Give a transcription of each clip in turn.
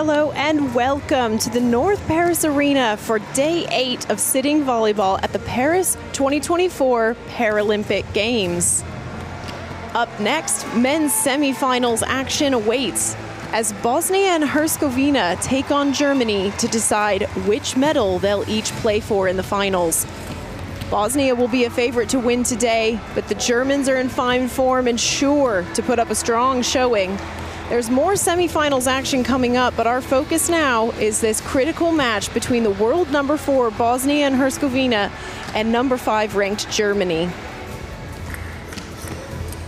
Hello and welcome to the North Paris Arena for Day 8 of sitting volleyball at the Paris 2024 Paralympic Games. Up next, men's semifinals action awaits as Bosnia and Herzegovina take on Germany to decide which medal they'll each play for in the finals. Bosnia will be a favorite to win today, but the Germans are in fine form and sure to put up a strong showing. There's more semifinals action coming up, but our focus now is this critical match between the world number 4 Bosnia and Herzegovina and number 5 ranked Germany.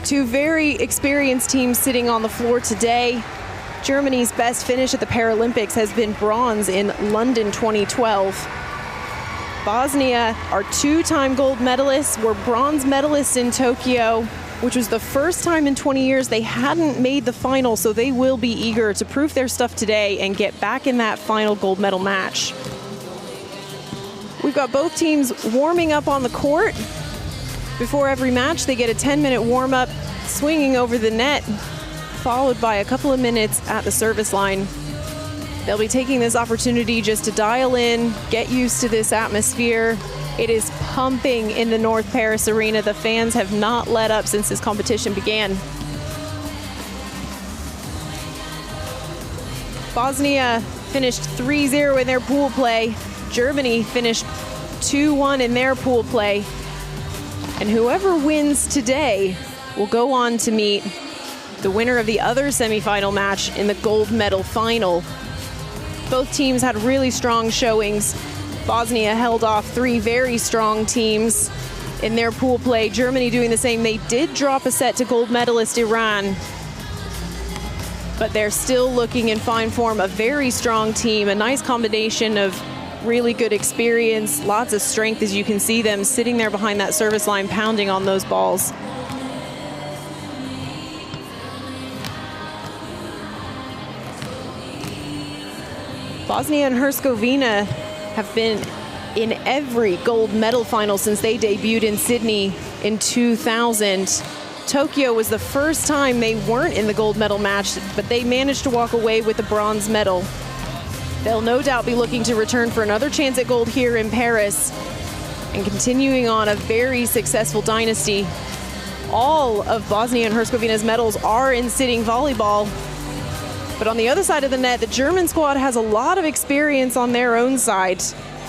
Two very experienced teams sitting on the floor today. Germany's best finish at the Paralympics has been bronze in London 2012. Bosnia are 2-time gold medalists, were bronze medalists in Tokyo, which was the first time in 20 years they hadn't made the final, so they will be eager to prove their stuff today and get back in that final gold medal match. We've got both teams warming up on the court. Before every match, they get a 10-minute warm-up, swinging over the net, followed by a couple of minutes at the service line. They'll be taking this opportunity just to dial in, get used to this atmosphere. It is pumping in the North Paris Arena. The fans have not let up since this competition began. Bosnia finished 3-0 in their pool play. Germany finished 2-1 in their pool play. And whoever wins today will go on to meet the winner of the other semifinal match in the gold medal final. Both teams had really strong showings. Bosnia held off 3 very strong teams in their pool play. Germany doing the same. They did drop a set to gold medalist Iran, but they're still looking in fine form. A very strong team, a nice combination of really good experience, lots of strength as you can see them sitting there behind that service line pounding on those balls. Bosnia and Herzegovina have been in every gold medal final since they debuted in Sydney in 2000. Tokyo was the first time they weren't in the gold medal match, but they managed to walk away with the bronze medal. They'll no doubt be looking to return for another chance at gold here in Paris and continuing on a very successful dynasty. All of Bosnia and Herzegovina's medals are in sitting volleyball. But on the other side of the net, the German squad has a lot of experience on their own side.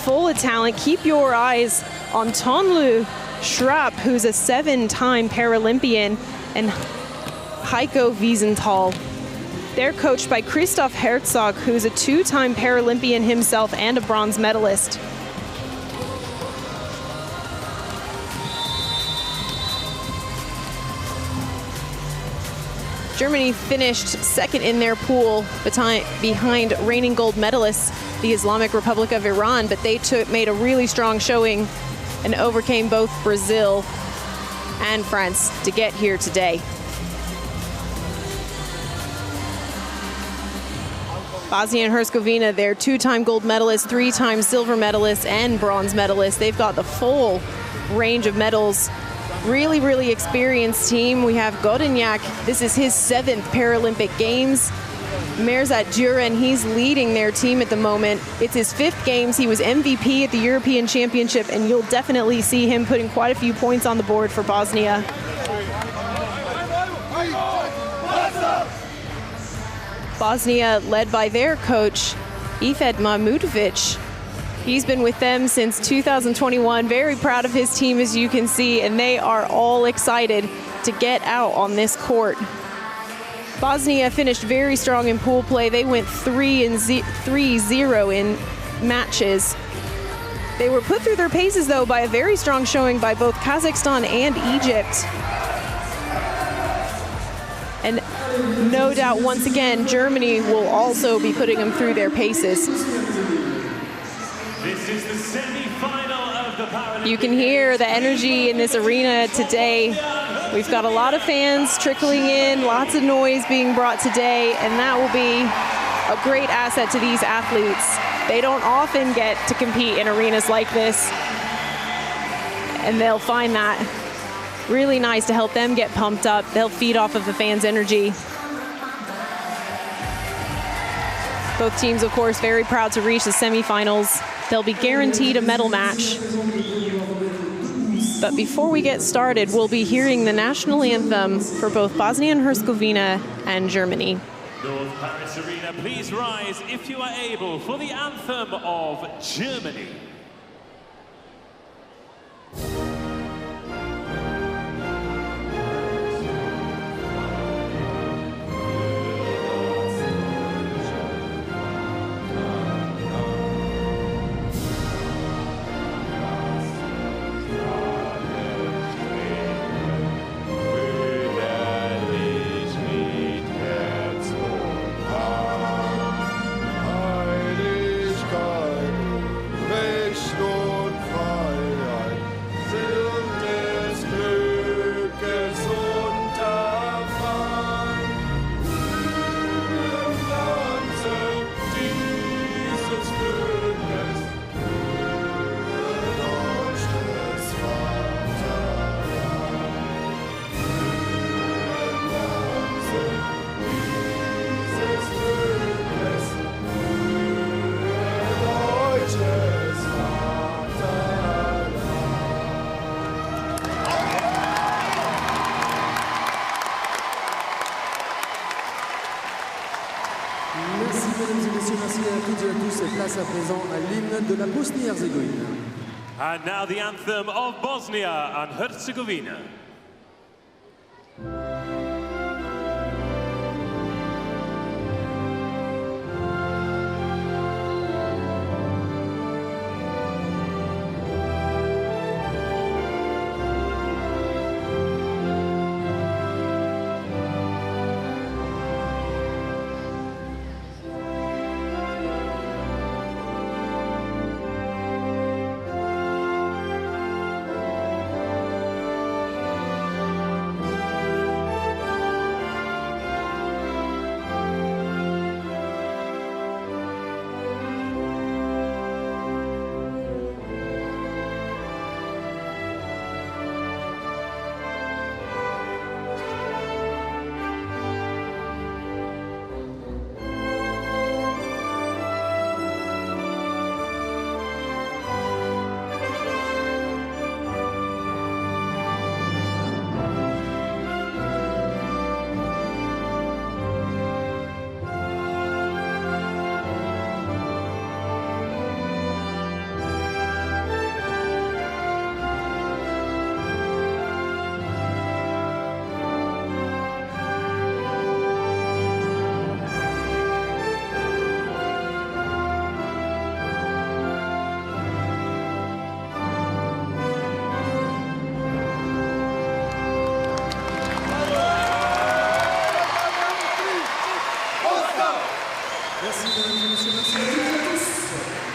Full of talent. Keep your eyes on Tonlu Schrapp, who's a 7-time Paralympian, and Heiko Wiesenthal. They're coached by Christoph Herzog, who's a 2-time Paralympian himself and a bronze medalist. Germany finished second in their pool behind reigning gold medalists, the Islamic Republic of Iran, but they made a really strong showing and overcame both Brazil and France to get here today. Bosnia and Herzegovina, they're 2-time gold medalists, 3-time silver medalists, and bronze medalists. They've got the full range of medals. Really, really experienced team. We have Godinjak. This is his 7th Paralympic Games. Merzat Duran, he's leading their team at the moment. It's his 5th Games. He was MVP at the European Championship, and you'll definitely see him putting quite a few points on the board for Bosnia. Bosnia led by their coach, Ifet Mahmutovic. He's been with them since 2021. Very proud of his team, as you can see, and they are all excited to get out on this court. Bosnia finished very strong in pool play. They went 3-0 in matches. They were put through their paces, though, by a very strong showing by both Kazakhstan and Egypt. And no doubt, once again, Germany will also be putting them through their paces. This is the semi-final of the Paralympic. You can hear the energy in this arena today. We've got a lot of fans trickling in, lots of noise being brought today, and that will be a great asset to these athletes. They don't often get to compete in arenas like this, and they'll find that really nice to help them get pumped up. They'll feed off of the fans' energy. Both teams, of course, very proud to reach the semifinals. They'll be guaranteed a medal match. But before we get started, we'll be hearing the national anthem for both Bosnia and Herzegovina and Germany. North Paris Arena, please rise if you are able for the anthem of Germany. Merci mesdames et messieurs, merci à toutes et à tous et place à présent à l'hymne de la Bosnie-Herzégovine. And now the anthem of Bosnia and Herzegovina.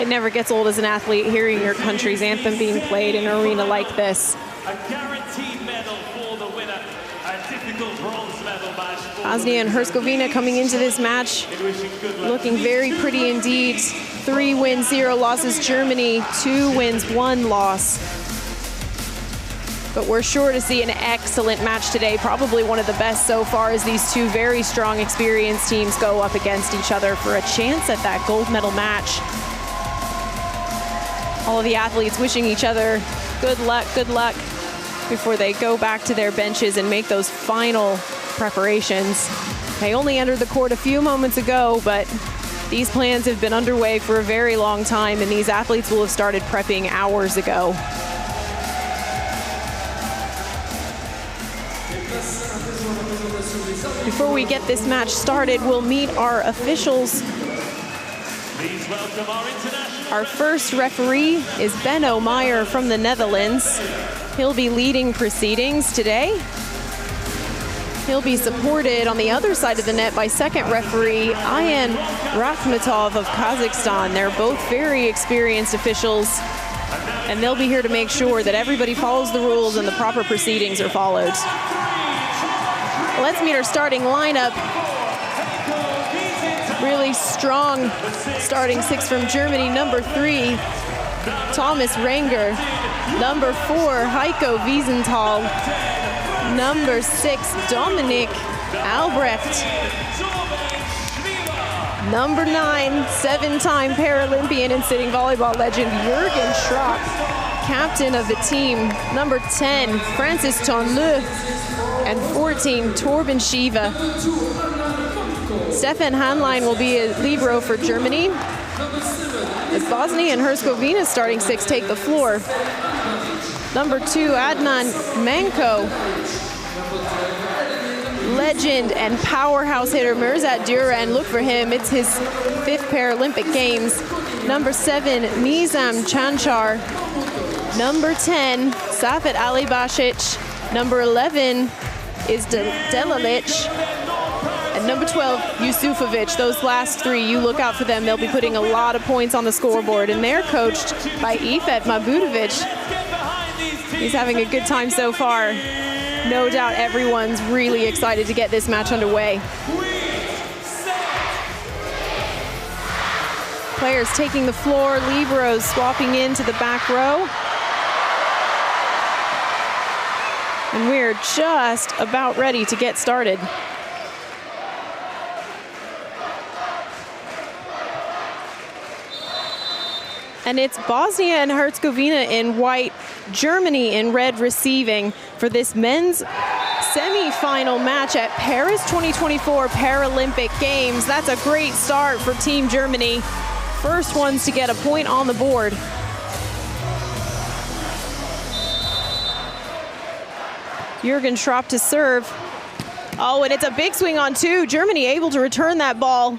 It never gets old as an athlete hearing your country's anthem being played in an arena like this. A guaranteed medal for the winner. A difficult bronze medal match. Bosnia and Herzegovina coming into this match looking very pretty indeed. 3 wins, 0 losses. Germany, 2 wins, 1 loss. But we're sure to see an excellent match today, probably one of the best so far, as these two very strong, experienced teams go up against each other for a chance at that gold medal match. All of the athletes wishing each other good luck before they go back to their benches and make those final preparations. They only entered the court a few moments ago, but these plans have been underway for a very long time, and these athletes will have started prepping hours ago. Before we get this match started, we'll meet our officials. Please welcome our international. Our first referee is Benno Meyer from the Netherlands. He'll be leading proceedings today. He'll be supported on the other side of the net by second referee Ayan Rakhmatov of Kazakhstan. They're both very experienced officials, and they'll be here to make sure that everybody follows the rules and the proper proceedings are followed. Let's meet our starting lineup. Really strong starting 6 from Germany. Number 3, Thomas Renger. Number 4, Heiko Wiesenthal. Number 6, Dominik Albrecht. Number 9, 7-time Paralympian and sitting volleyball legend Jürgen Schropp, captain of the team. Number 10, Francis Tonleu, and 14, Torben Shiva. Stefan Hanlein will be a libero for Germany, as Bosnia and Herzegovina's starting 6 take the floor. Number 2, Adnan Manko, legend and powerhouse hitter Mirzat Duran. Look for him, it's his 5th Paralympic Games. Number 7, Nizam Chanchar. Number 10, Safet Ali Basic. Number 11 is Delalic. And number 12, Yusufovic. Those last 3, you look out for them. They'll be putting a lot of points on the scoreboard, and they're coached by Ifet Mabudovic. He's having a good time so far. No doubt everyone's really excited to get this match underway. Players taking the floor, liberos swapping into the back row. And we're just about ready to get started. And it's Bosnia and Herzegovina in white, Germany in red receiving for this men's semi-final match at Paris 2024 Paralympic Games. That's a great start for Team Germany. First ones to get a point on the board. Jürgen Schropp to serve. Oh, and it's a big swing on 2. Germany able to return that ball.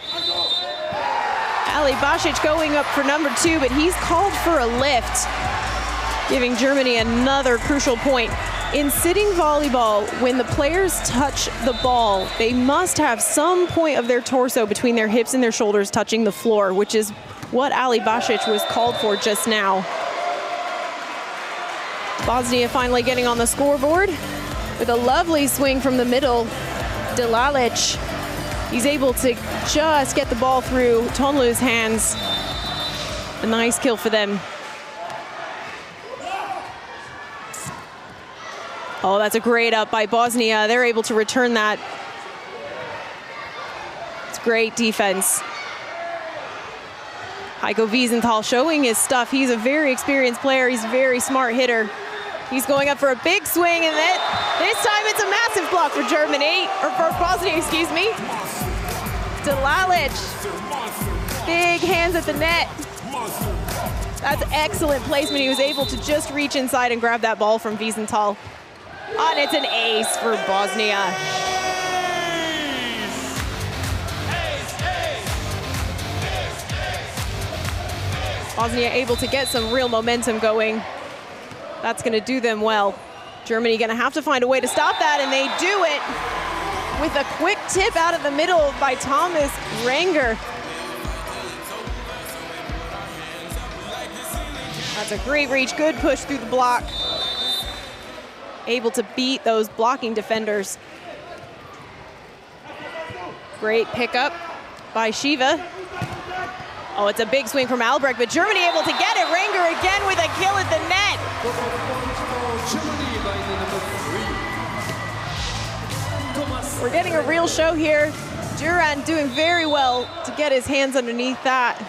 Ali Basic going up for number 2, but he's called for a lift, giving Germany another crucial point. In sitting volleyball, when the players touch the ball, they must have some point of their torso between their hips and their shoulders touching the floor, which is what Ali Basic was called for just now. Bosnia finally getting on the scoreboard with a lovely swing from the middle. Delalic, he's able to just get the ball through Tonlu's hands. A nice kill for them. Oh, that's a great up by Bosnia. They're able to return that. It's great defense. Heiko Wiesenthal showing his stuff. He's a very experienced player. He's a very smart hitter. He's going up for a big swing, and this time it's a massive block for Germany, or for Bosnia, excuse me. Delalic, big hands at the net. That's excellent placement. He was able to just reach inside and grab that ball from Wiesenthal. Oh, and it's an ace for Bosnia. Bosnia able to get some real momentum going. That's going to do them well. Germany going to have to find a way to stop that, and they do it with a quick tip out of the middle by Thomas Ranger. That's a great reach, good push through the block. Able to beat those blocking defenders. Great pickup by Shiva. Oh, it's a big swing from Albrecht, but Germany able to get it. Ranger again with a kill at the net. We're getting a real show here. Duran doing very well to get his hands underneath that.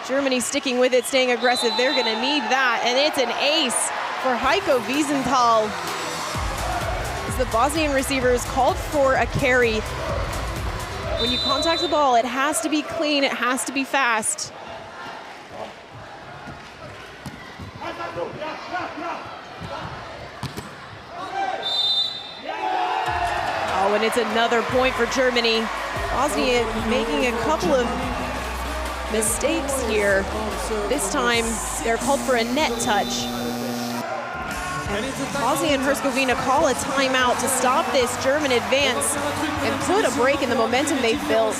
Germany sticking with it, staying aggressive. They're gonna need that, and it's an ace for Heiko Wiesenthal. As the Bosnian receivers called for a carry. When you contact the ball, it has to be clean, it has to be fast. Oh, and it's another point for Germany. Bosnia making a couple of mistakes here. This time, they're called for a net touch. And Bosnia and Herzegovina call a timeout to stop this German advance and put a break in the momentum they've built.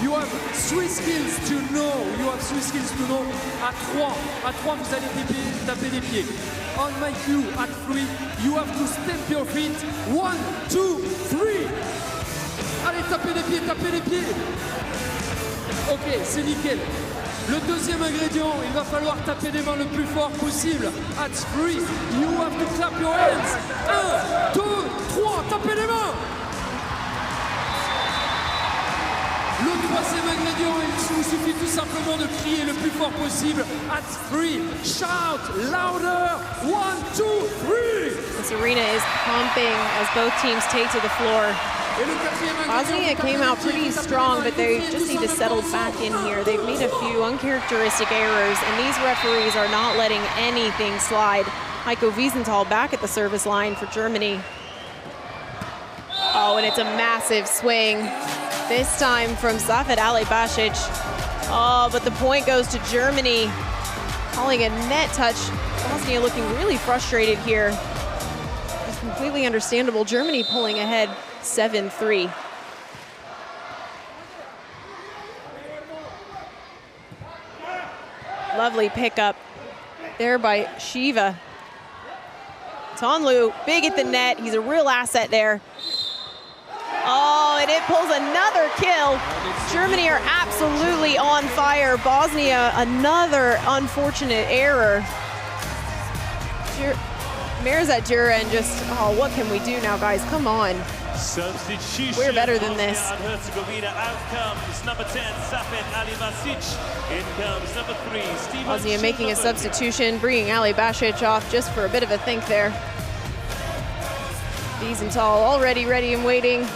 You have 3 skills to know. You have 3 skills to know. À 3, vous allez taper des pieds. On my cue, at 3, you have to stamp your feet. 1, 2, 3. Allez, tapez les pieds. Ok, c'est nickel. Le deuxième ingrédient, il va falloir taper des mains le plus fort possible. At 3, you have to clap your hands. 1, 2, 3, tapez les mains. Le troisième ingrédient, il vous suffit tout simplement de crier le plus fort possible. At 3, shout louder. 1, 2, 3. This arena is pumping as both teams take to the floor. Bosnia came out pretty strong, but they just need to settle back in here. They've made a few uncharacteristic errors, and these referees are not letting anything slide. Heiko Wiesenthal back at the service line for Germany. Oh, and it's a massive swing. This time from Safet Ali Basic. Oh, but the point goes to Germany. Calling a net touch. Bosnia looking really frustrated here. It's completely understandable. Germany pulling ahead 7-3. Lovely pickup there by Shiva. Tonlu, big at the net. He's a real asset there. Oh, and it pulls another kill. Germany are absolutely on fire. Bosnia, another unfortunate error. Mirzat Juran just, oh, what can we do now, guys? Come on. Substitution. We're better than this. Herzegovina out comes number 10, Safet Ali Basic. In comes number 3, Steven. Bosnia making a substitution, bringing Ali Basic off just for a bit of a think there. Wiesenthal already ready and waiting.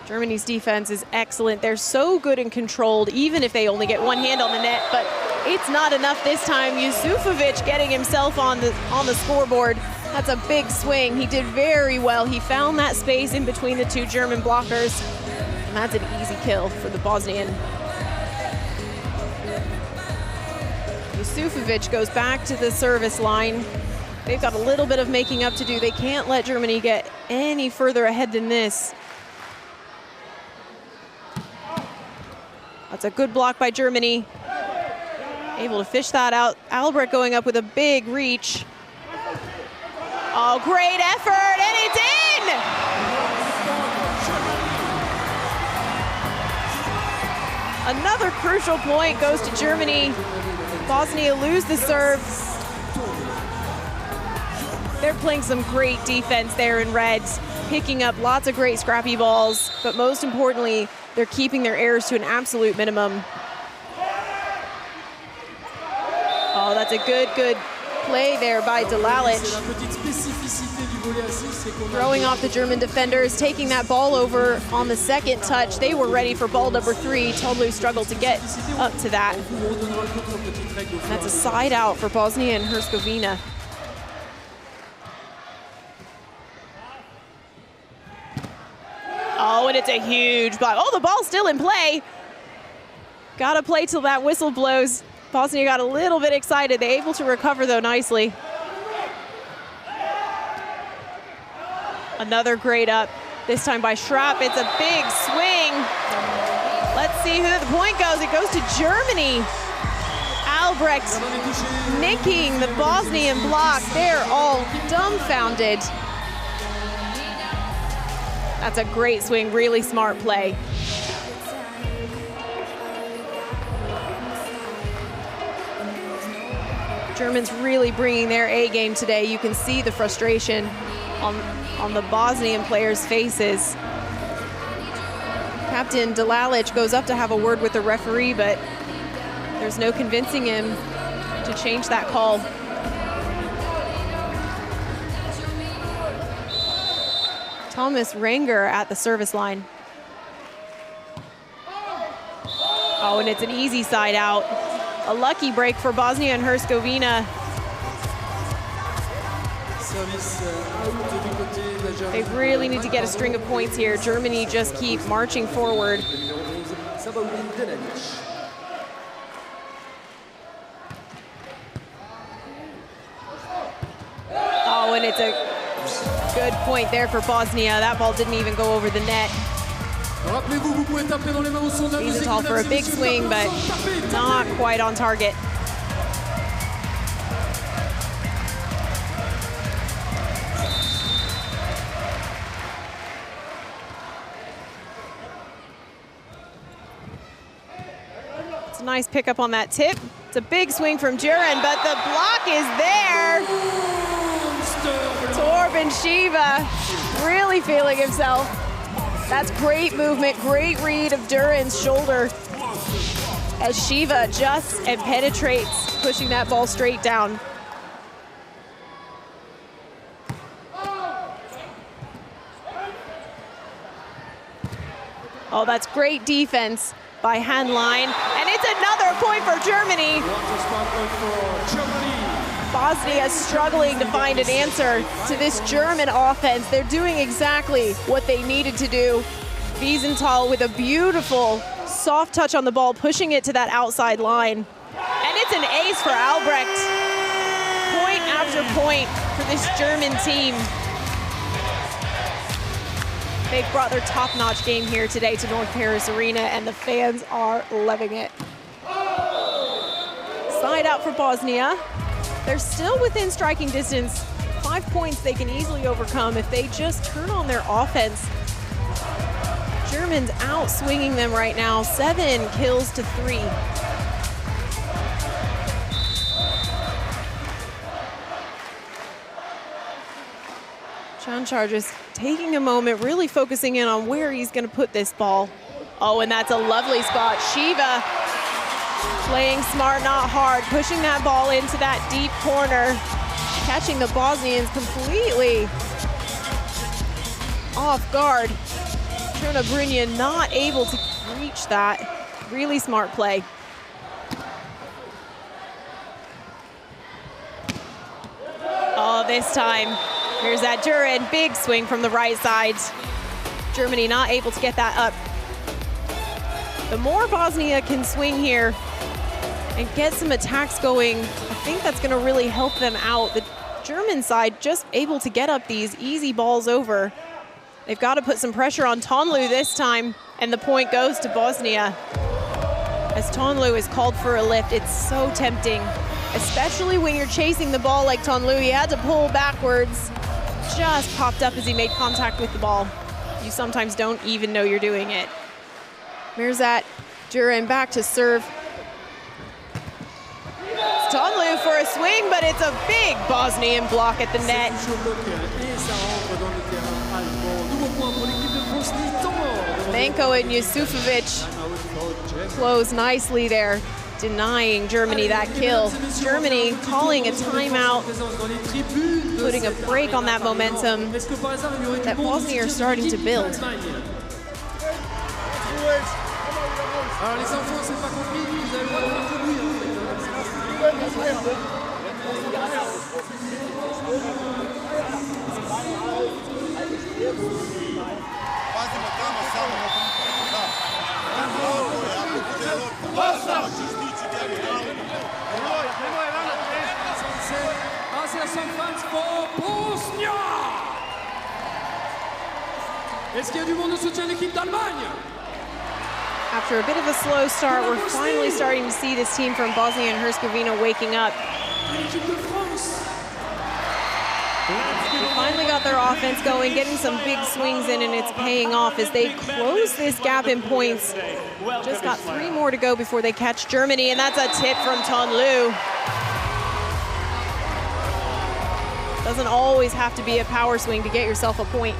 Germany's defense is excellent. They're so good and controlled, even if they only get one hand on the net, but it's not enough this time. Yusufovic getting himself on the scoreboard. That's a big swing. He did very well. He found that space in between the two German blockers, and that's an easy kill for the Bosnian. Yusufovic goes back to the service line. They've got a little bit of making up to do. They can't let Germany get any further ahead than this. That's a good block by Germany. Able to fish that out. Albrecht going up with a big reach. Oh, great effort, and it's in! Another crucial point goes to Germany. Bosnia lose the serve. They're playing some great defense there in reds, picking up lots of great scrappy balls, but most importantly, they're keeping their errors to an absolute minimum. Oh, that's a good play there by Delalic. Throwing off the German defenders, taking that ball over on the second touch. They were ready for ball number 3. Tolu struggled to get up to that. And that's a side out for Bosnia and Herzegovina. Oh, and it's a huge block. Oh, the ball's still in play. Gotta play till that whistle blows. Bosnia got a little bit excited. They're able to recover, though, nicely. Another great up, this time by Schrapp. It's a big swing. Let's see who the point goes. It goes to Germany. Albrecht nicking the Bosnian block. They're all dumbfounded. That's a great swing, really smart play. Germans really bringing their A game today. You can see the frustration on the Bosnian players' faces. Captain Delalic goes up to have a word with the referee, but there's no convincing him to change that call. Thomas Renger at the service line. Oh, and it's an easy side out. A lucky break for Bosnia and Herzegovina. They really need to get a string of points here. Germany just keep marching forward. Oh, and it's a good point there for Bosnia. That ball didn't even go over the net. Wiesenthal for a big swing, but not quite on target. It's a nice pickup on that tip. It's a big swing from Duran, but the block is there. Torben Shiva really feeling himself. That's great movement, great read of Duran's shoulder as Shiva adjusts and penetrates, pushing that ball straight down. Oh, that's great defense by Hanlein, and it's another point for Germany. Bosnia struggling to find an answer to this German offense. They're doing exactly what they needed to do. Wiesenthal with a beautiful soft touch on the ball, pushing it to that outside line. And it's an ace for Albrecht. Point after point for this German team. They've brought their top-notch game here today to North Paris Arena, and the fans are loving it. Side out for Bosnia. They're still within striking distance. 5 points they can easily overcome if they just turn on their offense. Germans out swinging them right now, 7 kills to 3. Chanchar just taking a moment, really focusing in on where he's going to put this ball. Oh, and that's a lovely spot. Shiva playing smart, not hard, pushing that ball into that deep corner, catching the Bosnians completely off guard. Černobrunja not able to reach that. Really smart play. Oh, this time. Here's that Duran, big swing from the right side. Germany not able to get that up. The more Bosnia can swing here and get some attacks going, I think that's gonna really help them out. The German side just able to get up these easy balls over. They've got to put some pressure on Tonlu this time, and the point goes to Bosnia. As Tonlu is called for a lift, it's so tempting, especially when you're chasing the ball like Tonlu. He had to pull backwards. Just popped up as he made contact with the ball. You sometimes don't even know you're doing it. Mirzat Duran back to serve. It's Tonlu for a swing, but it's a big Bosnian block at the net. Menko and Yusufovic close nicely there, denying Germany that kill. Germany calling a timeout, putting a break on that momentum that Bosnia are starting to build. Est-ce qu'il y a du monde de soutien de l'équipe d'Allemagne? After a bit of a slow start, we're finally starting to see this team from Bosnia and Herzegovina waking up. They finally got their offense going, getting some big swings in, and it's paying off as they close this gap in points. Just got 3 more to go before they catch Germany, and that's a tip from Tonlu. Doesn't always have to be a power swing to get yourself a point.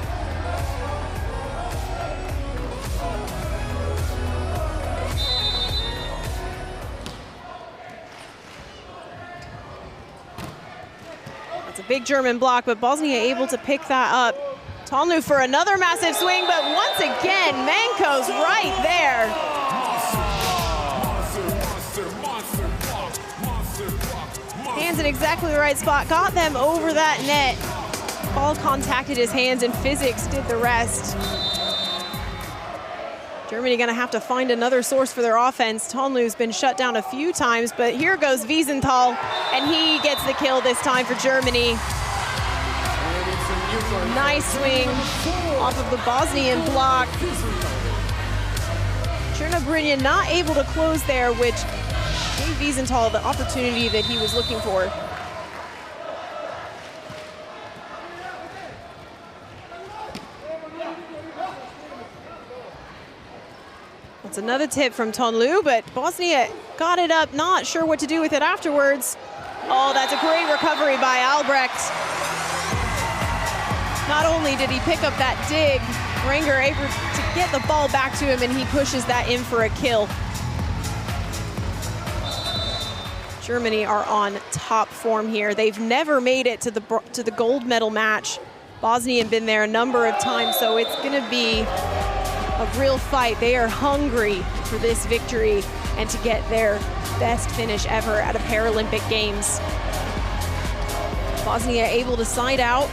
Big German block, but Bosnia able to pick that up. Tonlu for another massive swing, but once again, Menko's right there. Hands in exactly the right spot, got them over that net. Ball contacted his hands and physics did the rest. Germany gonna have to find another source for their offense. Tonlu's been shut down a few times, but here goes Wiesenthal, and he gets the kill this time for Germany. Nice swing off of the Bosnian block. Černobrunja not able to close there, which gave Wiesenthal the opportunity that he was looking for. That's another tip from Tonlu, but Bosnia got it up, not sure what to do with it afterwards. Oh, that's a great recovery by Albrecht. Not only did he pick up that dig, Renger able to get the ball back to him, and he pushes that in for a kill. Germany are on top form here. They've never made it to the gold medal match. Bosnia have been there a number of times, so it's gonna be a real fight. They are hungry for this victory and to get their best finish ever at a Paralympic Games. Bosnia able to side out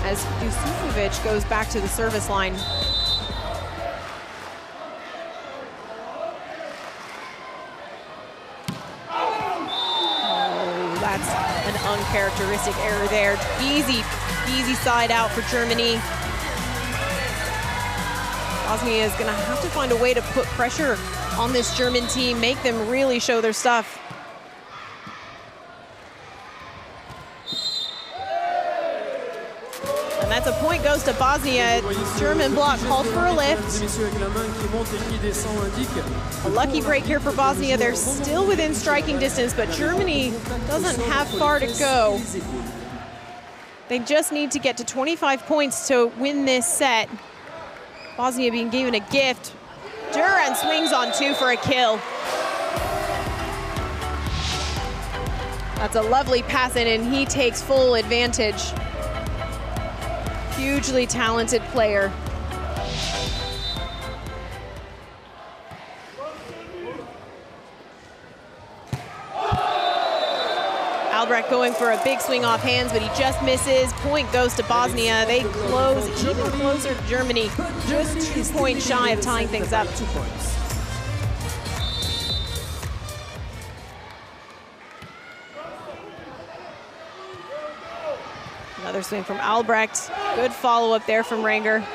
as Dusufovic goes back to the service line. Oh, that's an uncharacteristic error there. Easy side out for Germany. Bosnia is going to have to find a way to put pressure on this German team, make them really show their stuff. And that's a point goes to Bosnia. German block called for a lift. A lucky break here for Bosnia. They're still within striking distance, but Germany doesn't have far to go. They just need to get to 25 points to win this set. Bosnia being given a gift. Duran swings on 2 for a kill. That's a lovely pass in, and he takes full advantage. Hugely talented player. Albrecht going for a big swing off hands, but he just misses. Point goes to Bosnia. They close even closer to Germany, just 2 points shy of tying things up. Another swing from Albrecht. Good follow-up there from Renger.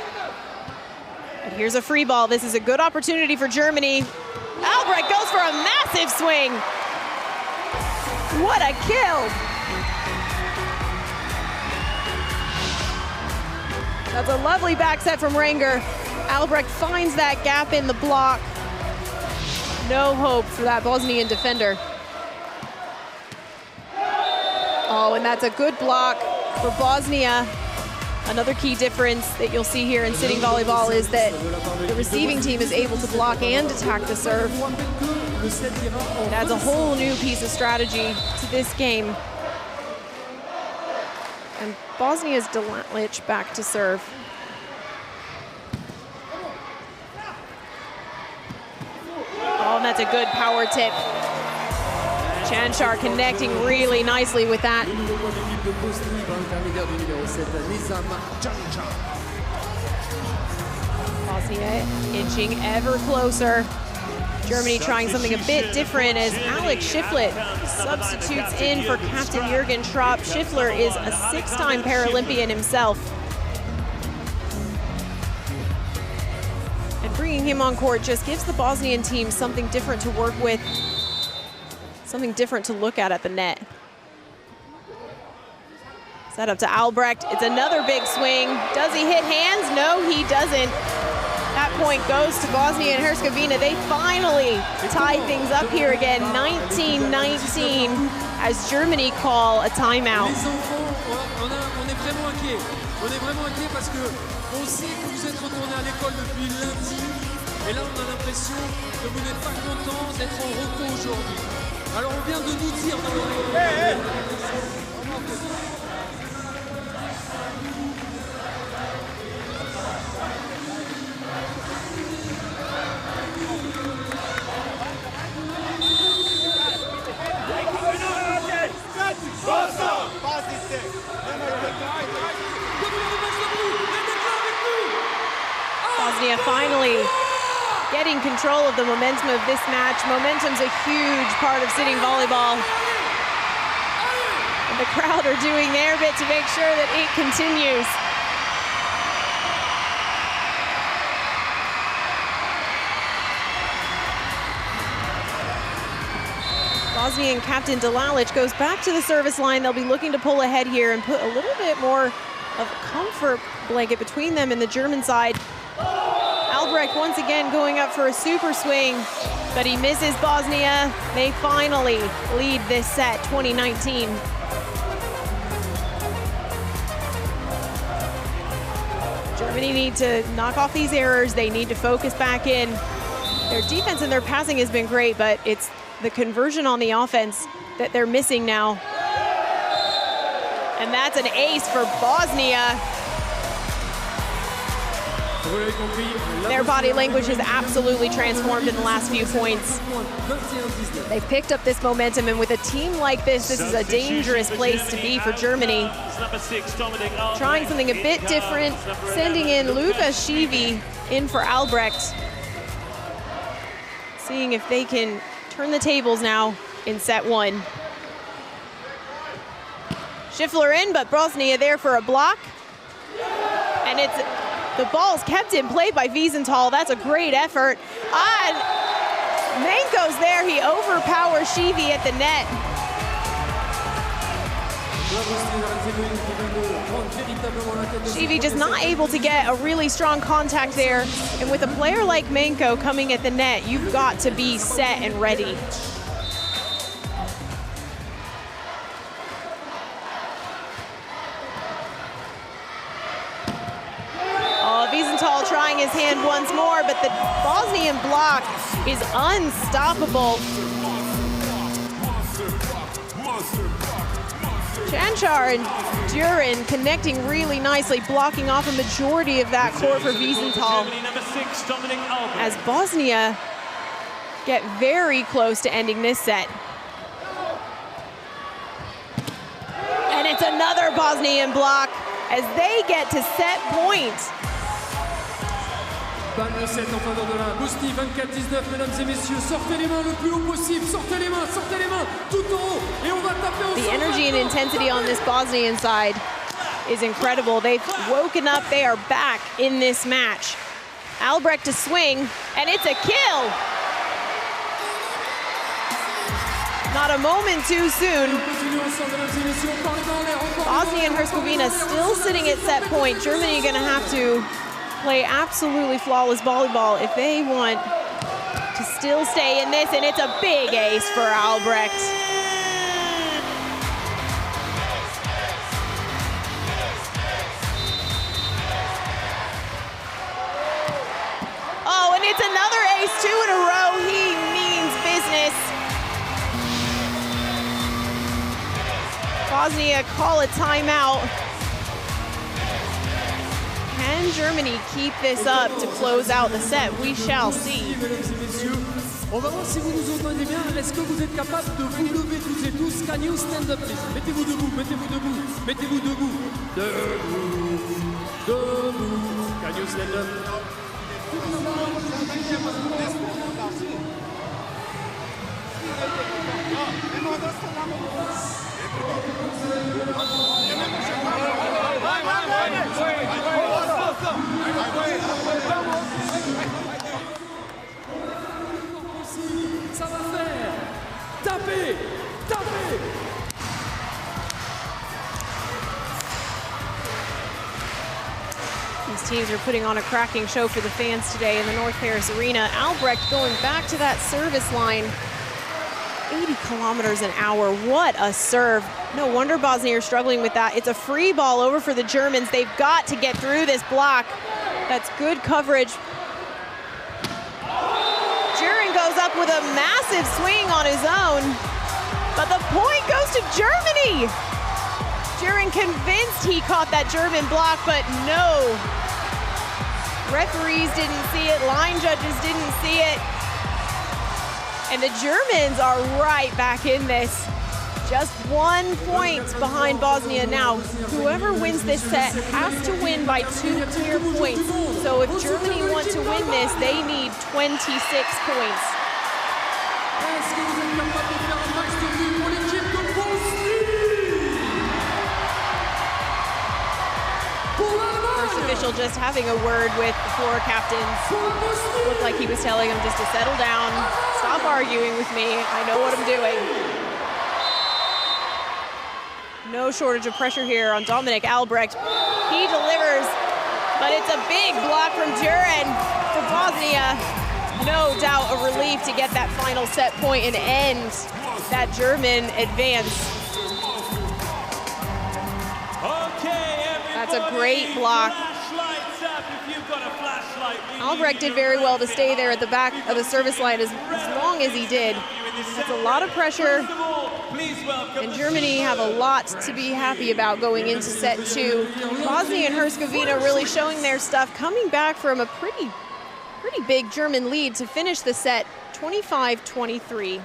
And here's a free ball. This is a good opportunity for Germany. Albrecht goes for a massive swing. What a kill! That's a lovely back set from Renger. Albrecht finds that gap in the block. No hope for that Bosnian defender. Oh, and that's a good block for Bosnia. Another key difference that you'll see here in sitting volleyball is that the receiving team is able to block and attack the serve. It adds a whole new piece of strategy to this game. And Bosnia's Delalic back to serve. Oh, and that's a good power tip. Chanchar connecting really nicely with that. Bosnia inching ever closer. Germany trying something a bit different as Alex Schifflet substitutes in for captain Jürgen Schropp. Schiffler is a 6-time Paralympian himself. And bringing him on court just gives the Bosnian team something different to work with, something different to look at the net. Set up to Albrecht. It's another big swing. Does he hit hands? No, he doesn't. That point goes to Bosnia and Herzegovina. They finally tie things up here again, 19-19, as Germany call a timeout. Les enfants, on est vraiment inquiets. On est vraiment inquiets parce que on sait que vous êtes retournés à l'école depuis lundi. Et là, on a l'impression que vous n'êtes pas contents d'être en repos aujourd'hui. Alors, on vient de nous dire dans l'oreille. Bosnia finally getting control of the momentum of this match. Momentum's a huge part of sitting volleyball. And the crowd are doing their bit to make sure that it continues. Bosnian captain Delalic goes back to the service line. They'll be looking to pull ahead here and put a little bit more of a comfort blanket between them and the German side. Albrecht once again going up for a super swing, but he misses Bosnia. They finally lead this set, 2019. Germany need to knock off these errors. They need to focus back in. Their defense and their passing has been great, but it's the conversion on the offense that they're missing now. And that's an ace for Bosnia. Their body language has absolutely transformed in the last few points. They've picked up this momentum, and with a team like this is a dangerous place to be for Germany. Trying something a bit different, sending in Luca Schivi in for Albrecht. Seeing if they can turn the tables now in set one. Schiffler in, but Bosnia there for a block. And the ball's kept in play by Wiesenthal. That's a great effort. And Manko's there. He overpowers Schivi at the net. Schivi just not able to get a really strong contact there. And with a player like Manko coming at the net, you've got to be set and ready. Wiesenthal trying his hand once more, but the Bosnian block is unstoppable. Chanchar and Durin connecting really nicely, blocking off a majority of that court for Wiesenthal. As Bosnia get very close to ending this set. And it's another Bosnian block as they get to set point. Balle de 7 en faveur de la Bosnie, 24-19, mesdames et messieurs. Sortez les mains le plus haut possible, sortez les mains, tout en haut, et on va taper au sol. The energy and intensity on this Bosnian side is incredible. They've woken up, they are back in this match. Albrecht to swing, and it's a kill. Not a moment too soon. Bosnia and Herzegovina still sitting at set point. Germany gonna have to play absolutely flawless volleyball if they want to still stay in this, and it's a big ace for Albrecht. Oh, and it's another ace, 2 in a row. He means business. Bosnia call a timeout. Can Germany keep this up to close out the set? We shall see. On va voir si vous nous entendez bien. Est-ce que vous êtes capable de vous lever toutes et tous? Can you stand up, please? Mettez-vous debout, mettez-vous debout, mettez-vous debout. Debout, debout. Can you stand up? Ça va faire. Tapez, tapez. These teams are putting on a cracking show for the fans today in the North Paris Arena. Albrecht going back to that service line. 80 kilometers an hour, what a serve. No wonder Bosnia are struggling with that. It's a free ball over for the Germans. They've got to get through this block. That's good coverage. Durin goes up with a massive swing on his own, but the point goes to Germany. Durin convinced he caught that German block, but no. Referees didn't see it, line judges didn't see it. And the Germans are right back in this. Just 1 point behind Bosnia now. Whoever wins this set has to win by 2 clear points. So if Germany want to win this, they need 26 points. First official just having a word with the floor captains. Looked like he was telling them just to settle down, stop arguing with me, I know what I'm doing. No shortage of pressure here on Dominik Albrecht. He delivers But it's a big block from Duran for Bosnia. No doubt a relief to get that final set point and end that German advance. That's a great block. Albrecht did very well to stay there at the back of the service line as long as he did. It's a lot of pressure, and Germany have a lot to be happy about going into set two. Bosnia and Herzegovina really showing their stuff, coming back from a pretty big German lead to finish the set 25-23.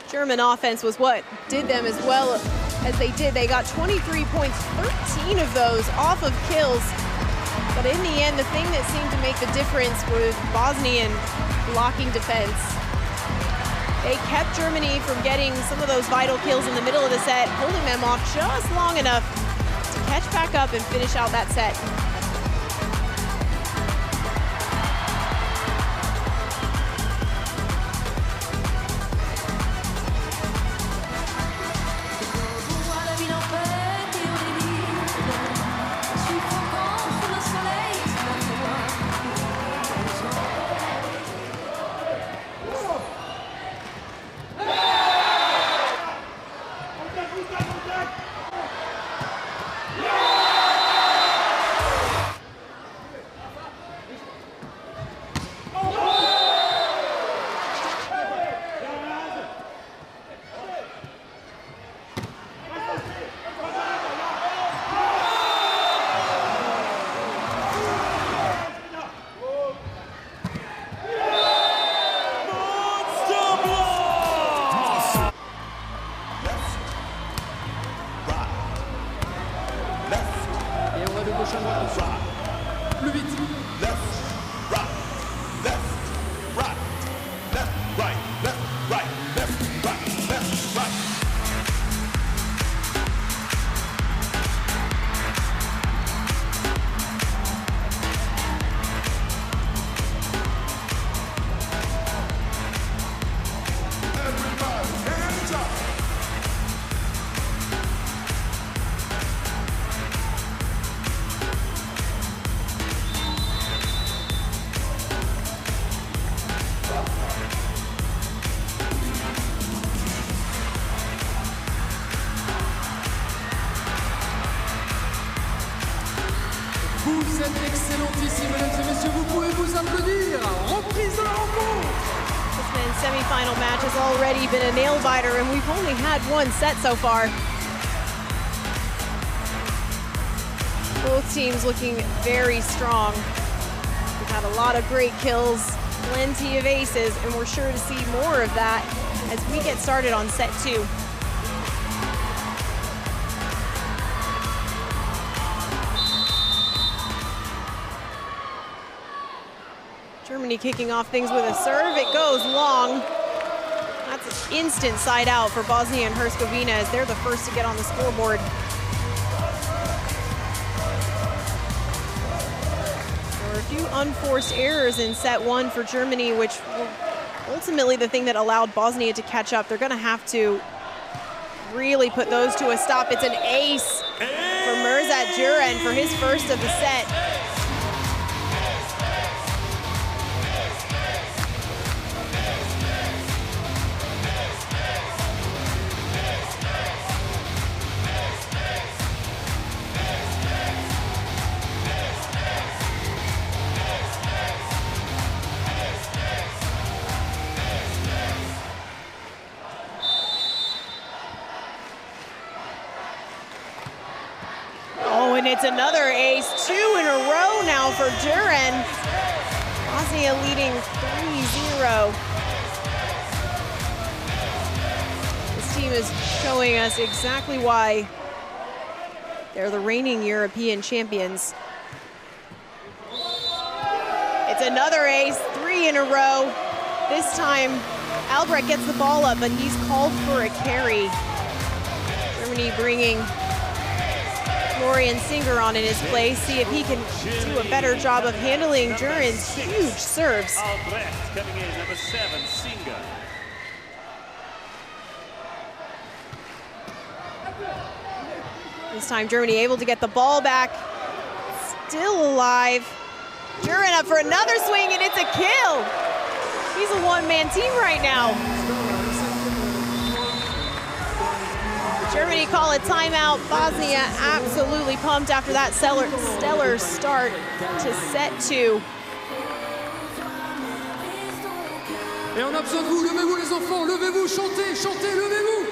German offense was what did them as well as they did. They got 23 points, 13 of those off of kills. But in the end, the thing that seemed to make the difference was Bosnian blocking defense. They kept Germany from getting some of those vital kills in the middle of the set, holding them off just long enough to catch back up and finish out that set. Semifinal match has already been a nail-biter, and we've only had one set so far. Both teams looking very strong. We've had a lot of great kills, plenty of aces, and we're sure to see more of that as we get started on set two. Germany kicking off things with a serve. It goes long. That's an instant side out for Bosnia and Herzegovina as they're the first to get on the scoreboard. There were a few unforced errors in set one for Germany, which were ultimately the thing that allowed Bosnia to catch up. They're going to have to really put those to a stop. It's an ace for Mirzat Duran for his first of the set. It's another ace, 2 in a row now for Duran. Bosnia leading 3-0. This team is showing us exactly why they're the reigning European champions. It's another ace, 3 in a row. This time, Albrecht gets the ball up, and he's called for a carry. Germany bringing Florian Singer on in his place, see if he can do a better job of handling Duran's huge serves. Albrecht coming in, number 7, Singer. This time Germany able to get the ball back. Still alive. Duran up for another swing, and it's a kill. He's a one-man team right now. Germany call a timeout. Bosnia absolutely pumped after that stellar start to set 2. Et on a besoin de vous, levez-vous les enfants, levez-vous, chantez, chantez, levez-vous.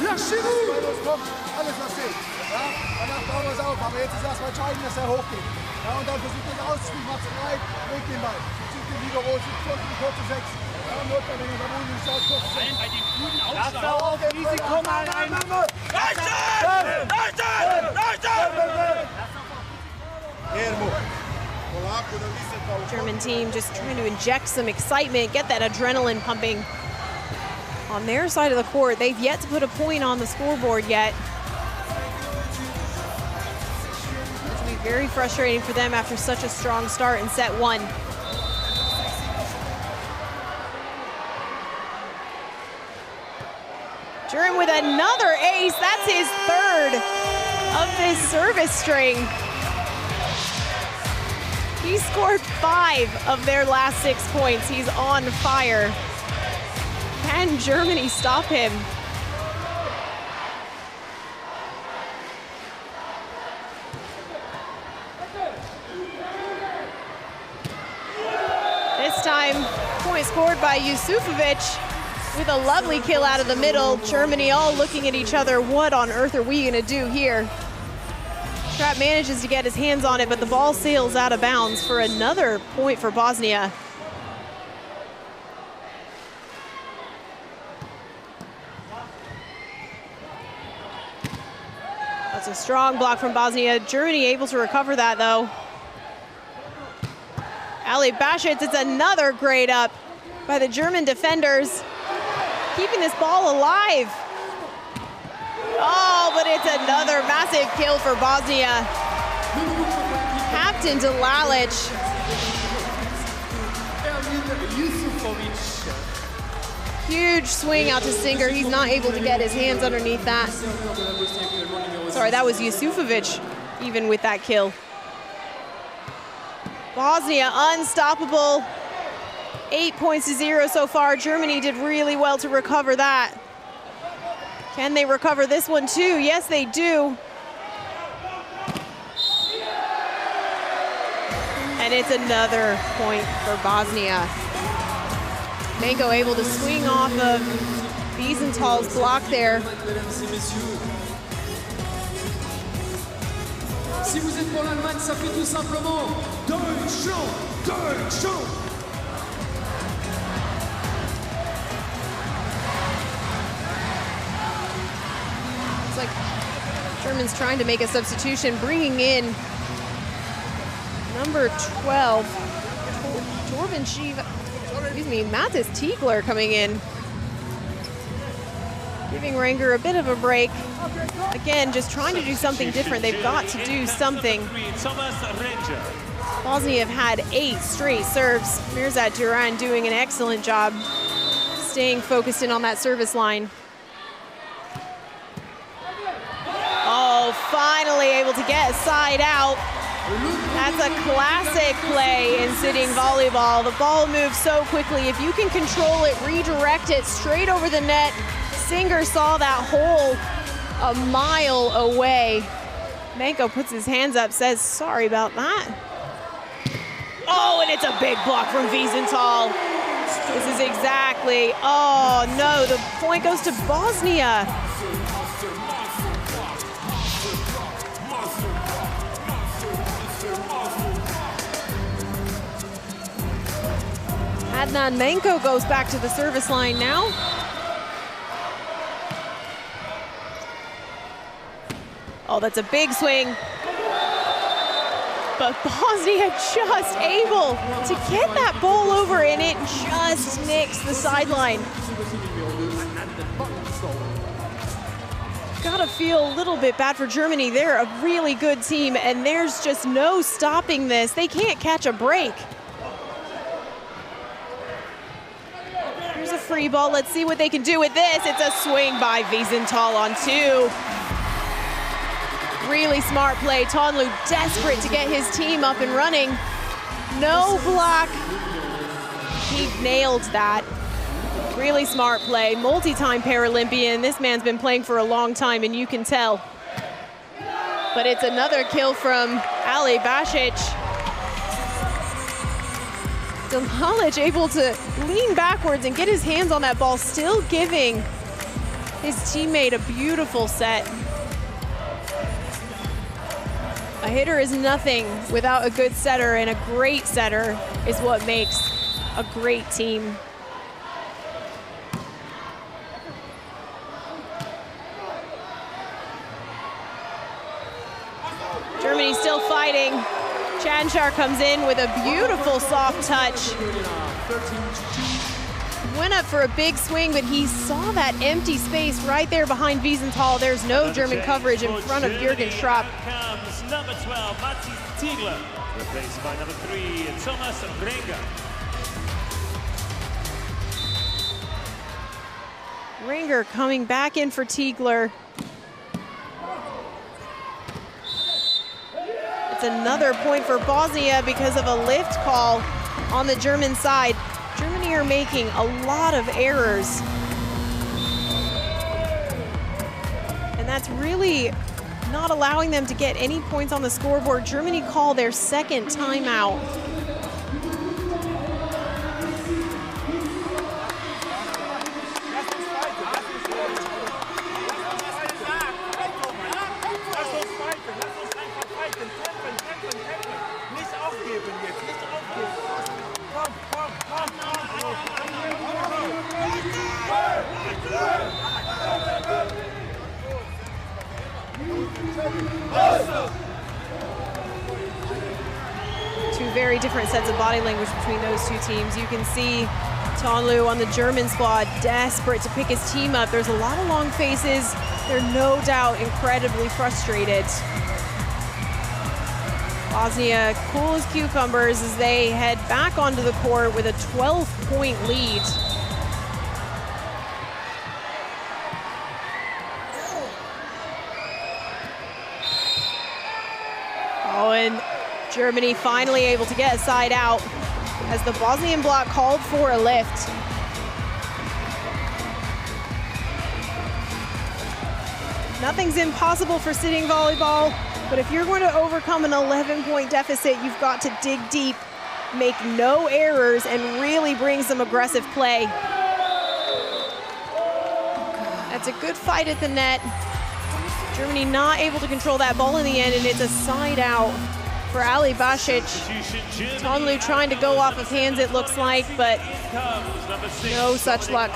Lâchez-vous. Alles lassen. Ja, danach bauen wir es auf, aber jetzt ist erstmal entscheidend, dass er hochgeht. Ja, und dann versucht er auszuspielen, macht es breit, legt den Ball, zieht den Libero, zieht die kurze 6. Ja, Notverlängerung, da wohnen die Schaut kurz 6. Bei den guten Aufschlag. Lass auf, Risiko mal rein. German team just trying to inject some excitement, get that adrenaline pumping on their side of the court. They've yet to put a point on the scoreboard yet. It's going to be very frustrating for them after such a strong start in set 1. Duran with another ace. That's his 3rd of this service string. He scored 5 of their last 6 points. He's on fire. Can Germany stop him? This time, point scored by Yusufovic with a lovely kill out of the middle. Germany all looking at each other. What on earth are we gonna do here? Trapp manages to get his hands on it, but the ball sails out of bounds for another point for Bosnia. That's a strong block from Bosnia. Germany able to recover that though. Ali Bashitz, it's another great up by the German defenders, keeping this ball alive. Oh, but it's another massive kill for Bosnia. Captain Delalic. Huge swing out to Singer. He's not able to get his hands underneath that. Sorry, that was Yusufovic, even with that kill. Bosnia unstoppable. 8 points to 0 so far. Germany did really well to recover that. Can they recover this one too? Yes, they do. And it's another point for Bosnia. Manko able to swing off of Wiesenthal's block there. Si vous êtes pour l'Allemagne, ça fait tout simplement Deutschland, Deutschland. It's like Germans trying to make a substitution, bringing in number 12, Torben Shiva, Mathis Tiegler coming in. Giving Ranger a bit of a break. Again, just trying to do something different. They've got to do something. Bosnia have had 8 straight serves. Mirzad Duran doing an excellent job staying focused in on that service line. Oh, finally able to get a side out. That's a classic play in sitting volleyball. The ball moves so quickly. If you can control it, redirect it straight over the net. Singer saw that hole a mile away. Manko puts his hands up, says sorry about that. Oh, and it's a big block from Wiesenthal. This is exactly, oh no, the point goes to Bosnia. Adnan Manko goes back to the service line now. Oh, that's a big swing. But Bosnia just able to get that ball over, and it just nicks the sideline. Gotta feel a little bit bad for Germany. They're a really good team, and there's just no stopping this. They can't catch a break. There's a free ball. Let's see what they can do with this. It's a swing by Wiesenthal on 2. Really smart play. Tonlu desperate to get his team up and running. No block. He nailed that. Really smart play. Multi-time Paralympian. This man's been playing for a long time, and you can tell. But it's another kill from Ali Basic. Delalic able to lean backwards and get his hands on that ball, still giving his teammate a beautiful set. A hitter is nothing without a good setter, and a great setter is what makes a great team. Germany still fighting. Chanchar comes in with a beautiful soft touch. Went up for a big swing, but he saw that empty space right there behind Wiesenthal. There's no German coverage in front of Jürgen Schrapp. Comes number 12, Matti Tiegler, replaced by number 3, Thomas Renger. Renger coming back in for Tiegler. It's another point for Bosnia because of a lift call on the German side. Germany are making a lot of errors. And that's really not allowing them to get any points on the scoreboard. Germany call their second timeout. Two very different sets of body language between those two teams. You can see Tonlu on the German squad desperate to pick his team up. There's a lot of long faces. They're no doubt incredibly frustrated. Bosnia cool as cucumbers as they head back onto the court with a 12-point lead. Oh, and Germany finally able to get a side out as the Bosnian block called for a lift. Nothing's impossible for sitting volleyball, but if you're going to overcome an 11-point deficit, you've got to dig deep, make no errors, and really bring some aggressive play. That's a good fight at the net. Germany not able to control that ball in the end, and it's a side out for Ali Basic. Tonlu trying to go off of hands, it looks like, but no such luck.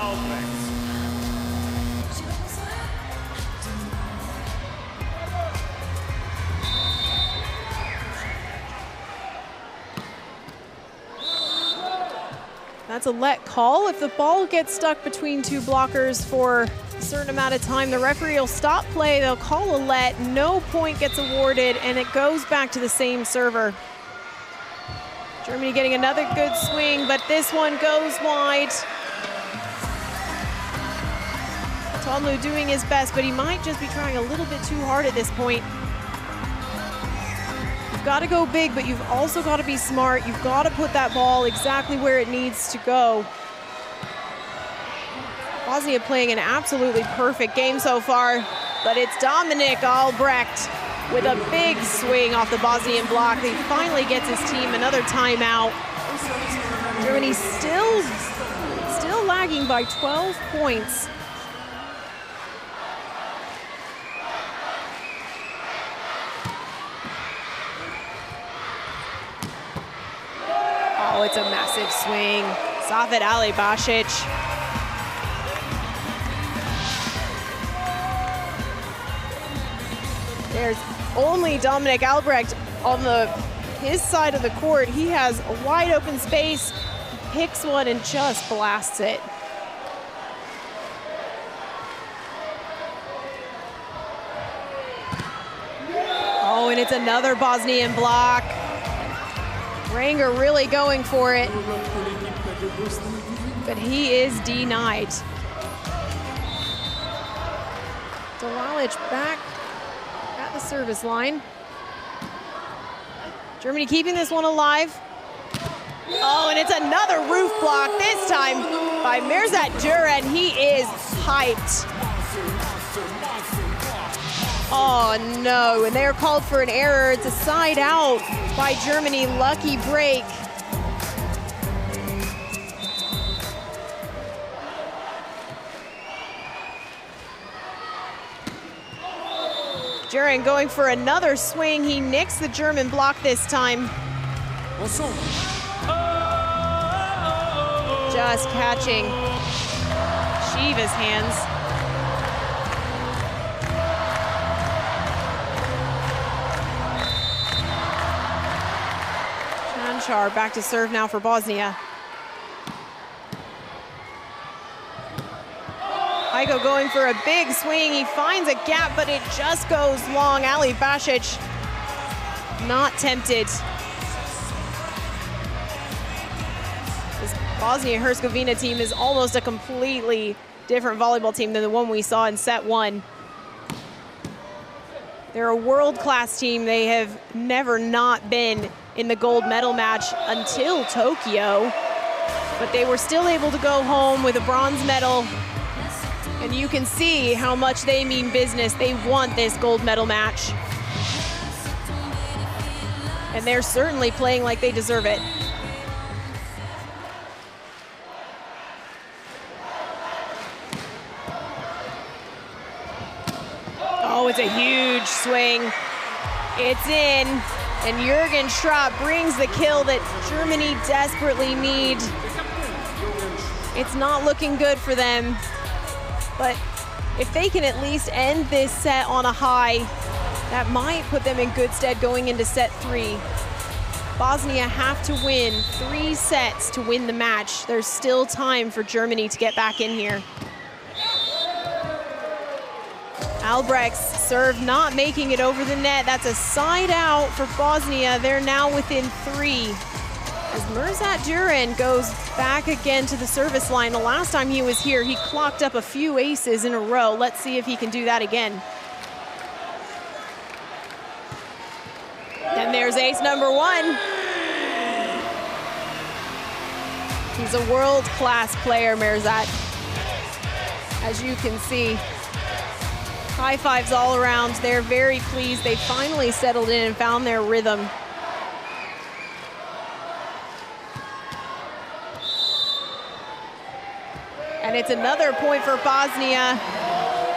That's a let call. If the ball gets stuck between two blockers for a certain amount of time, the referee will stop play, they'll call a let, no point gets awarded, and it goes back to the same server. Germany getting another good swing, but this one goes wide. Tonlu doing his best, but he might just be trying a little bit too hard at this point. You've got to go big, but you've also got to be smart. You've got to put that ball exactly where it needs to go. Bosnia playing an absolutely perfect game so far, but it's Dominik Albrecht with a big swing off the Bosnian block. He finally gets his team another timeout. Germany still lagging by 12 points. Oh, it's a massive swing. Safet Ali Basic. There's only Dominik Albrecht on his side of the court. He has a wide open space, picks one and just blasts it. Oh, and it's another Bosnian block. Renger really going for it. but he is denied. Delalic back at the service line. Germany keeping this one alive. Oh, and it's another roof block, this time by Mirzat Duran. He is hyped. Oh no, and they're called for an error. It's a side out by Germany, lucky break. Duran going for another swing. He nicks the German block this time. Just catching Shiva's hands. Chanchar back to serve now for Bosnia. Heiko going for a big swing. He finds a gap, but it just goes long. Ali Basic not tempted. This Bosnia-Herzegovina team is almost a completely different volleyball team than the one we saw in set one. They're a world-class team. They have never not been in the gold medal match until Tokyo, but they were still able to go home with a bronze medal. And you can see how much they mean business. They want this gold medal match. And they're certainly playing like they deserve it. Oh, it's a huge swing. It's in. And Jürgen Schrapp brings the kill that Germany desperately need. It's not looking good for them. But if they can at least end this set on a high, that might put them in good stead going into set three. Bosnia have to win 3 sets to win the match. There's still time for Germany to get back in here. Albrecht's serve not making it over the net. That's a side out for Bosnia. They're now within 3. As Mirzat Duran goes back again to the service line. The last time he was here, he clocked up a few aces in a row. Let's see if he can do that again. And there's ace number 1. He's a world-class player, Mirzat. As you can see, high fives all around. They're very pleased. They finally settled in and found their rhythm. And it's another point for Bosnia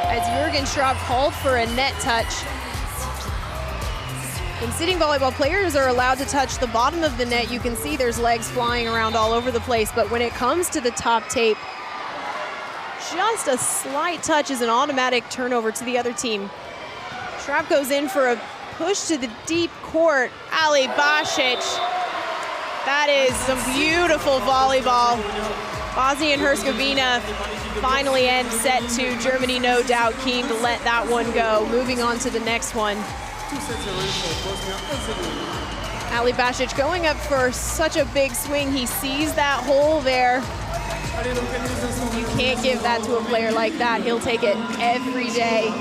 as Jürgen Schrapp called for a net touch. When sitting volleyball, players are allowed to touch the bottom of the net. You can see there's legs flying around all over the place, but when it comes to the top tape, just a slight touch is an automatic turnover to the other team. Schrapp goes in for a push to the deep court. Ali Basic. That is some beautiful volleyball. Bosnia and Herzegovina finally end set 2. Germany, no doubt, keen to let that one go. Moving on to the next one. Ali Basic going up for such a big swing. He sees that hole there. You can't give that to a player like that. He'll take it every day. I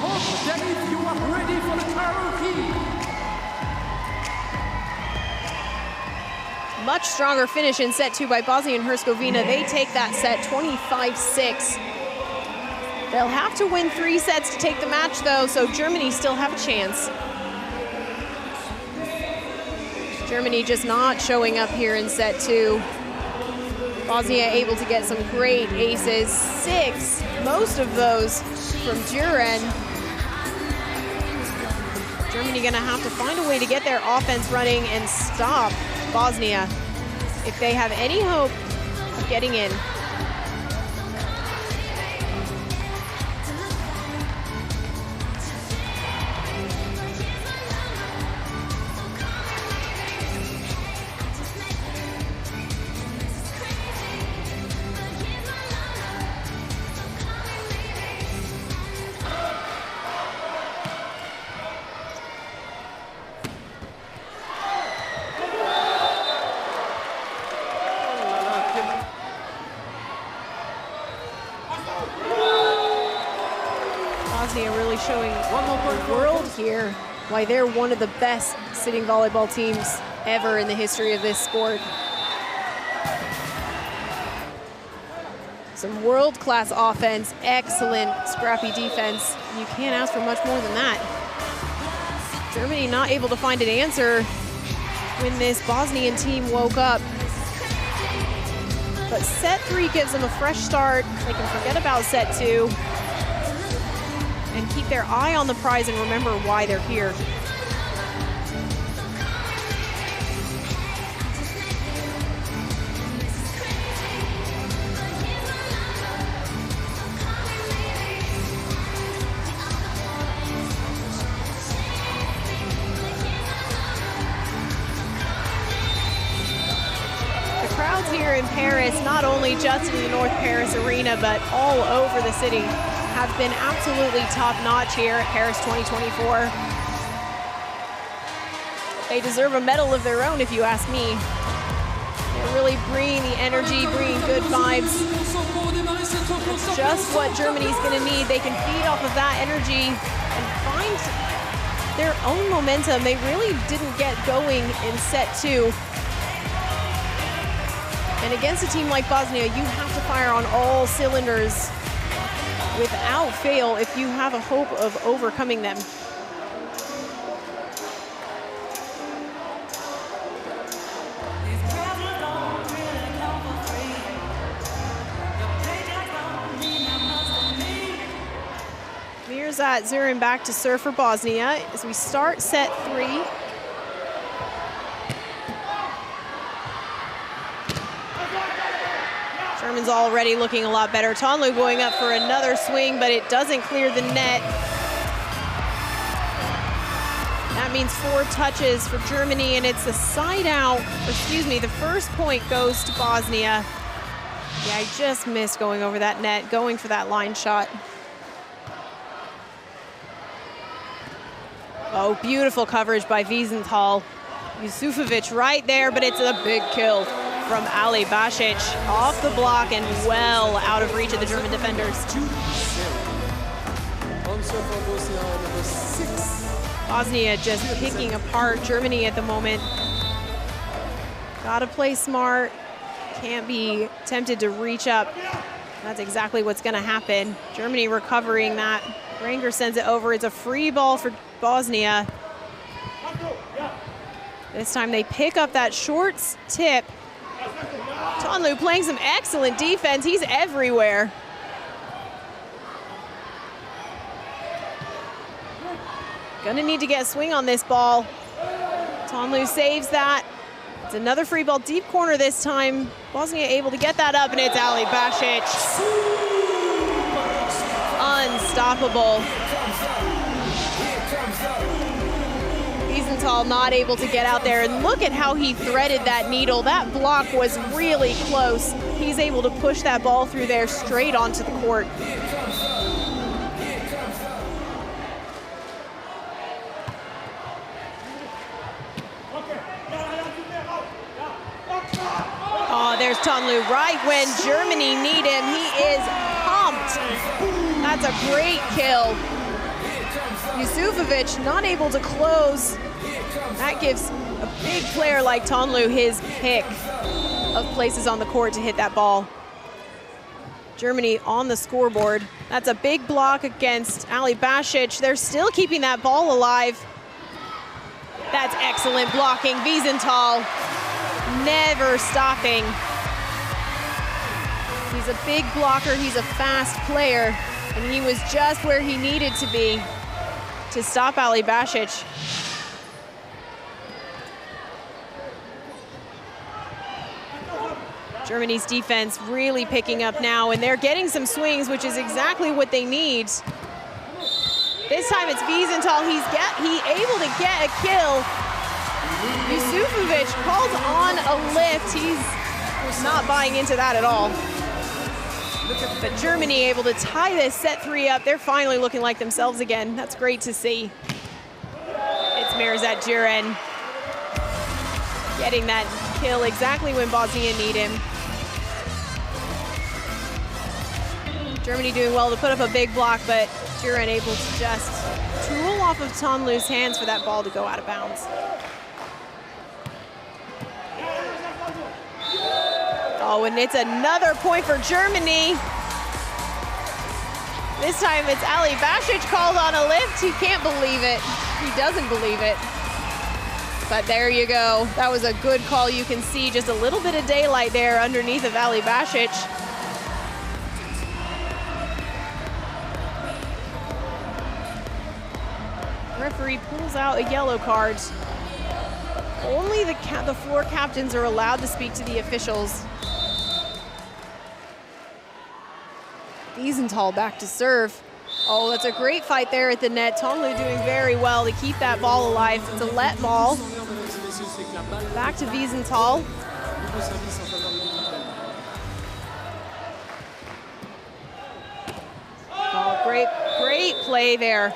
hope that if you are ready for the karaoke. Much stronger finish in set 2 by Bosnia and Herzegovina. They take that set 25-6. They'll have to win 3 sets to take the match though, so Germany still have a chance. Germany just not showing up here in set 2. Bosnia able to get some great aces, 6, most of those from Duran. Germany gonna have to find a way to get their offense running and stop Bosnia if they have any hope of getting in. is showing the world here why they're one of the best sitting volleyball teams ever in the history of this sport. Some world-class offense, excellent scrappy defense. You can't ask for much more than that. Germany not able to find an answer when this Bosnian team woke up. But set 3 gives them a fresh start. They can forget about set 2 and keep their eye on the prize and remember why they're here. Here in Paris, not only just in the North Paris arena, but all over the city, have been absolutely top-notch here at Paris 2024. They deserve a medal of their own, if you ask me. They're really bringing the energy, bringing good vibes. It's just what Germany's going to need. They can feed off of that energy and find their own momentum. They really didn't get going in set 2. And against a team like Bosnia, you have to fire on all cylinders without fail if you have a hope of overcoming them. Mirzat Zurin back to serve for Bosnia as we start set 3. Germans already looking a lot better. Tonlu going up for another swing, but it doesn't clear the net. That means 4 touches for Germany, and it's a side out. Excuse me, the first point goes to Bosnia. Yeah, I just missed going over that net, going for that line shot. Oh, beautiful coverage by Wiesenthal. Yusufovic right there, but it's a big kill from Ali Basic, off the block and well out of reach of the German defenders. Bosnia just picking apart Germany at the moment. Gotta play smart, can't be tempted to reach up. That's exactly what's gonna happen. Germany recovering that. Ranger sends it over, it's a free ball for Bosnia. This time they pick up that short tip. Tonlu playing some excellent defense. He's everywhere. Gonna need to get a swing on this ball. Tonlu saves that. It's another free ball, deep corner this time. Bosnia able to get that up, and it's Ali Basic. Unstoppable. Wiesenthal not able to get out there, and look at how he threaded that needle. That block was really close. He's able to push that ball through there straight onto the court. Oh, there's Tonlu right when Germany need him. He is pumped. That's a great kill. Yusufovic not able to close. That gives a big player like Tonlu his pick of places on the court to hit that ball. Germany on the scoreboard. That's a big block against Ali Basic. They're still keeping that ball alive. That's excellent blocking. Wiesenthal never stopping. He's a big blocker, he's a fast player, and he was just where he needed to be to stop Ali Basic. Germany's defense really picking up now, and they're getting some swings, which is exactly what they need. This time it's Wiesenthal. He's able to get a kill. Yusufovic calls on a lift. He's not buying into that at all. But Germany able to tie this set 3 up. They're finally looking like themselves again. That's great to see. It's Mirzat Zurin getting that kill exactly when Bosnia need him. Germany doing well to put up a big block, but Duran able to just tool off of Tonlu's hands for that ball to go out of bounds. Oh, and it's another point for Germany. This time it's Ali Basic called on a lift. He can't believe it. He doesn't believe it. But there you go. That was a good call. You can see just a little bit of daylight there underneath of Ali Basic. Referee pulls out a yellow card. Only the floor captains are allowed to speak to the officials. Wiesenthal back to serve. Oh, that's a great fight there at the net. Tonlu doing very well to keep that ball alive. It's a let ball. Back to Wiesenthal. Oh, great play there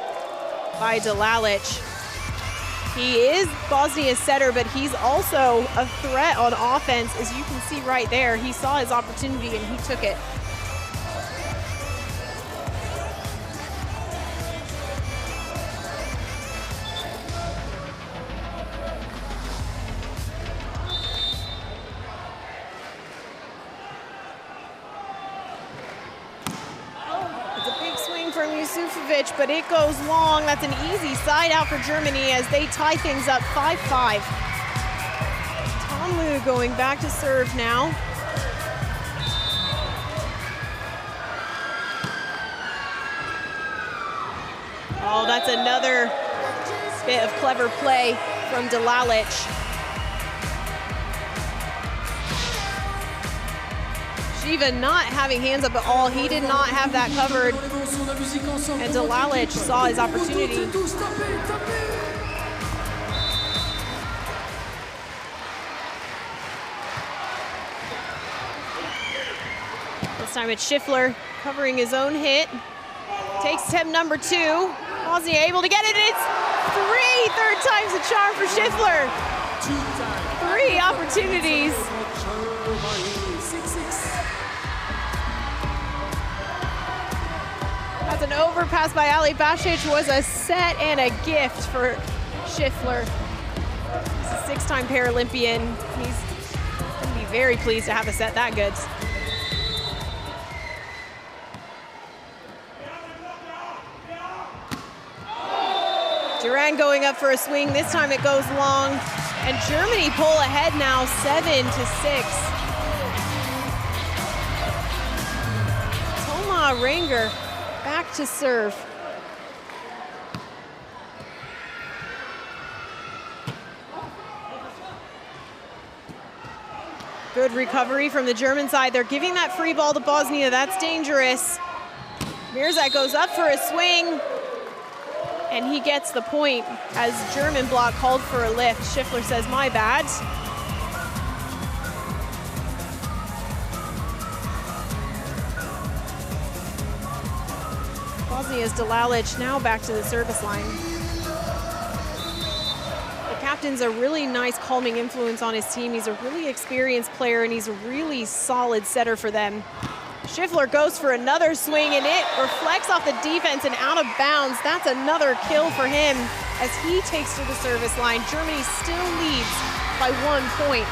by Delalic. He is Bosnia's setter, but he's also a threat on offense. As you can see right there, he saw his opportunity and he took it. But it goes long. That's an easy side out for Germany as they tie things up 5-5. Tonlu going back to serve now. Oh, that's another bit of clever play from Delalic. Shiva not having hands up at all. He did not have that covered. And Delalic saw his opportunity. This time it's Schiffler covering his own hit. Takes attempt number 2. Bosnia able to get it. It's 3. Third time's a charm for Schiffler. 3 opportunities. That's an overpass by Ali Basic, was a set and a gift for Schiffler. He's a 6-time Paralympian. He's going to be very pleased to have a set that good. Duran going up for a swing. This time it goes long. And Germany pull ahead now 7-6. Toma Ranger back to serve. Good recovery from the German side. They're giving that free ball to Bosnia. That's dangerous. Mirzak goes up for a swing, and he gets the point as German block called for a lift. Schiffler says, my bad. Bosnia's Delalic now back to the service line. The captain's a really nice calming influence on his team. He's a really experienced player and he's a really solid setter for them. Schiffler goes for another swing and it reflects off the defense and out of bounds. That's another kill for him as he takes to the service line. Germany still leads by 1 point.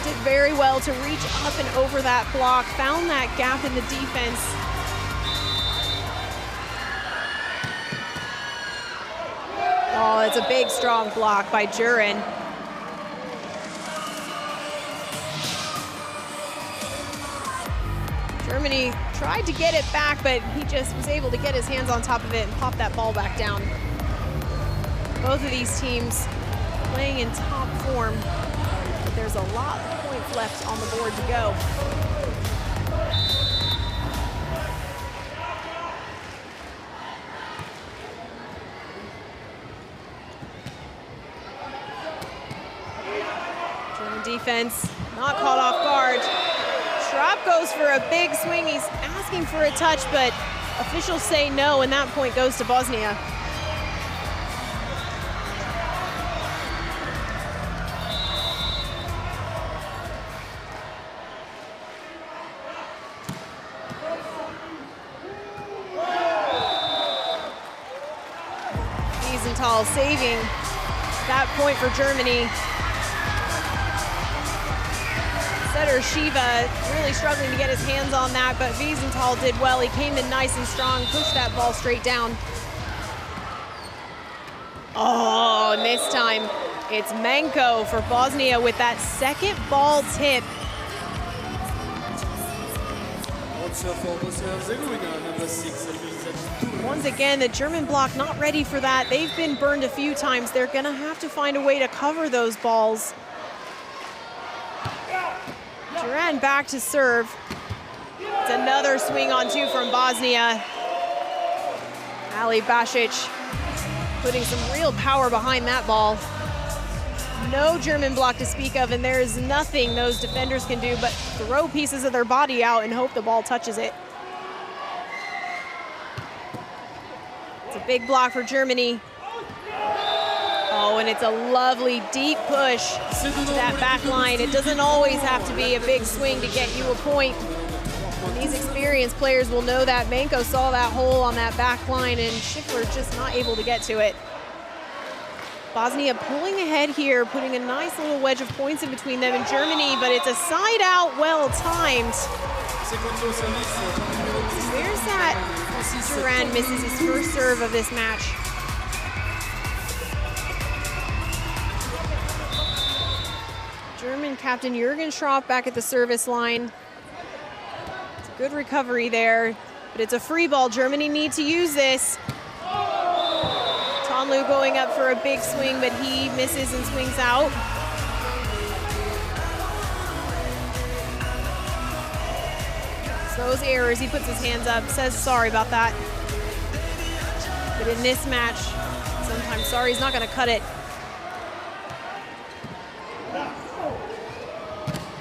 Did very well to reach up and over that block, found that gap in the defense. Oh, it's a big, strong block by Duran. Germany tried to get it back, but he just was able to get his hands on top of it and pop that ball back down. Both of these teams playing in top form, but there's a lot of points left on the board to go. Defense not caught off guard. Schrapp goes for a big swing. He's asking for a touch, but officials say no, and that point goes to Bosnia. Wiesenthal saving that point for Germany. Setter Shiva really struggling to get his hands on that, but Wiesenthal did well. He came in nice and strong, pushed that ball straight down. Oh, and this time it's Menko for Bosnia with that second ball tip. Once again, the German block not ready for that. They've been burned a few times. They're gonna have to find a way to cover those balls. Duran back to serve. It's another swing on two from Bosnia. Ali Basic putting some real power behind that ball. No German block to speak of, and there is nothing those defenders can do but throw pieces of their body out and hope the ball touches it. It's a big block for Germany. Oh, and it's a lovely deep push to that back line. It doesn't always have to be a big swing to get you a point. And these experienced players will know that. Menko saw that hole on that back line, and Schiffler just not able to get to it. Bosnia pulling ahead here, putting a nice little wedge of points in between them and Germany, but it's a side out, well timed. There's that. Duran misses his first serve of this match. German captain Jürgen Schroff back at the service line. It's a good recovery there, but it's a free ball. Germany need to use this. Tonlu going up for a big swing, but he misses and swings out. So those errors, he puts his hands up, says sorry about that. But in this match, sometimes sorry's not gonna cut it.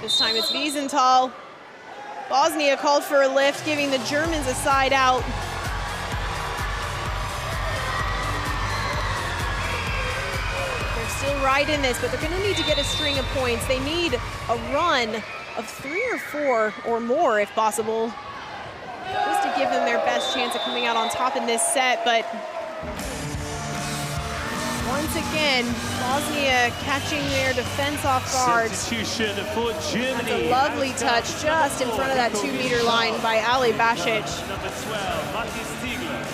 This time it's Wiesenthal. Bosnia called for a lift, giving the Germans a side out. They're still right in this, but they're gonna need to get a string of points. They need a run of 3 or 4 or more if possible, just to give them their best chance of coming out on top in this set. But once again, Bosnia catching their defense off guard. Substitution for Germany. That's a lovely touch just in front of that 2-meter line by Ali Basic. Number 12, Matti Stiegler.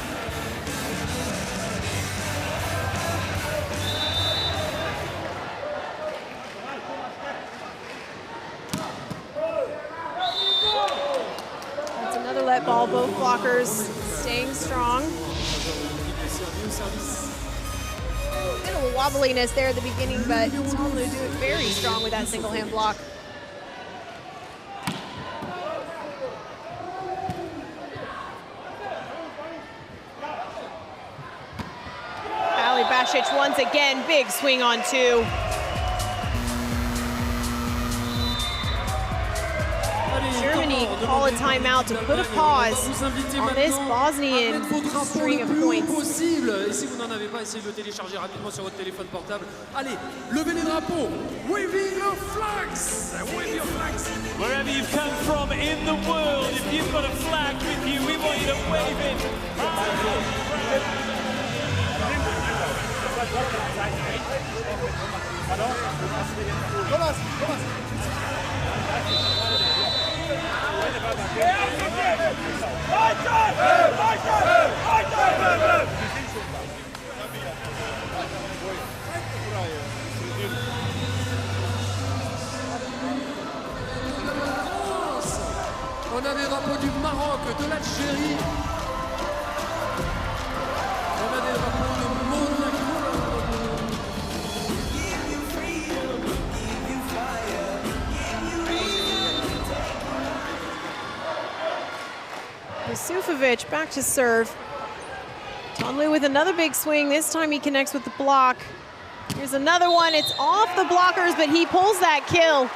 That's another let ball, both blockers staying strong. A little wobbliness there at the beginning, but Tonlu do it very strong with that single hand block. Ali Basic once again, big swing on two. Germany call a timeout to put a pause on this Bosnian string of points. Et si vous n'en avez pas, essayez de le télécharger rapidement sur votre téléphone portable. Allez, levez les drapeaux. Waving your flags. Wave your flags. Wherever you've come from in the world, if you've got a flag with you, we want you to wave it. On a des drapeaux du Maroc, de l'Algérie. On a des drapeaux de Monaco. Yusufovic back to serve. Tonlu with another big swing. This time he connects with the block. Here's another one. It's off the blockers, but he pulls that kill,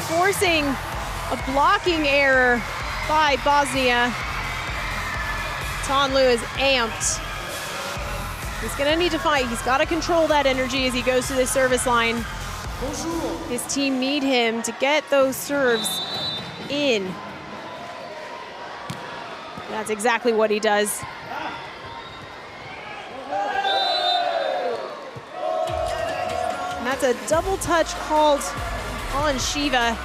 forcing a blocking error by Bosnia. Tonlu is amped. He's gonna need to fight. He's gotta control that energy as he goes to the service line. His team need him to get those serves in. That's exactly what he does. That's a double touch called on Shiva.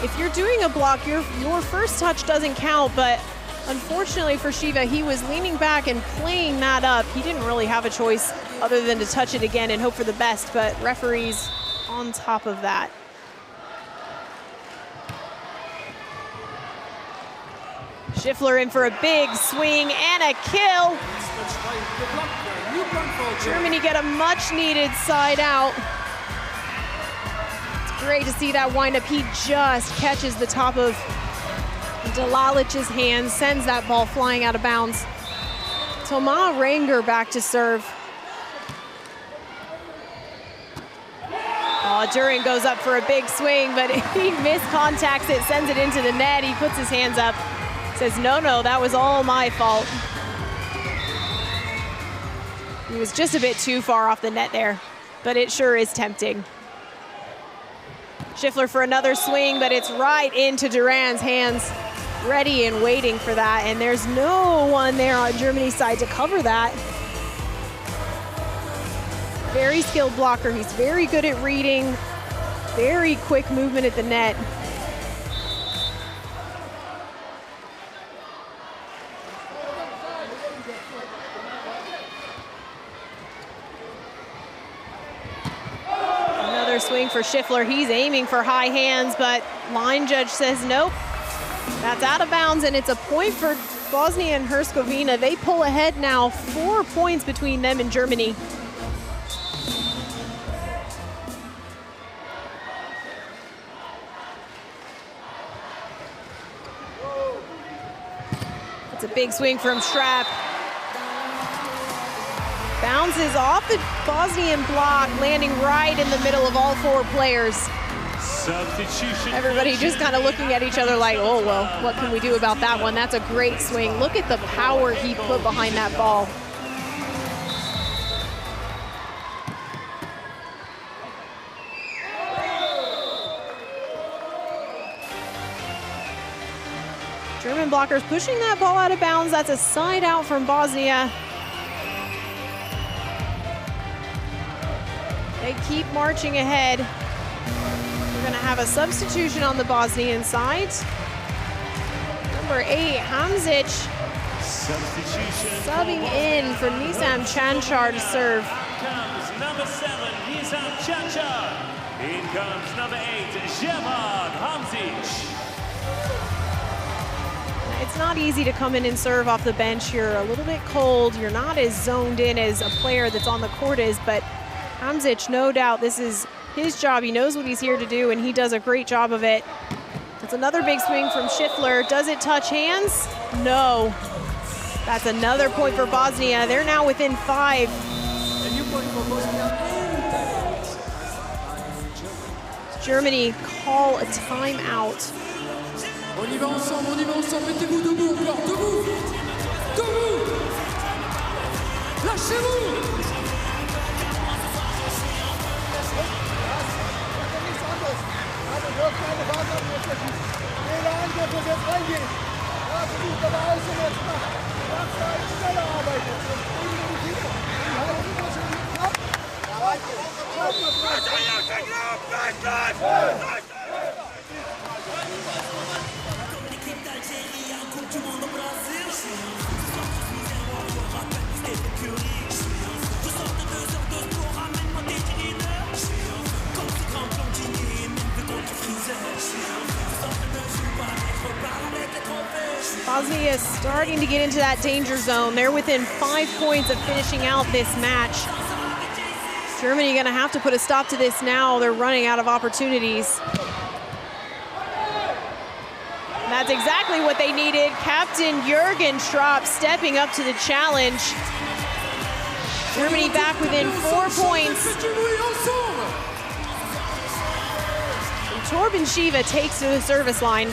If you're doing a block, your first touch doesn't count, but unfortunately for Shiva, he was leaning back and playing that up. He didn't really have a choice other than to touch it again and hope for the best, but referees on top of that. Schiffler in for a big swing and a kill. Germany get a much needed side out. It's great to see that wind up. He just catches the top of Dalilic's hand, sends that ball flying out of bounds. Thomas Ranger back to serve. Oh, Duran goes up for a big swing, but he miscontacts it, sends it into the net. He puts his hands up, says, no, that was all my fault. He was just a bit too far off the net there, but it sure is tempting. Schiffler for another swing, but it's right into Duran's hands, ready and waiting for that, and there's no one there on Germany's side to cover that. Very skilled blocker. He's very good at reading, very quick movement at the net. Another swing for Schiffler. He's aiming for high hands, but line judge says nope. That's out of bounds, and it's a point for Bosnia and Herzegovina. They pull ahead now, 4 points between them and Germany. It's a big swing from Strap. Bounces off the Bosnian block, landing right in the middle of all 4 players. Substitution. Everybody just kind of looking at each other like, oh, well, what can we do about that one? That's a great swing. Look at the power he put behind that ball. German blockers pushing that ball out of bounds. That's a side out from Bosnia. They keep marching ahead. We're going to have a substitution on the Bosnian side. Number 8, Hamzic, subbing in for Nizam Chanchar to serve. Comes number 7, Nizam Chanchar. In comes number 8, German Hamzic. It's not easy to come in and serve off the bench. You're a little bit cold. You're not as zoned in as a player that's on the court is, but Hamzic, no doubt, this is his job. He knows what he's here to do, and he does a great job of it. It's another big swing from Schiffler. Does it touch hands? No. That's another point for Bosnia. They're now within 5. Germany call a timeout. On y va ensemble, mettez-vous debout encore, debout, debout, lâchez-vous. Bosnia is starting to get into that danger zone. They're within 5 points of finishing out this match. Germany gonna have to put a stop to this now. They're running out of opportunities. And that's exactly what they needed. Captain Jürgen Schrapp stepping up to the challenge. Germany back within 4 points. And Torben Shiva takes to the service line.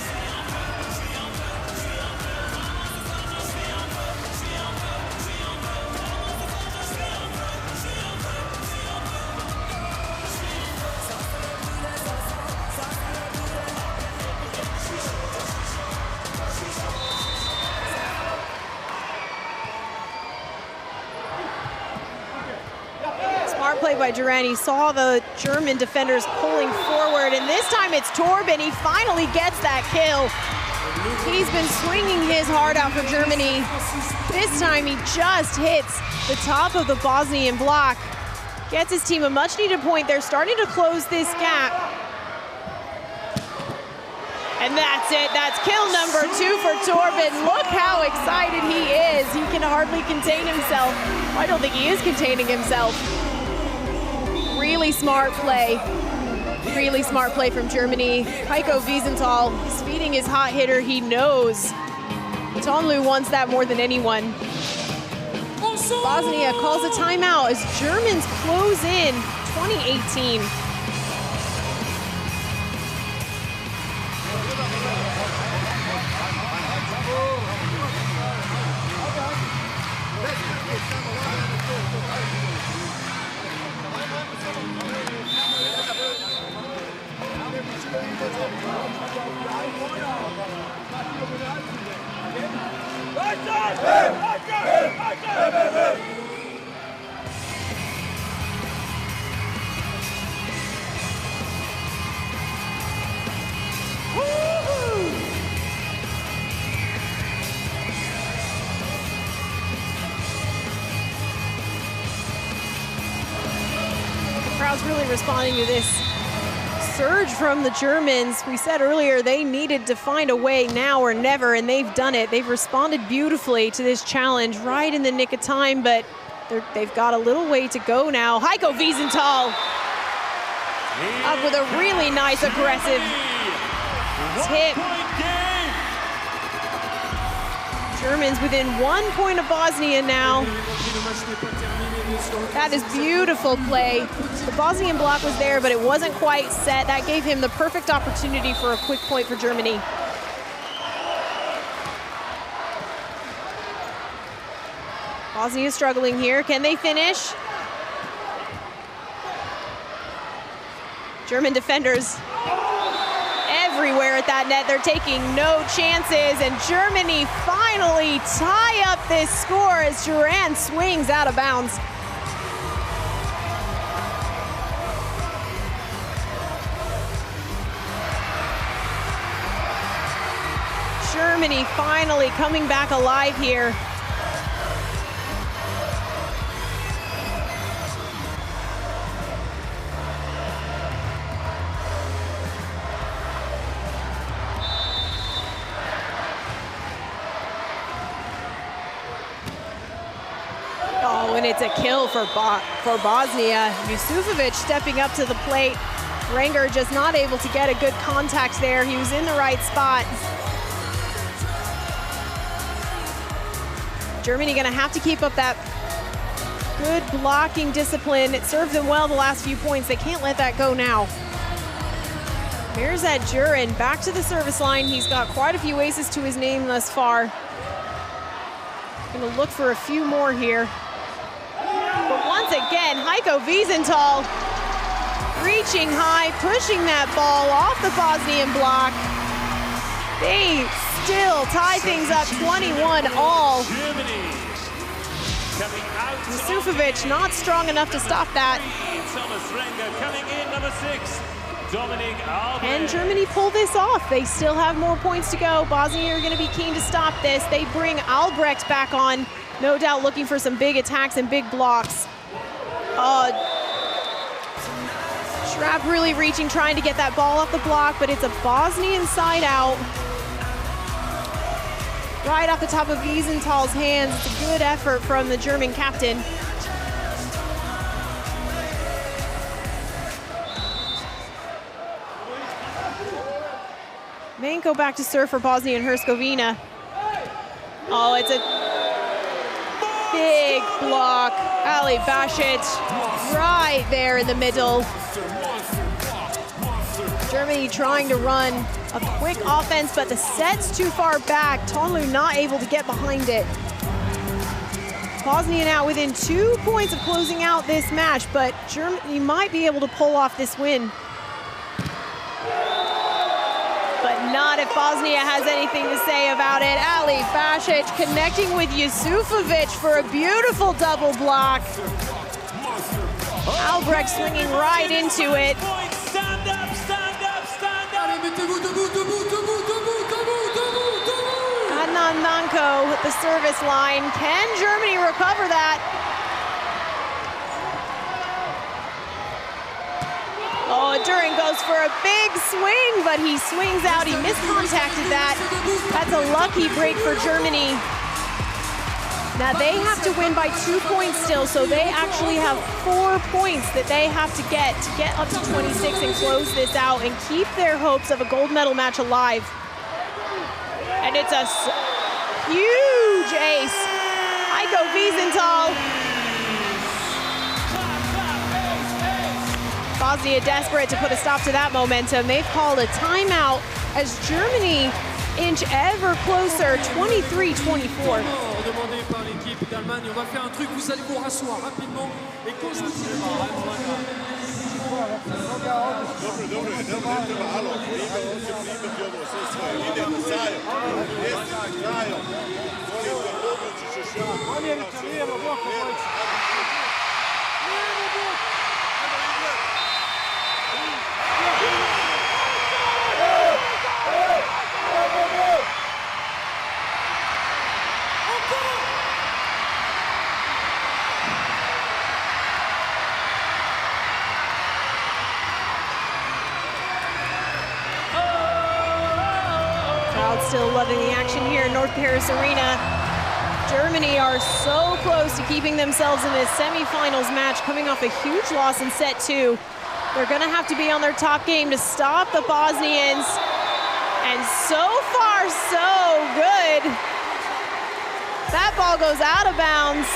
play by Duran. He saw the German defenders pulling forward, and this time it's Torben. He finally gets that kill. He's been swinging his heart out for Germany. This time he just hits the top of the Bosnian block. Gets his team a much-needed point. They're starting to close this gap. And that's it. That's kill number 2 for Torben. Look how excited he is. He can hardly contain himself. I don't think he is containing himself. Really smart play. Really smart play from Germany. Heiko Wiesenthal is feeding his hot hitter. He knows Tonlu wants that more than anyone. Bosnia calls a timeout as Germans close in 2018. Crowd's really responding to this surge from the Germans. We said earlier they needed to find a way now or never, and they've done it. They've responded beautifully to this challenge right in the nick of time, but they've got a little way to go now. Heiko Wiesenthal up with a really nice aggressive tip. Germans within 1 point of Bosnia now. That is beautiful play. The Bosnian block was there, but it wasn't quite set. That gave him the perfect opportunity for a quick point for Germany. Bosnia struggling here. Can they finish? German defenders everywhere at that net. They're taking no chances, and Germany finally tie up this score as Duran swings out of bounds. Germany finally coming back alive here. Oh, and it's a kill for Bosnia. Yusufovic stepping up to the plate. Renger just not able to get a good contact there. He was in the right spot. Germany gonna have to keep up that good blocking discipline. It served them well the last few points. They can't let that go now. Here's that Duran back to the service line. He's got quite a few aces to his name thus far. Gonna look for a few more here. But once again, Heiko Wiesenthal reaching high, pushing that ball off the Bosnian block. They still tie things up 21-all. Yusufovic not strong enough to stop that. Can Germany pull this off? They still have more points to go. Bosnia are going to be keen to stop this. They bring Albrecht back on, no doubt looking for some big attacks and big blocks. Schrapp really reaching, trying to get that ball off the block, but it's a Bosnian side out. Right off the top of Wiesenthal's hands. It's a good effort from the German captain. Manko back to serve for Bosnia and Herzegovina. Oh, it's a big block. Ali Basic right there in the middle. Germany trying to run a quick offense, but the set's too far back. Tonlu not able to get behind it. Bosnia now within 2 points of closing out this match, but Germany might be able to pull off this win. But not if Bosnia has anything to say about it. Ali Basic connecting with Yusufovic for a beautiful double block. Albrecht swinging right into it. Stand up, stand up, stand up. Allez, mettez-vous debout, debout, debout, debout, debout, debout, debout. Adnan Nanko with the service line. Can Germany recover that? Oh, Duran goes for a big swing, but he swings out. He miscontacted that. That's a lucky break for Germany. Now they have to win by 2 points still, so they actually have 4 points that they have to get up to 26 and close this out and keep their hopes of a gold medal match alive. And it's a huge ace. Heiko Wiesenthal. Bosnia desperate to put a stop to that momentum. They've called a timeout as Germany inch ever closer, 23-24. Demandé par l'équipe d'Allemagne. On va faire un truc, vous allez vous rasseoir rapidement. Et quand je vous dis still loving the action here in North Paris Arena. Germany are so close to keeping themselves in this semifinals match, coming off a huge loss in set 2. They're gonna have to be on their top game to stop the Bosnians. And so far, so good. That ball goes out of bounds.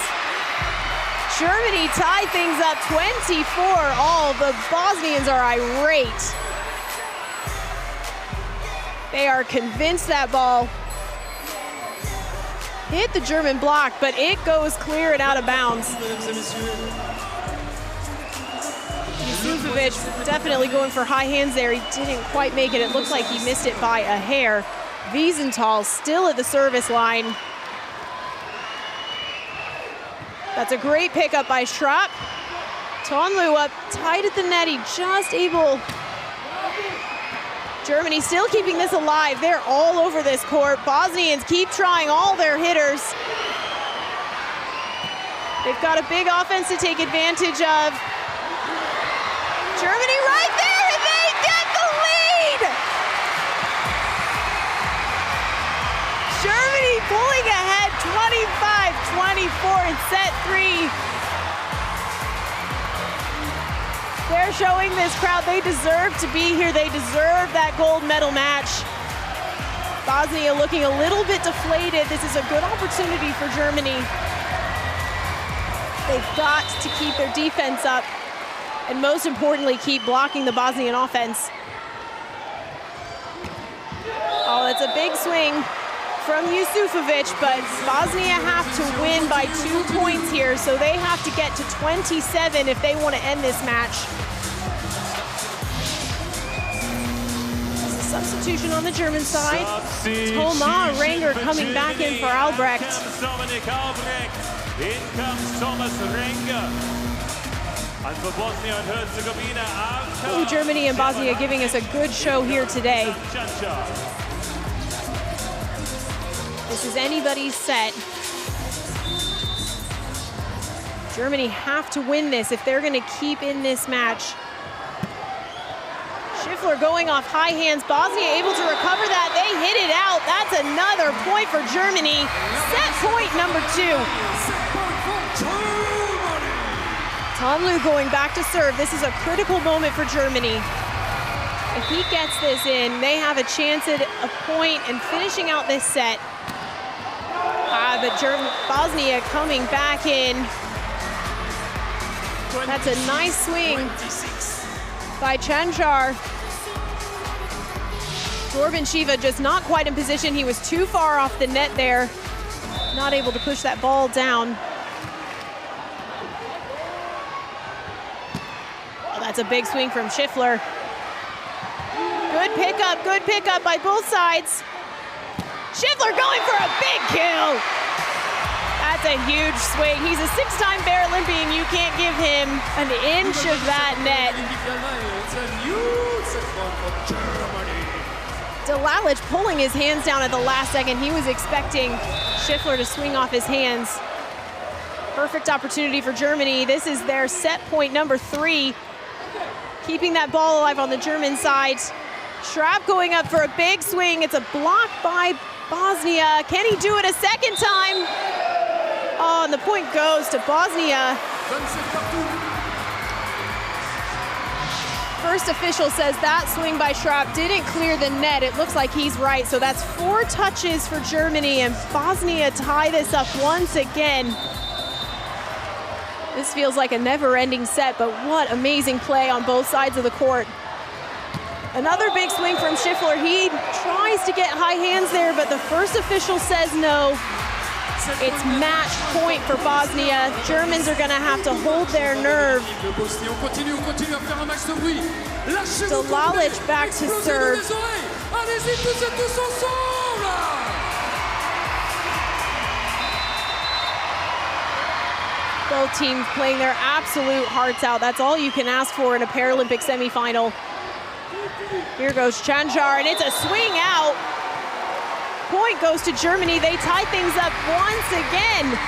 Germany tied things up 24-all. The Bosnians are irate. They are convinced that ball hit the German block, but it goes clear and out of bounds. Yusufovic definitely going for high hands there. He didn't quite make it. It looks like he missed it by a hair. Wiesenthal still at the service line. That's a great pickup by Schrapp. Tonlu up tight at the net. He just able. Germany still keeping this alive. They're all over this court. Bosnians keep trying all their hitters. They've got a big offense to take advantage of. Germany right there, and they get the lead! Germany pulling ahead 25-24 in set 3. They're showing this crowd they deserve to be here. They deserve that gold medal match. Bosnia looking a little bit deflated. This is a good opportunity for Germany. They've got to keep their defense up and most importantly, keep blocking the Bosnian offense. Oh, that's a big swing from Yusufovic, but Bosnia have to win by 2 points here, so they have to get to 27 if they want to end this match. Substitution on the German side. Thomas Renger coming back in for Albrecht. In comes Thomas Renger. And for Bosnia and Herzegovina, Germany and Bosnia giving us a good show here today. This is anybody's set. Germany have to win this if they're going to keep in this match. Schiffler going off high hands. Bosnia able to recover that. They hit it out. That's another point for Germany. Set point number 2. Tonlu going back to serve. This is a critical moment for Germany. If he gets this in, they have a chance at a point and finishing out this set. But Bosnia coming back in. That's a nice swing by Chanchar. Dorban Shiva just not quite in position. He was too far off the net there. Not able to push that ball down. Oh, that's a big swing from Schiffler. Good pickup by both sides. Schiffler going for a big kill. That's That's a huge swing. He's a 6-time Paralympian. You can't give him an inch of that net. It's a huge set point for Germany. Delalich pulling his hands down at the last second. He was expecting Schiffler to swing off his hands. Perfect opportunity for Germany. This is their set point number 3. Keeping that ball alive on the German side. Schrapp going up for a big swing. It's a block by Bosnia. Can he do it a second time? Oh, and the point goes to Bosnia. First official says that swing by Schrapp didn't clear the net. It looks like he's right. So that's 4 touches for Germany, and Bosnia tie this up once again. This feels like a never-ending set, but what amazing play on both sides of the court. Another big swing from Schiffler. He tries to get high hands there, but the first official says no. It's match point for Bosnia. Germans are gonna have to hold their nerve. Delalich back to serve. Both teams playing their absolute hearts out. That's all you can ask for in a Paralympic semifinal. Here goes Chanchar, and it's a swing out. Point goes to Germany. They tie things up once again.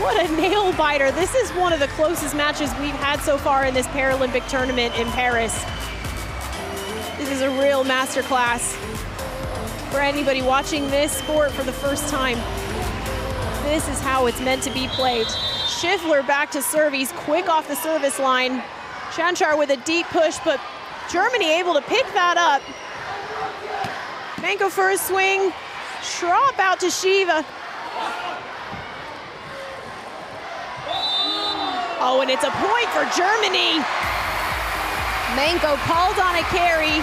What a nail biter. This is one of the closest matches we've had so far in this Paralympic tournament in Paris. This is a real masterclass for anybody watching this sport for the first time. This is how it's meant to be played. Schiffler back to serve. He's quick off the service line. Chanchar with a deep push, but Germany able to pick that up. Manko for a swing. Schrapp out to Shiva. Oh, and it's a point for Germany. Manko called on a carry.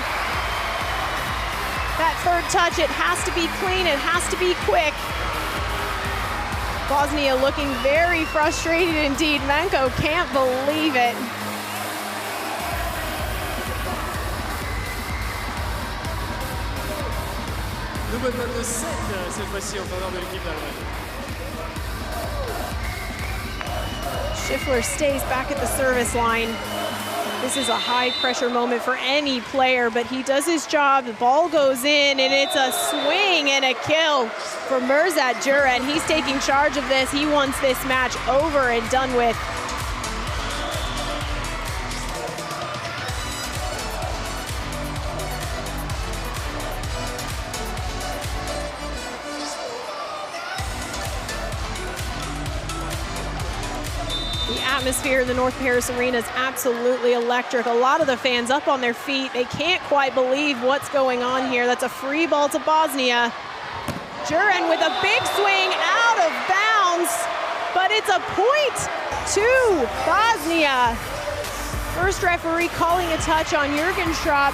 That third touch, it has to be clean, it has to be quick. Bosnia looking very frustrated indeed. Manko can't believe it. Nouvelle balle de 7 cette fois-ci en faveur de l'équipe d'Allemagne. Schiffler stays back at the service line. This is a high pressure moment for any player, but he does his job. The ball goes in, and it's a swing and a kill for Mirzat Juran. He's taking charge of this. He wants this match over and done with. The atmosphere in the North Paris Arena is absolutely electric. A lot of the fans up on their feet. They can't quite believe what's going on here. That's a free ball to Bosnia. Juran with a big swing out of bounds, but it's a point to Bosnia. First referee calling a touch on Jürgen Schrapp.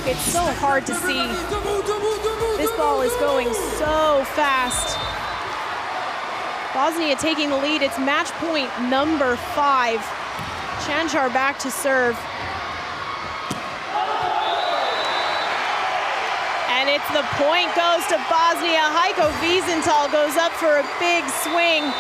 It's so hard to see. This ball is going so fast. Bosnia taking the lead. It's match point number 5. Chanchar back to serve. And it's the point goes to Bosnia. Heiko Wiesenthal goes up for a big swing.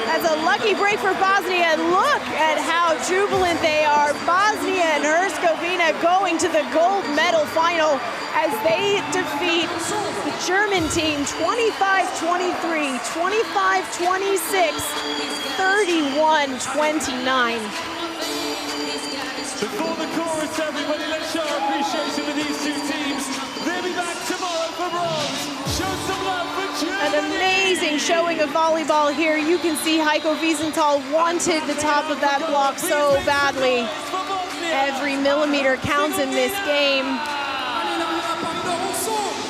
That's a lucky break for Bosnia. Look at how jubilant they are. Bosnia and Herzegovina going to the gold medal final as they defeat the German team 25-23, 25-26, 31-29. Before the chorus, everybody, let's show our appreciation for these two teams. They'll be back tomorrow for bronze. Show some love for Germany. An amazing showing of volleyball here. You can see Heiko Wiesenthal wanted the top of that block so badly. Every millimeter counts in this game.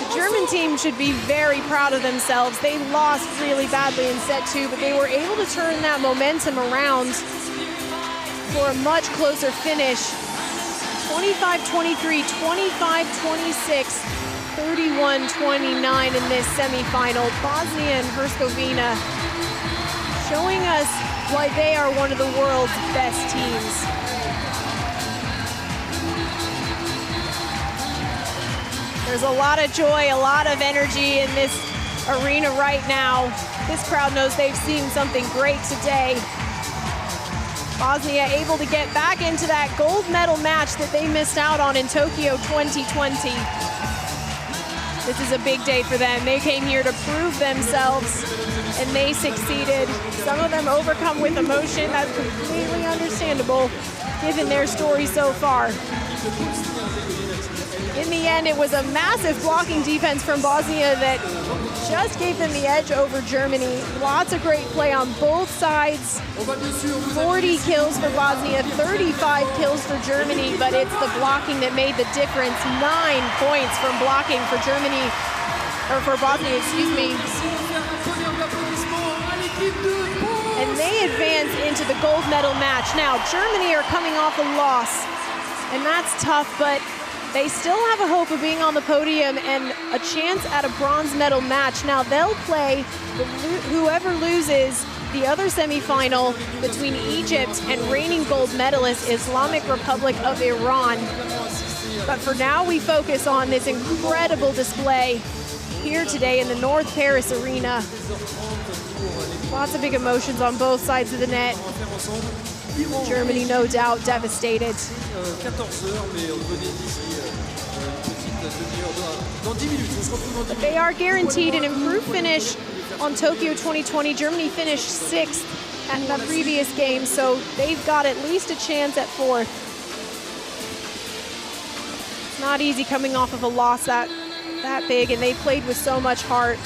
The German team should be very proud of themselves. They lost really badly in set 2, but they were able to turn that momentum around for a much closer finish. 25-23, 25-26, 31-29 in this semifinal. Bosnia and Herzegovina showing us why they are one of the world's best teams. There's a lot of joy, a lot of energy in this arena right now. This crowd knows they've seen something great today. Bosnia able to get back into that gold medal match that they missed out on in Tokyo 2020. This is a big day for them. They came here to prove themselves, and they succeeded. Some of them overcome with emotion. That's completely understandable, given their story so far. In the end, it was a massive blocking defense from Bosnia that just gave them the edge over Germany. Lots of great play on both sides. 40 kills for Bosnia, 35 kills for Germany, but it's the blocking that made the difference. 9 points from blocking for Germany, or for Bosnia, excuse me. And they advance into the gold medal match. Now, Germany are coming off a loss, and that's tough, but they still have a hope of being on the podium and a chance at a bronze medal match. Now they'll play whoever loses the other semifinal between Egypt and reigning gold medalist Islamic Republic of Iran. But for now, we focus on this incredible display here today in the North Paris Arena. Lots of big emotions on both sides of the net. Germany, no doubt, devastated. But they are guaranteed an improved finish on Tokyo 2020. Germany finished 6th at the previous game, so they've got at least a chance at 4th. It's not easy coming off of a loss that big, and they played with so much heart.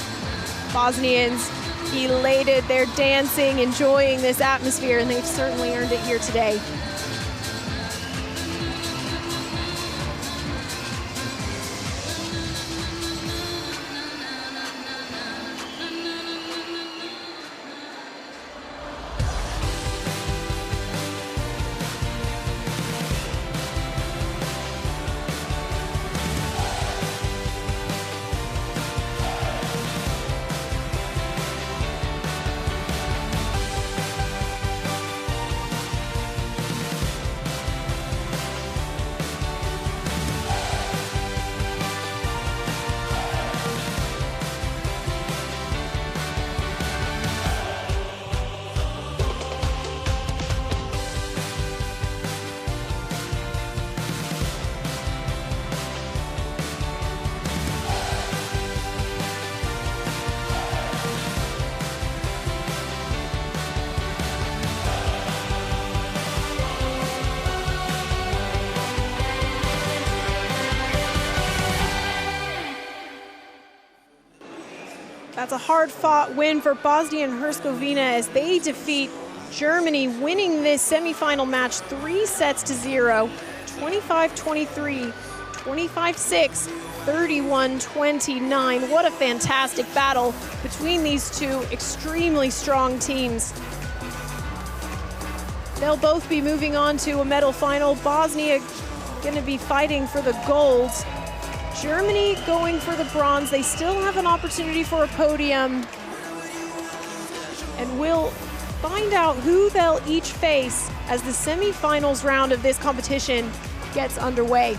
Bosnians elated, they're dancing, enjoying this atmosphere, and they've certainly earned it here today. That's a hard-fought win for Bosnia and Herzegovina as they defeat Germany, winning this semifinal match 3 sets to 0, 25-23, 25-6, 31-29. What a fantastic battle between these two extremely strong teams. They'll both be moving on to a medal final. Bosnia going to be fighting for the gold. Germany going for the bronze. They still have an opportunity for a podium. And we'll find out who they'll each face as the semifinals round of this competition gets underway.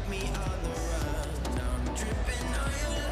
Me on the run, now I'm tripping on your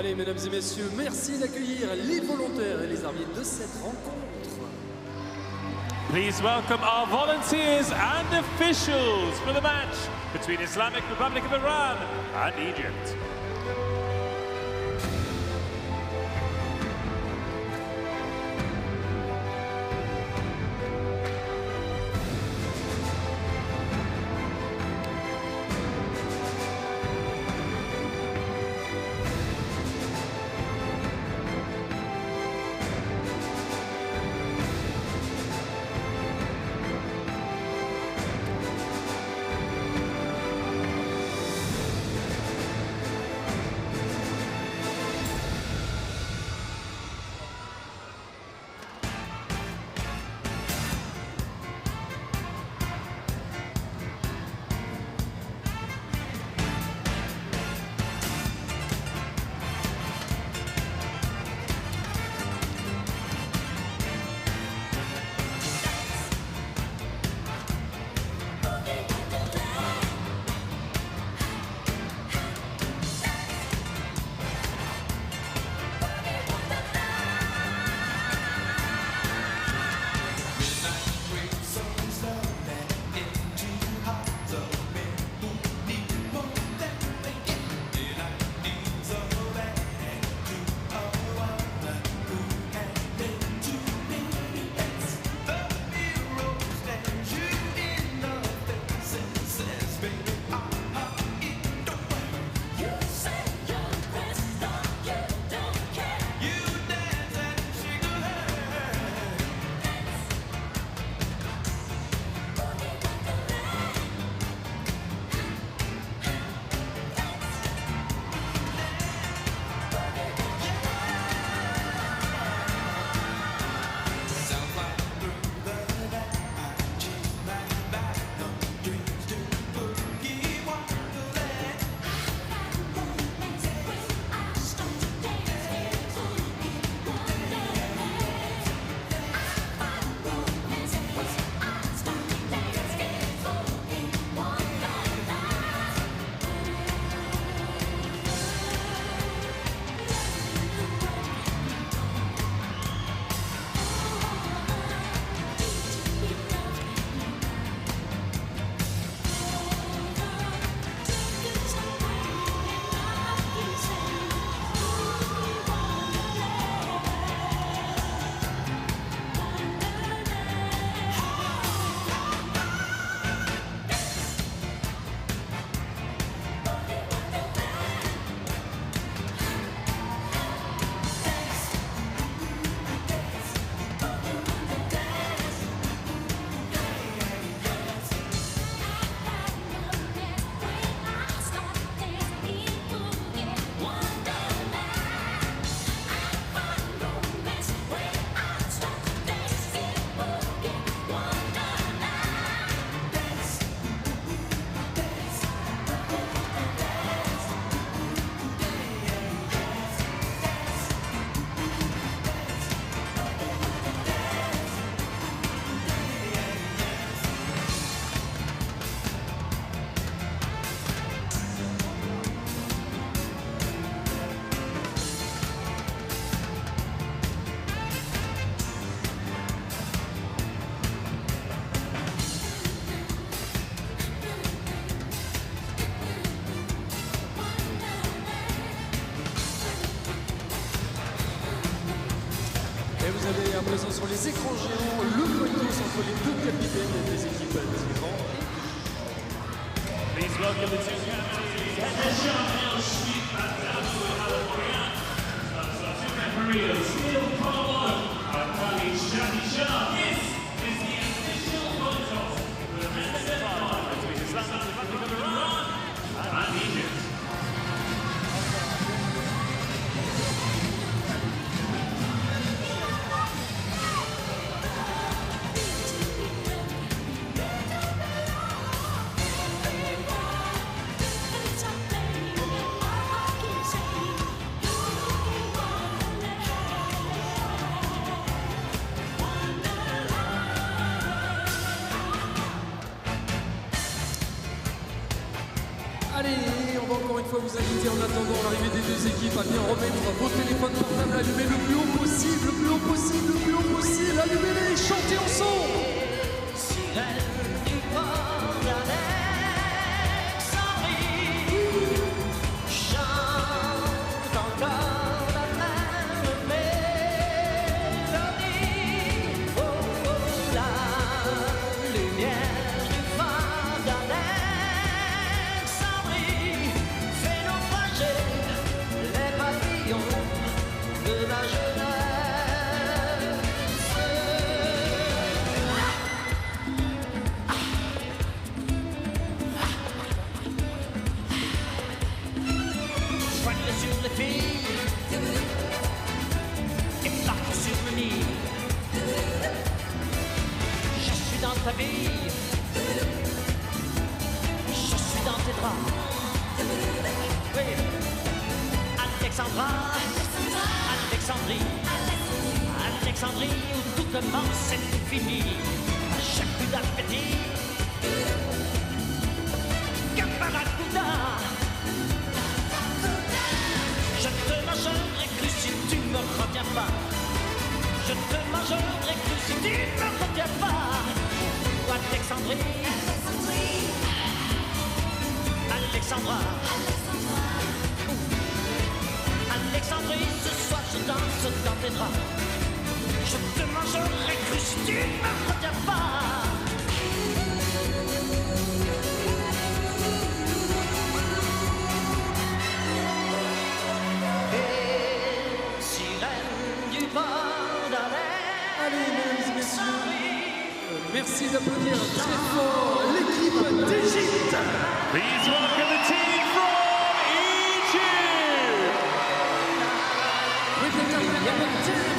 Allez, mesdames et messieurs, merci d'accueillir les volontaires et les arbitres de cette rencontre. Please welcome our volunteers and officials for the match between Islamic Republic of Iran and Egypt. Vous avez à présent sur les écrans géants le feuilletos entre les deux capitaines des équipes d'Iran. Please welcome the two Allez, on va encore une une fois vous inviter en attendant l'arrivée des deux équipes à bien remettre vos téléphones portables allumés le plus haut possible, le plus haut possible, le plus haut possible. Allumez-les, chantez ensemble. Ta vie, je suis dans tes draps. Oui, Alexandra, Alexandrie, où tout commence et tout finit. À chaque coup d'appétit, Caparacuda. Je te mangerai cru si tu me retiens pas. Je te mangerai cru si tu me retiens pas. Alexandra, Alexandrie, ce soir je danse dans tes draps. Je te mangerai cru si tu ne me retiens pas. Et sirène du port d'Alexandrie. Allez, mesdames et messieurs. Merci d'applaudir très fort l'équipe d'Égypte. Please welcome the team from Egypt. With the number 10,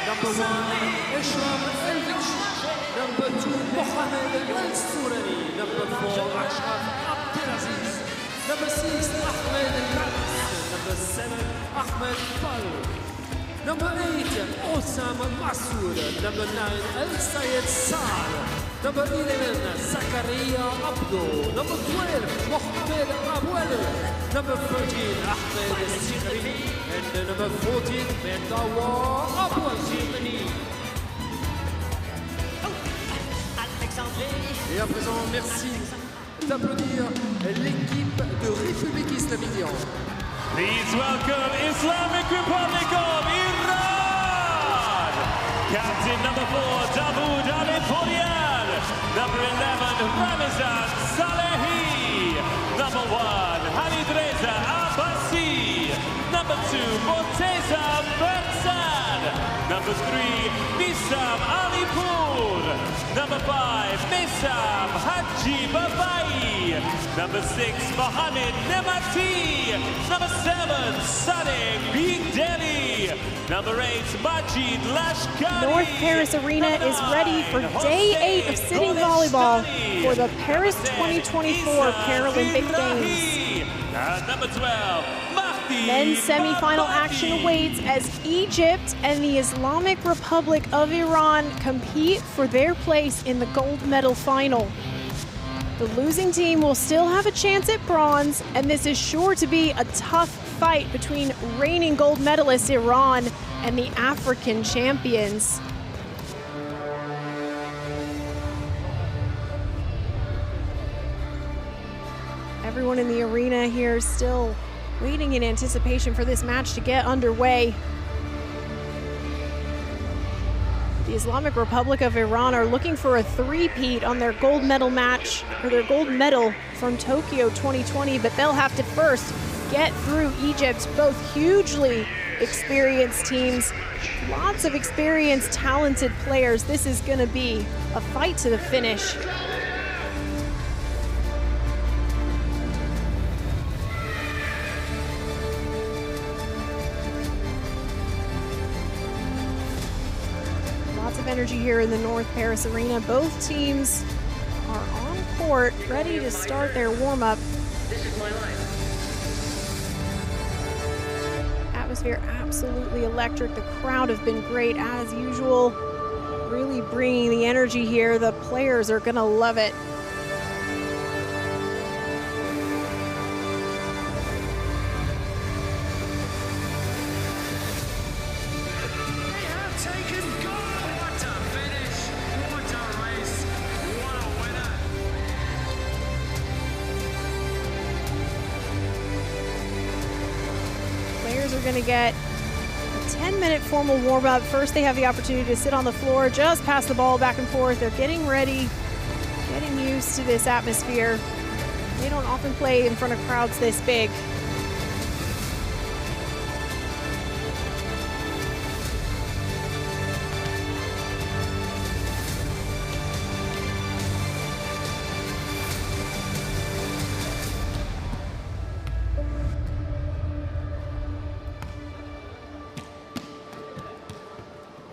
number 1, Islam Elvich. Number 2, Mohamed Al-Sourani. Number 4, Ashraf Abdelaziz. Number 6, Ahmed Al-Lamis. Number 7, Ahmed Fal. Number 8, Osama Masoud. Number 9, El-Sayed Saad. Number 11, Zakaria Abdo. Number 12, Mohamed Abouel. Number 13, Ahmed Sikri. And number 14, Mendawa Abouel. Et à présent, merci d'applaudir l'équipe de République islamique d'Iran. Please welcome Islamic Republic of Iran. Captain number 4, Dawood Aliforian. Number 11, Ramazan Salehi. Number 1, Halid Reza Abbasi. Number 2, Morteza Bersan. Number 3, Bissam Alipur. Number 5, Missam Haji Babai. Number 6, Mohamed Nemati. Number 7, Sadek Bigdeli. Number 8, Majid Lashkari. North Paris Arena is ready for day 8 of sitting volleyball for the Paris 2024 Paralympic Games. And number 12, Mahdi. Men's semifinal action awaits as Egypt and the Islamic Republic of Iran compete for their place in the gold medal final. The losing team will still have a chance at bronze, and this is sure to be a tough fight between reigning gold medalist Iran and the African champions. Everyone in the arena here is still waiting in anticipation for this match to get underway. The Islamic Republic of Iran are looking for a three-peat on their gold medal match, or their gold medal from Tokyo 2020, but they'll have to first get through Egypt, both hugely experienced teams, lots of experienced, talented players. This is gonna be a fight to the finish. Energy here in the North Paris Arena. Both teams are on court, ready to start their warm-up. This is my life. Atmosphere absolutely electric. The crowd have been great as usual, really bringing the energy here. The players are gonna love it. going to get a 10-minute formal warm-up. First, they have the opportunity to sit on the floor, just pass the ball back and forth. They're getting ready, getting used to this atmosphere. They don't often play in front of crowds this big.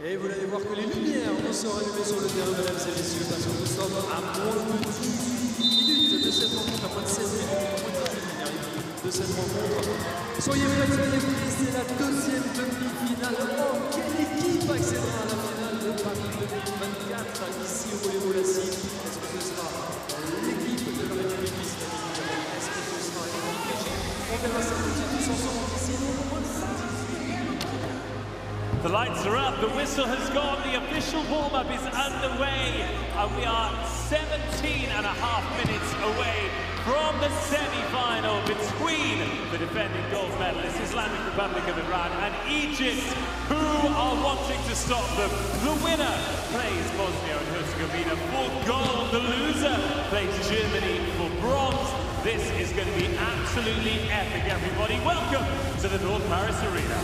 Et vous allez voir que les lumières vont se rallumer sur le terrain, mesdames et messieurs, parce que nous sommes à moins de 18 minutes de cette rencontre, à moins de 16 minutes, à moins de 18 minutes de cette rencontre. Soyez prêts, c'est la deuxième demi-finale. Oh, quelle équipe accédera à la finale de Paris 2024 ici au Volleyball à 6. Est-ce que ce sera l'équipe de la République islamique? Est-ce que ce sera l'équipe EGY? On verra ça tout de suite tous ensemble ici au moins de 5. The lights are up, the whistle has gone, the official warm-up is underway, and we are 17 and a half minutes away from the semi-final between the defending gold medalists, Islamic Republic of Iran and Egypt, who are wanting to stop them. The winner plays Bosnia and Herzegovina for gold, the loser plays Germany for bronze. This is going to be absolutely epic, everybody. Welcome to the North Paris Arena.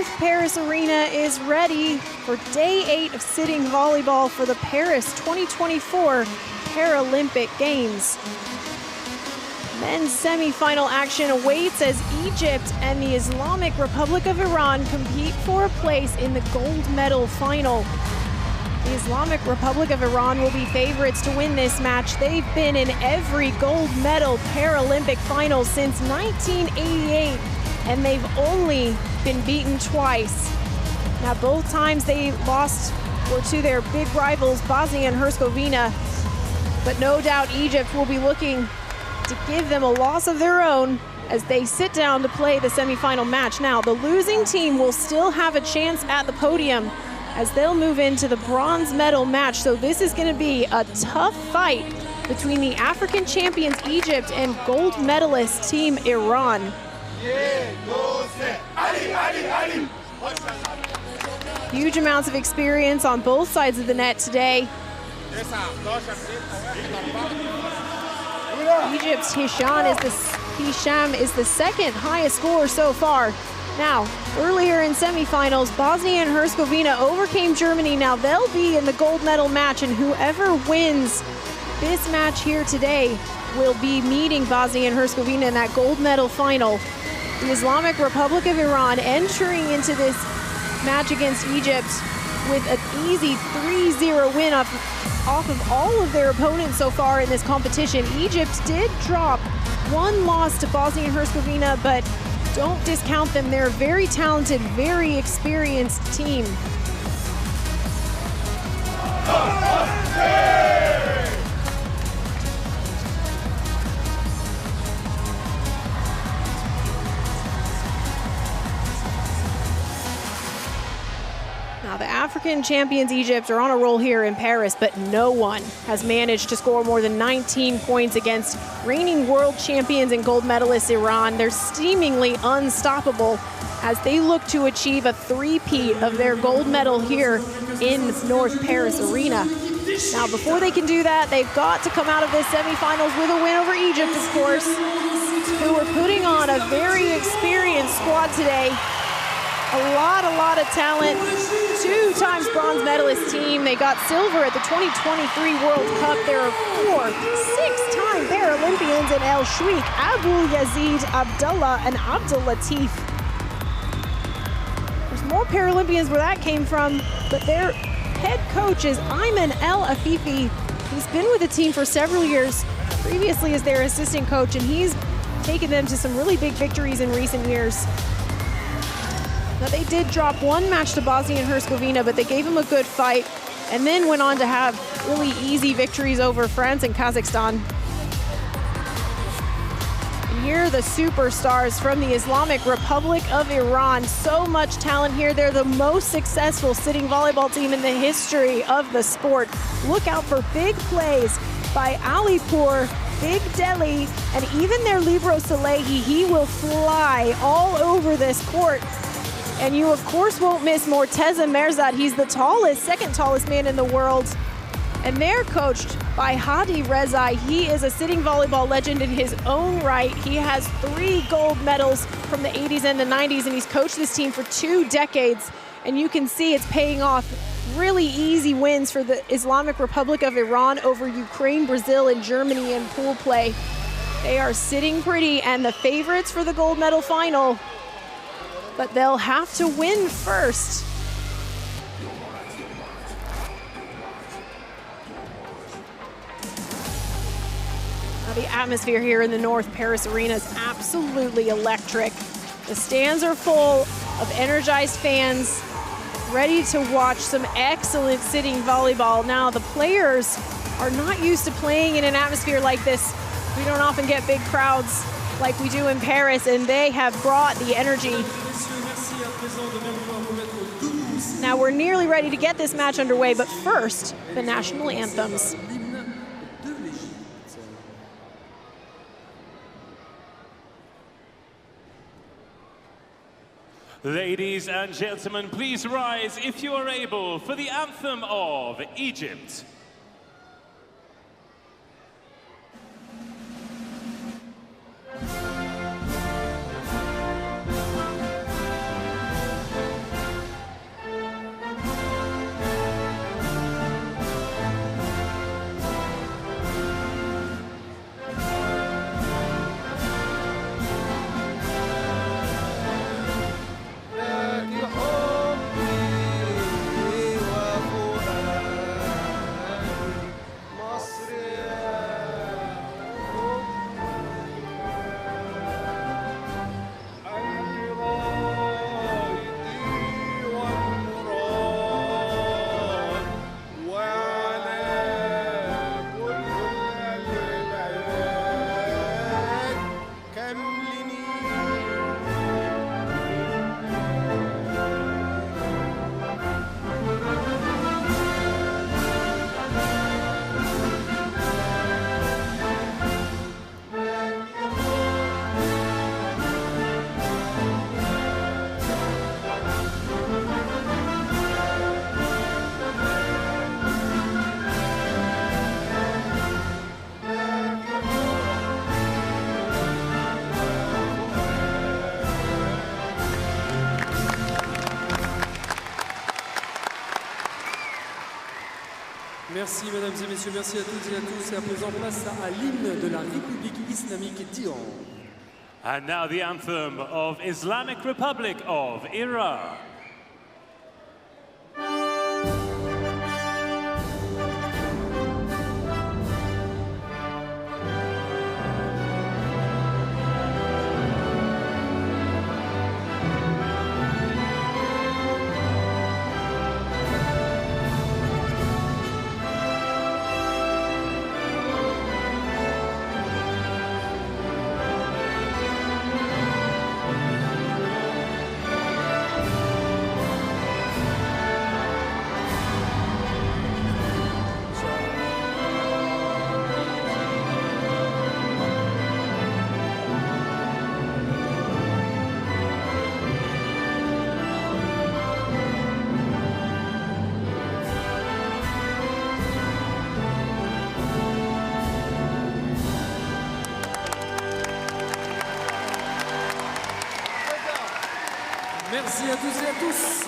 North Paris Arena is ready for day 8 of sitting volleyball for the Paris 2024 Paralympic Games. Men's semifinal action awaits as Egypt and the Islamic Republic of Iran compete for a place in the gold medal final. The Islamic Republic of Iran will be favorites to win this match. They've been in every gold medal Paralympic final since 1988, and they've only been beaten twice. Now, both times they lost were to their big rivals, Bosnia and Herzegovina, but no doubt Egypt will be looking to give them a loss of their own as they sit down to play the semifinal match. Now, the losing team will still have a chance at the podium as they'll move into the bronze medal match. So this is going to be a tough fight between the African champions Egypt and gold medalist team Iran. Huge amounts of experience on both sides of the net today. Egypt's Hisham is the second highest scorer so far. Now, earlier in semifinals, Bosnia and Herzegovina overcame Germany. Now they'll be in the gold medal match, and whoever wins this match here today will be meeting Bosnia and Herzegovina in that gold medal final. The Islamic Republic of Iran entering into this match against Egypt with an easy 3-0 win off of all of their opponents so far in this competition. Egypt did drop one loss to Bosnia and Herzegovina, but don't discount them. They're a very talented, very experienced team. Now, the African champions Egypt are on a roll here in Paris, but no one has managed to score more than 19 points against reigning world champions and gold medalists Iran. They're seemingly unstoppable as they look to achieve a three-peat of their gold medal here in North Paris Arena. Now, before they can do that, they've got to come out of this semifinals with a win over Egypt, of course, who are putting on a very experienced squad today. A lot of talent. 2-time bronze medalist team. They got silver at the 2023 World Cup. There are 4 6-time Paralympians in El Shweik, Abu Yazid, Abdullah, and Abdul Latif. There's more Paralympians where that came from, but their head coach is Ayman El Afifi. He's been with the team for several years, previously as their assistant coach, and he's taken them to some really big victories in recent years. Now, they did drop one match to Bosnia and Herzegovina, but they gave them a good fight and then went on to have really easy victories over France and Kazakhstan. And here are the superstars from the Islamic Republic of Iran. So much talent here. They're the most successful sitting volleyball team in the history of the sport. Look out for big plays by Alipur, Big Delhi, and even their libero Salehi. He will fly all over this court. And you, of course, won't miss Morteza Merzad. He's the second tallest man in the world. And they're coached by Hadi Reza. He is a sitting volleyball legend in his own right. He has 3 gold medals from the 80s and the 90s, and he's coached this team for 2 decades. And you can see it's paying off. Really easy wins for the Islamic Republic of Iran over Ukraine, Brazil, and Germany in pool play. They are sitting pretty and the favorites for the gold medal final, but they'll have to win first. Now, the atmosphere here in the North Paris Arena is absolutely electric. The stands are full of energized fans, ready to watch some excellent sitting volleyball. Now, the players are not used to playing in an atmosphere like this. We don't often get big crowds like we do in Paris, and they have brought the energy. Now, we're nearly ready to get this match underway, but first, the national anthems. Ladies and gentlemen, please rise if you are able for the anthem of Egypt. Merci mesdames et messieurs, merci à toutes et à tous. Et à présent place à l'hymne de la République islamique d'Iran. And now the anthem of Islamic Republic of Iran. Merci à tous et à tous.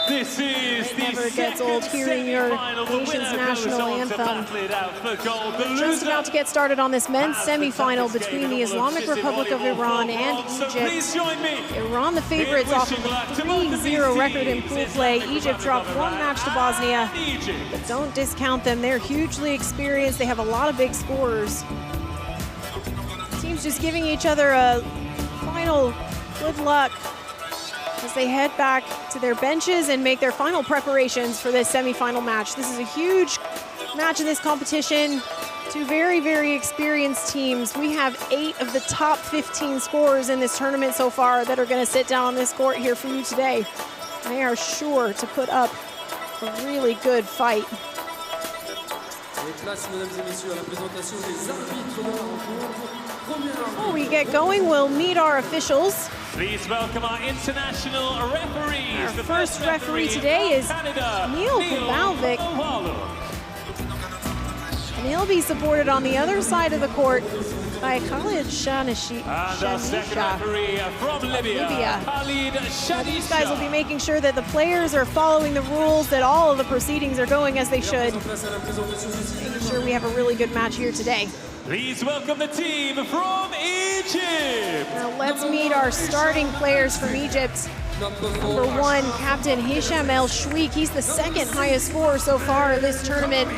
This is It never gets old hearing your nation's national anthem. We're just about to get started on this men's semifinal between the Islamic Republic of Iran and Egypt. Iran the favorites off of a 3-0 record in pool play. Egypt dropped one match to Bosnia, but don't discount them. They're hugely experienced. They have a lot of big scorers. Teams just giving each other a final good luck as they head back to their benches and make their final preparations for this semifinal match. This is a huge match in this competition. Two very, very experienced teams. We have 8 of the top 15 scorers in this tournament so far that are going to sit down on this court here for you today. They are sure to put up a really good fight. Before we get going, we'll meet our officials. Please welcome our international referees. Our first referee today is Neil Kovalvik. And he'll be supported on the other side of the court by Khalid Shanisha. And our second referee from Libya, Khalid Shanisha. These guys will be making sure that the players are following the rules, that all of the proceedings are going as they should. Making sure we have a really good match here today. Please welcome the team from Egypt. Now let's meet our starting players from Egypt. Number 1, Captain Hisham El Shweik. He's the second highest scorer so far in this tournament.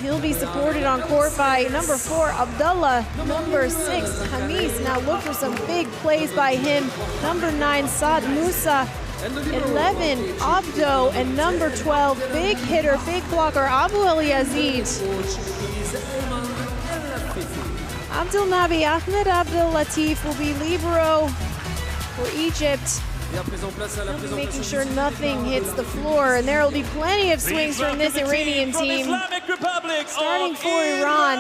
He'll be supported on court by number 4, Abdullah, number 6, Hamis. Now look for some big plays by him. Number 9, Saad Musa, 11, Abdo, and number 12, big hitter, big blocker, Abu El Yazid. Abdul Nabi Ahmed Abdul Latif will be libero for Egypt. Making sure nothing hits the floor, and there will be plenty of swings from this Iranian team. Starting for Iran,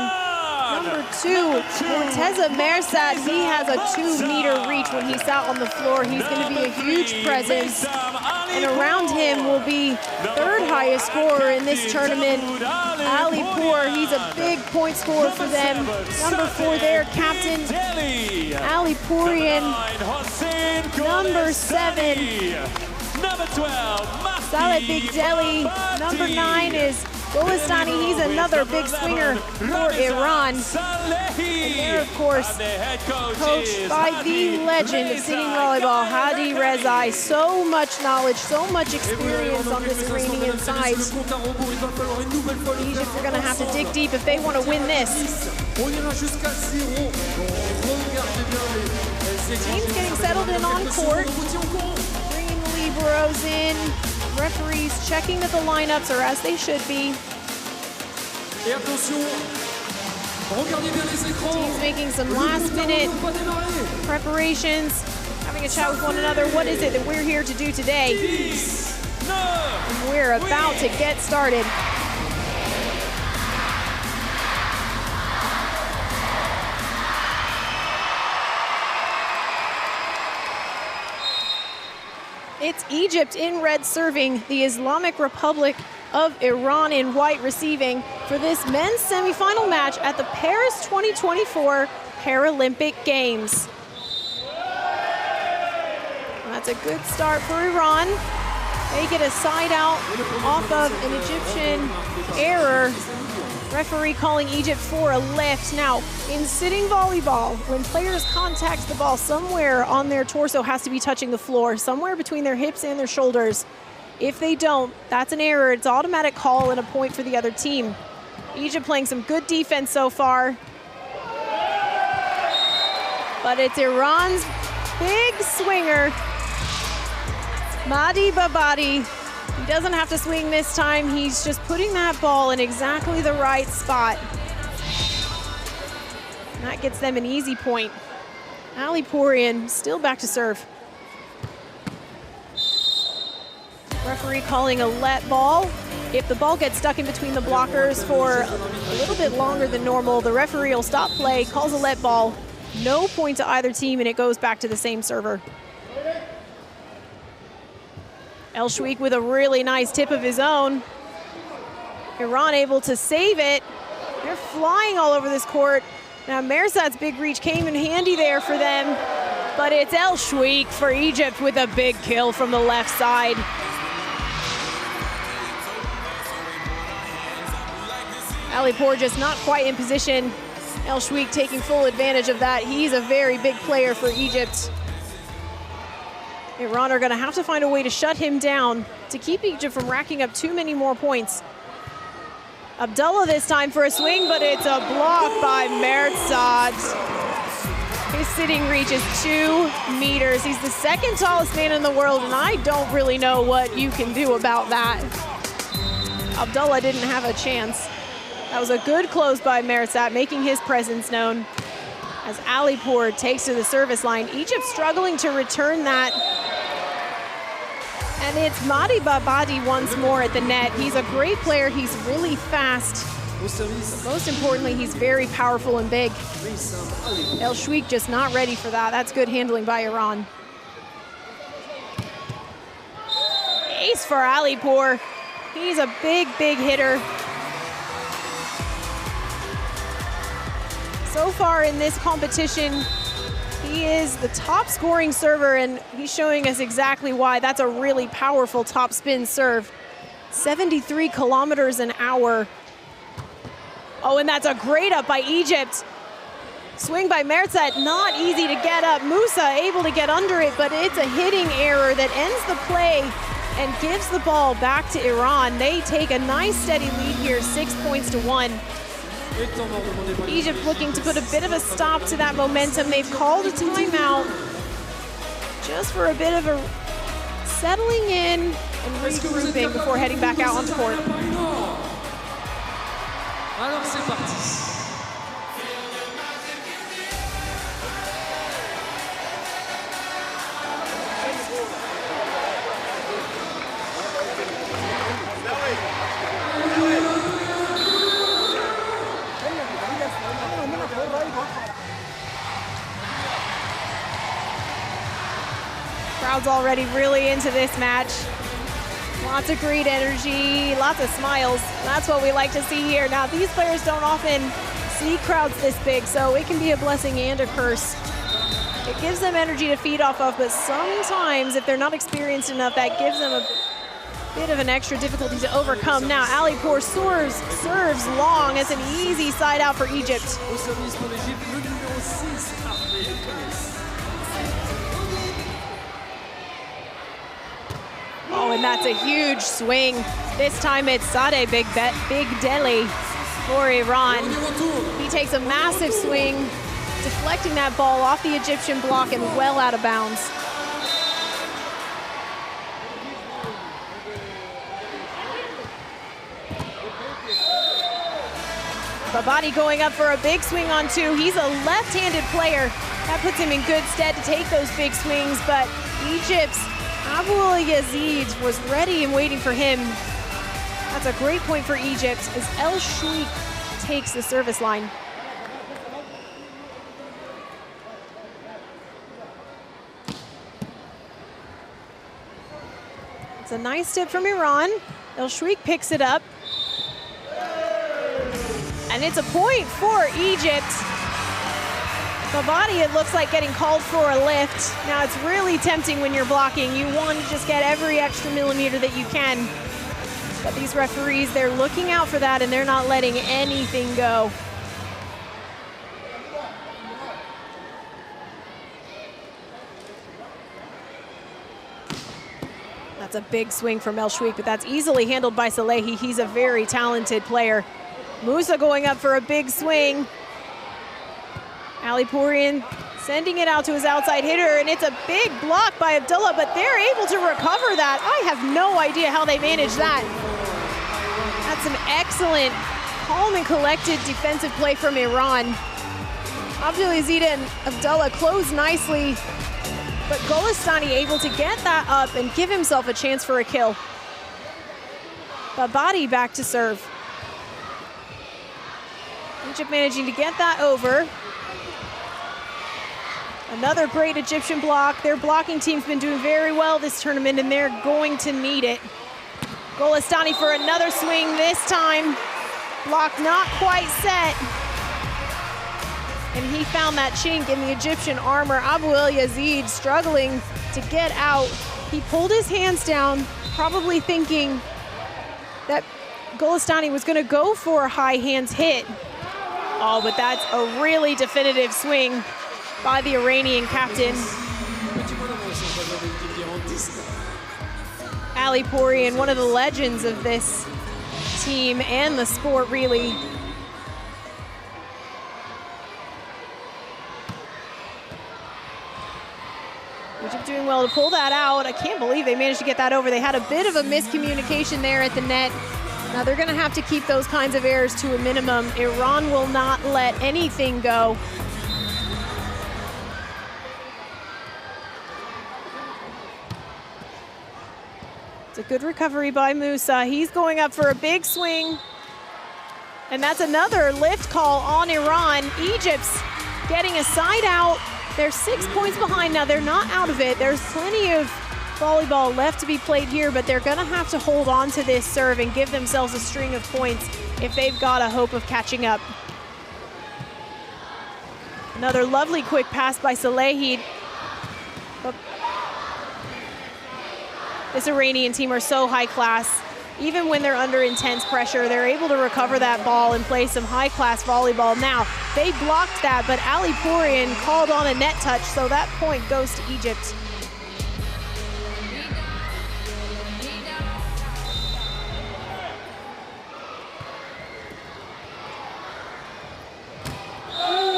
number 2, Monteza Mersad. He has a 2-meter reach when he's out on the floor. He's going to be a huge presence. And around him will be 3rd highest scorer in this tournament, Ali Pour. He's a big point scorer for them. Number 4 there, Captain Ali Pourian. Number 7, number 12, Saleh Bigdeli. Number 9 is Golestani. He's another big swinger for Iran. And they're, of course, coached by the legend of singing volleyball, Hadi Rezai. So much knowledge, so much experience on this Iranian side. Egypt are going to have to dig deep if they want to win this. Teams getting settled in on court, bringing the liberos in, referees checking that the lineups are as they should be. Teams making some last-minute preparations, having a chat with one another. What is it that we're here to do today? And we're about to get started. It's Egypt in red serving, the Islamic Republic of Iran in white receiving for this men's semifinal match at the Paris 2024 Paralympic Games. That's a good start for Iran. They get a side out off of an Egyptian error. Referee calling Egypt for a lift. Now, in sitting volleyball, when players contact the ball, somewhere on their torso has to be touching the floor, somewhere between their hips and their shoulders. If they don't, that's an error. It's automatic call and a point for the other team. Egypt playing some good defense so far. But it's Iran's big swinger, Mahdi Babadi. He doesn't have to swing this time. He's just putting that ball in exactly the right spot. And that gets them an easy point. Ali Pourian still back to serve. Referee calling a let ball. If the ball gets stuck in between the blockers for a little bit longer than normal, the referee will stop play, calls a let ball. No point to either team, and it goes back to the same server. El Shweik with a really nice tip of his own. Iran able to save it. They're flying all over this court. Now Mersat's big reach came in handy there for them, but it's El Shweik for Egypt with a big kill from the left side. Alipour just not quite in position. El Shweik taking full advantage of that. He's a very big player for Egypt. Iran are gonna have to find a way to shut him down to keep Egypt from racking up too many more points. Abdullah this time for a swing, but it's a block by Mersat. His sitting reach is 2 meters. He's the second tallest man in the world, and I don't really know what you can do about that. Abdullah didn't have a chance. That was a good close by Mersat, making his presence known as Alipour takes to the service line. Egypt struggling to return that. And it's Mahdi Babadi once more at the net. He's a great player. He's really fast. But most importantly, he's very powerful and big. El Shweik just not ready for that. That's good handling by Iran. Ace for Alipour. He's a big, big hitter. So far in this competition, he is the top scoring server, and he's showing us exactly why. That's a really powerful top spin serve. 73 kilometers an hour. Oh, and that's a great up by Egypt. Swing by Mersat, not easy to get up. Musa able to get under it, but it's a hitting error that ends the play and gives the ball back to Iran. They take a nice steady lead here, 6 points to 1. Egypt looking to put a bit of a stop to that momentum. They've called a timeout just for a bit of a settling in and regrouping before heading back out on court. Alors c'est parti. Crowd's already really into this match. Lots of great energy, lots of smiles. That's what we like to see here. Now, these players don't often see crowds this big, so it can be a blessing and a curse. It gives them energy to feed off of, but sometimes if they're not experienced enough, that gives them a bit of an extra difficulty to overcome. Now, Alipour serves long. It's an easy side out for Egypt. Oh, and that's a huge swing. This time it's Sadeh Big Deli for Iran. He takes a massive swing, deflecting that ball off the Egyptian block and well out of bounds. Babadi going up for a big swing on 2. He's a left-handed player. That puts him in good stead to take those big swings, but Egypt's Abu Yazid was ready and waiting for him. That's a great point for Egypt as El Shweik takes the service line. It's a nice tip from Iran. El Shweik picks it up. And it's a point for Egypt. The body, it looks like getting called for a lift. Now it's really tempting when you're blocking. You want to just get every extra millimeter that you can. But these referees, they're looking out for that and they're not letting anything go. That's a big swing from El-Shweik, but that's easily handled by Salehi. He's a very talented player. Musa going up for a big swing. Alipourian sending it out to his outside hitter, and it's a big block by Abdullah, but they're able to recover that. I have no idea how they managed that. That's an excellent, calm and collected defensive play from Iran. Abdulaziz and Abdullah close nicely, but Golestani able to get that up and give himself a chance for a kill. Babadi back to serve. Egypt managing to get that over. Another great Egyptian block. Their blocking team's been doing very well this tournament, and they're going to need it. Golestani for another swing this time. Block not quite set. And he found that chink in the Egyptian armor. Abu El Yazid struggling to get out. He pulled his hands down, probably thinking that Golestani was going to go for a high hands hit. Oh, but that's a really definitive swing by the Iranian captain. Alipourian, one of the legends of this team and the sport, really. Egypt doing well to pull that out. I can't believe they managed to get that over. They had a bit of a miscommunication there at the net. Now they're going to have to keep those kinds of errors to a minimum. Iran will not let anything go. It's a good recovery by Musa. He's going up for a big swing. And that's another lift call on Iran. Egypt's getting a side out. They're 6 points behind now. They're not out of it. There's plenty of volleyball left to be played here, but they're going to have to hold on to this serve and give themselves a string of points if they've got a hope of catching up. Another lovely quick pass by Salehi. This Iranian team are so high class. Even when they're under intense pressure, they're able to recover that ball and play some high class volleyball. Now, they blocked that, but Alipourian called on a net touch, so that point goes to Egypt.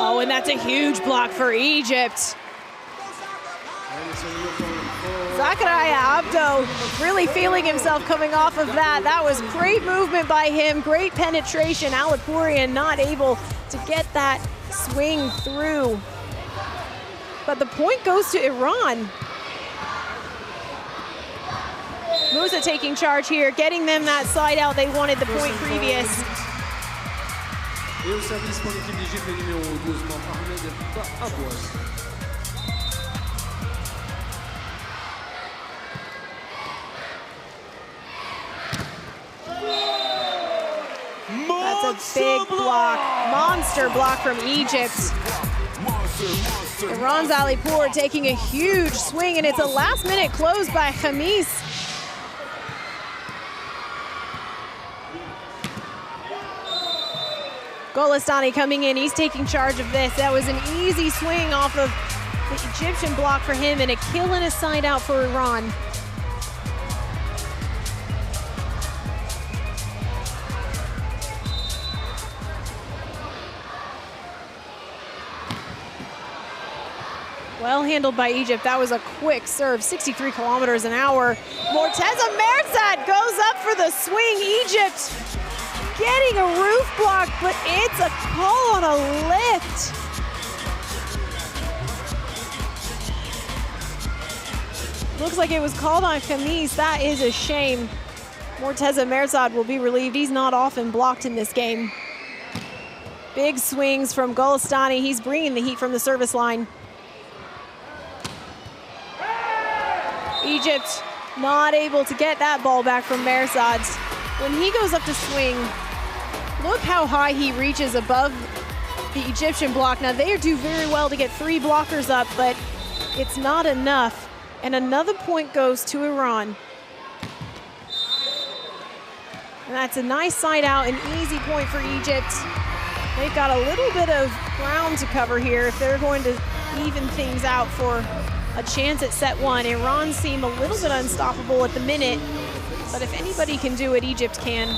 Oh, and that's a huge block for Egypt. Zakaria Abdo really feeling himself coming off of that. That was great movement by him, great penetration. Alipourian not able to get that swing through. But the point goes to Iran. Musa taking charge here, getting them that side out they wanted the point previous. Et au service pour l'équipe d'Égypte, le numéro 12, Ahmed Abouaz. That's a big block, monster block from Egypt. Iran's Alipour taking a huge swing, and it's a last-minute close by Khamis. Golestani coming in, he's taking charge of this. That was an easy swing off of the Egyptian block for him, and a kill and a side out for Iran. Well handled by Egypt. That was a quick serve, 63 kilometers an hour. Morteza Merzad goes up for the swing. Egypt getting a roof block, but it's a call on a lift. Looks like it was called on Khamis. That is a shame. Morteza Merzad will be relieved. He's not often blocked in this game. Big swings from Golestani. He's bringing the heat from the service line. Egypt not able to get that ball back from Merzad. When he goes up to swing, look how high he reaches above the Egyptian block. Now they do very well to get 3 blockers up, but it's not enough. And another point goes to Iran. And that's a nice side out, an easy point for Egypt. They've got a little bit of ground to cover here if they're going to even things out for a chance at set 1. Iran seem a little bit unstoppable at the minute, but if anybody can do it, Egypt can.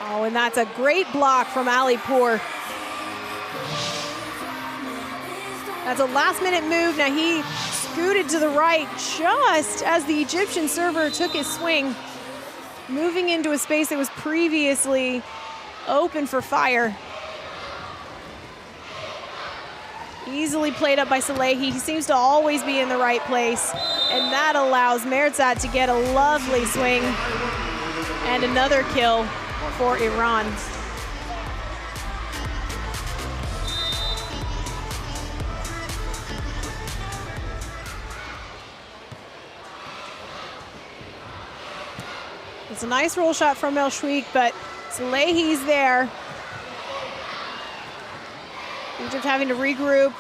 Oh, and that's a great block from Alipour. That's a last-minute move. Now he scooted to the right just as the Egyptian server took his swing, moving into a space that was previously open for fire. Easily played up by Salehi. He seems to always be in the right place, and that allows Merzat to get a lovely swing and another kill for Iran. It's a nice roll shot from El Shweik, but Salehi's there. Egypt having to regroup.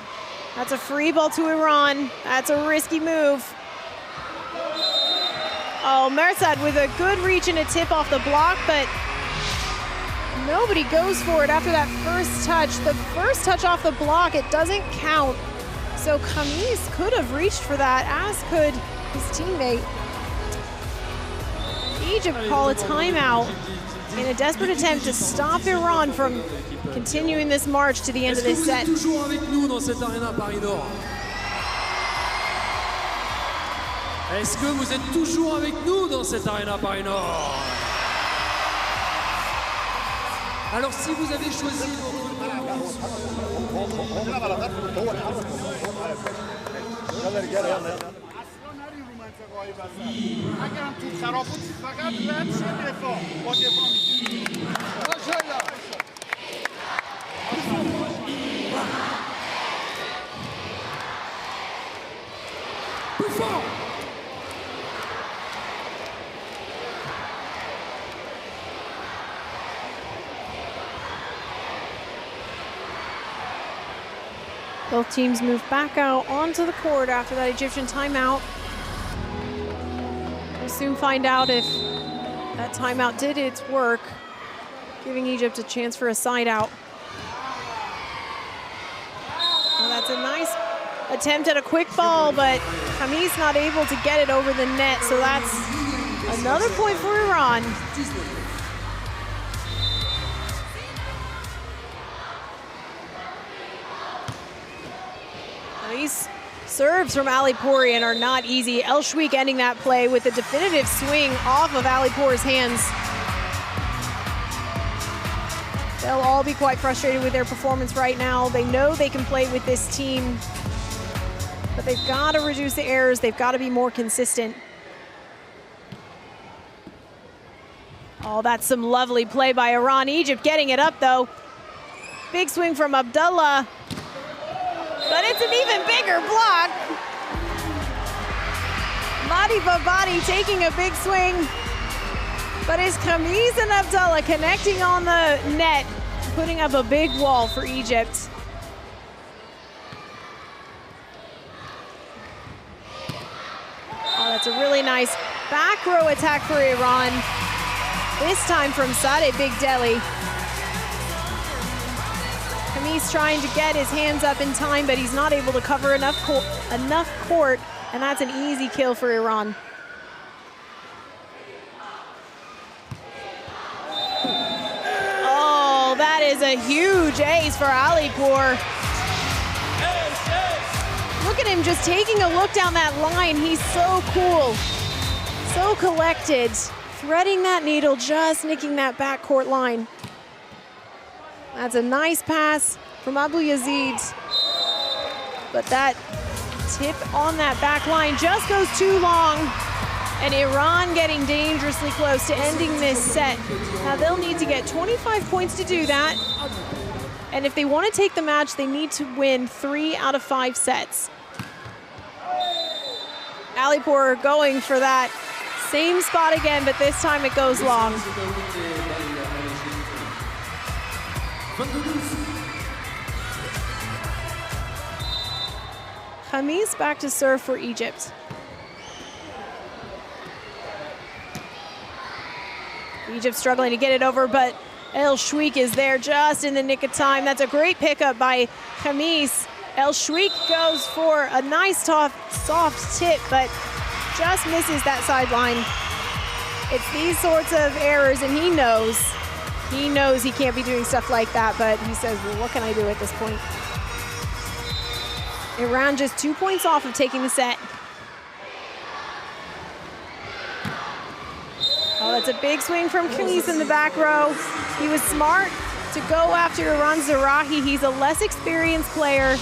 That's a free ball to Iran. That's a risky move. Oh, Merzat with a good reach and a tip off the block, but nobody goes for it after that first touch. The first touch off the block, it doesn't count. So Khamis could have reached for that, as could his teammate. Egypt call a timeout in a desperate attempt to stop Iran from continuing this march to the end of this set. Est-ce que vous êtes toujours avec nous dans cette arena Paris Nord? Alors si vous avez choisi plus fort. Both teams move back out onto the court after that Egyptian timeout. We'll soon find out if that timeout did its work, giving Egypt a chance for a side out. Well, that's a nice attempt at a quick ball, but Khamis not able to get it over the net, so that's another point for Iran. These serves from Alipourian are not easy. El Shweik ending that play with a definitive swing off of Alipour's hands. They'll all be quite frustrated with their performance right now. They know they can play with this team, but they've got to reduce the errors. They've got to be more consistent. Oh, that's some lovely play by Iran. Egypt getting it up, though. Big swing from Abdullah. But it's an even bigger block. Madi Babadi taking a big swing. But it's Khamis and Abdullah connecting on the net, putting up a big wall for Egypt. Oh, that's a really nice back row attack for Iran. This time from Sadeh Big Deli. Khamis trying to get his hands up in time, but he's not able to cover enough court, and that's an easy kill for Iran. Oh, that is a huge ace for Alipour. Look at him just taking a look down that line. He's so cool, so collected, threading that needle, just nicking that backcourt line. That's a nice pass from Abu Yazid, but that tip on that back line just goes too long, and Iran getting dangerously close to ending this set. Now they'll need to get 25 points to do that, and if they want to take the match, they need to win 3 out of 5 sets. Alipour going for that Same spot again, but this time it goes long. Khamis back to serve for Egypt. Egypt struggling to get it over, but El Shweik is there just in the nick of time. That's a great pickup by Khamis. El Shweik goes for a nice soft tip, but just misses that sideline. It's these sorts of errors, and he knows he can't be doing stuff like that, but he says, well, what can I do at this point? Iran just 2 points off of taking the set. Oh, that's a big swing from Khamis in the back row. He was smart to go after Iran Zarahi. He's a less experienced player.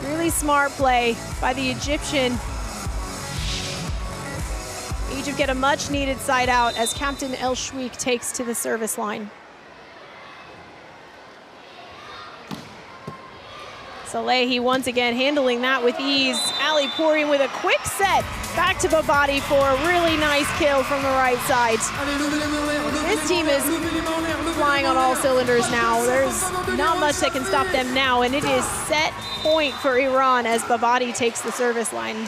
Really smart play by the Egyptian. Egypt get a much needed side out as Captain El Shweik takes to the service line. Salehi once again handling that with ease. Ali Pourian with a quick set back to Babadi for a really nice kill from the right side. This team is flying on all cylinders now. There's not much that can stop them now, and it is set point for Iran as Babadi takes the service line.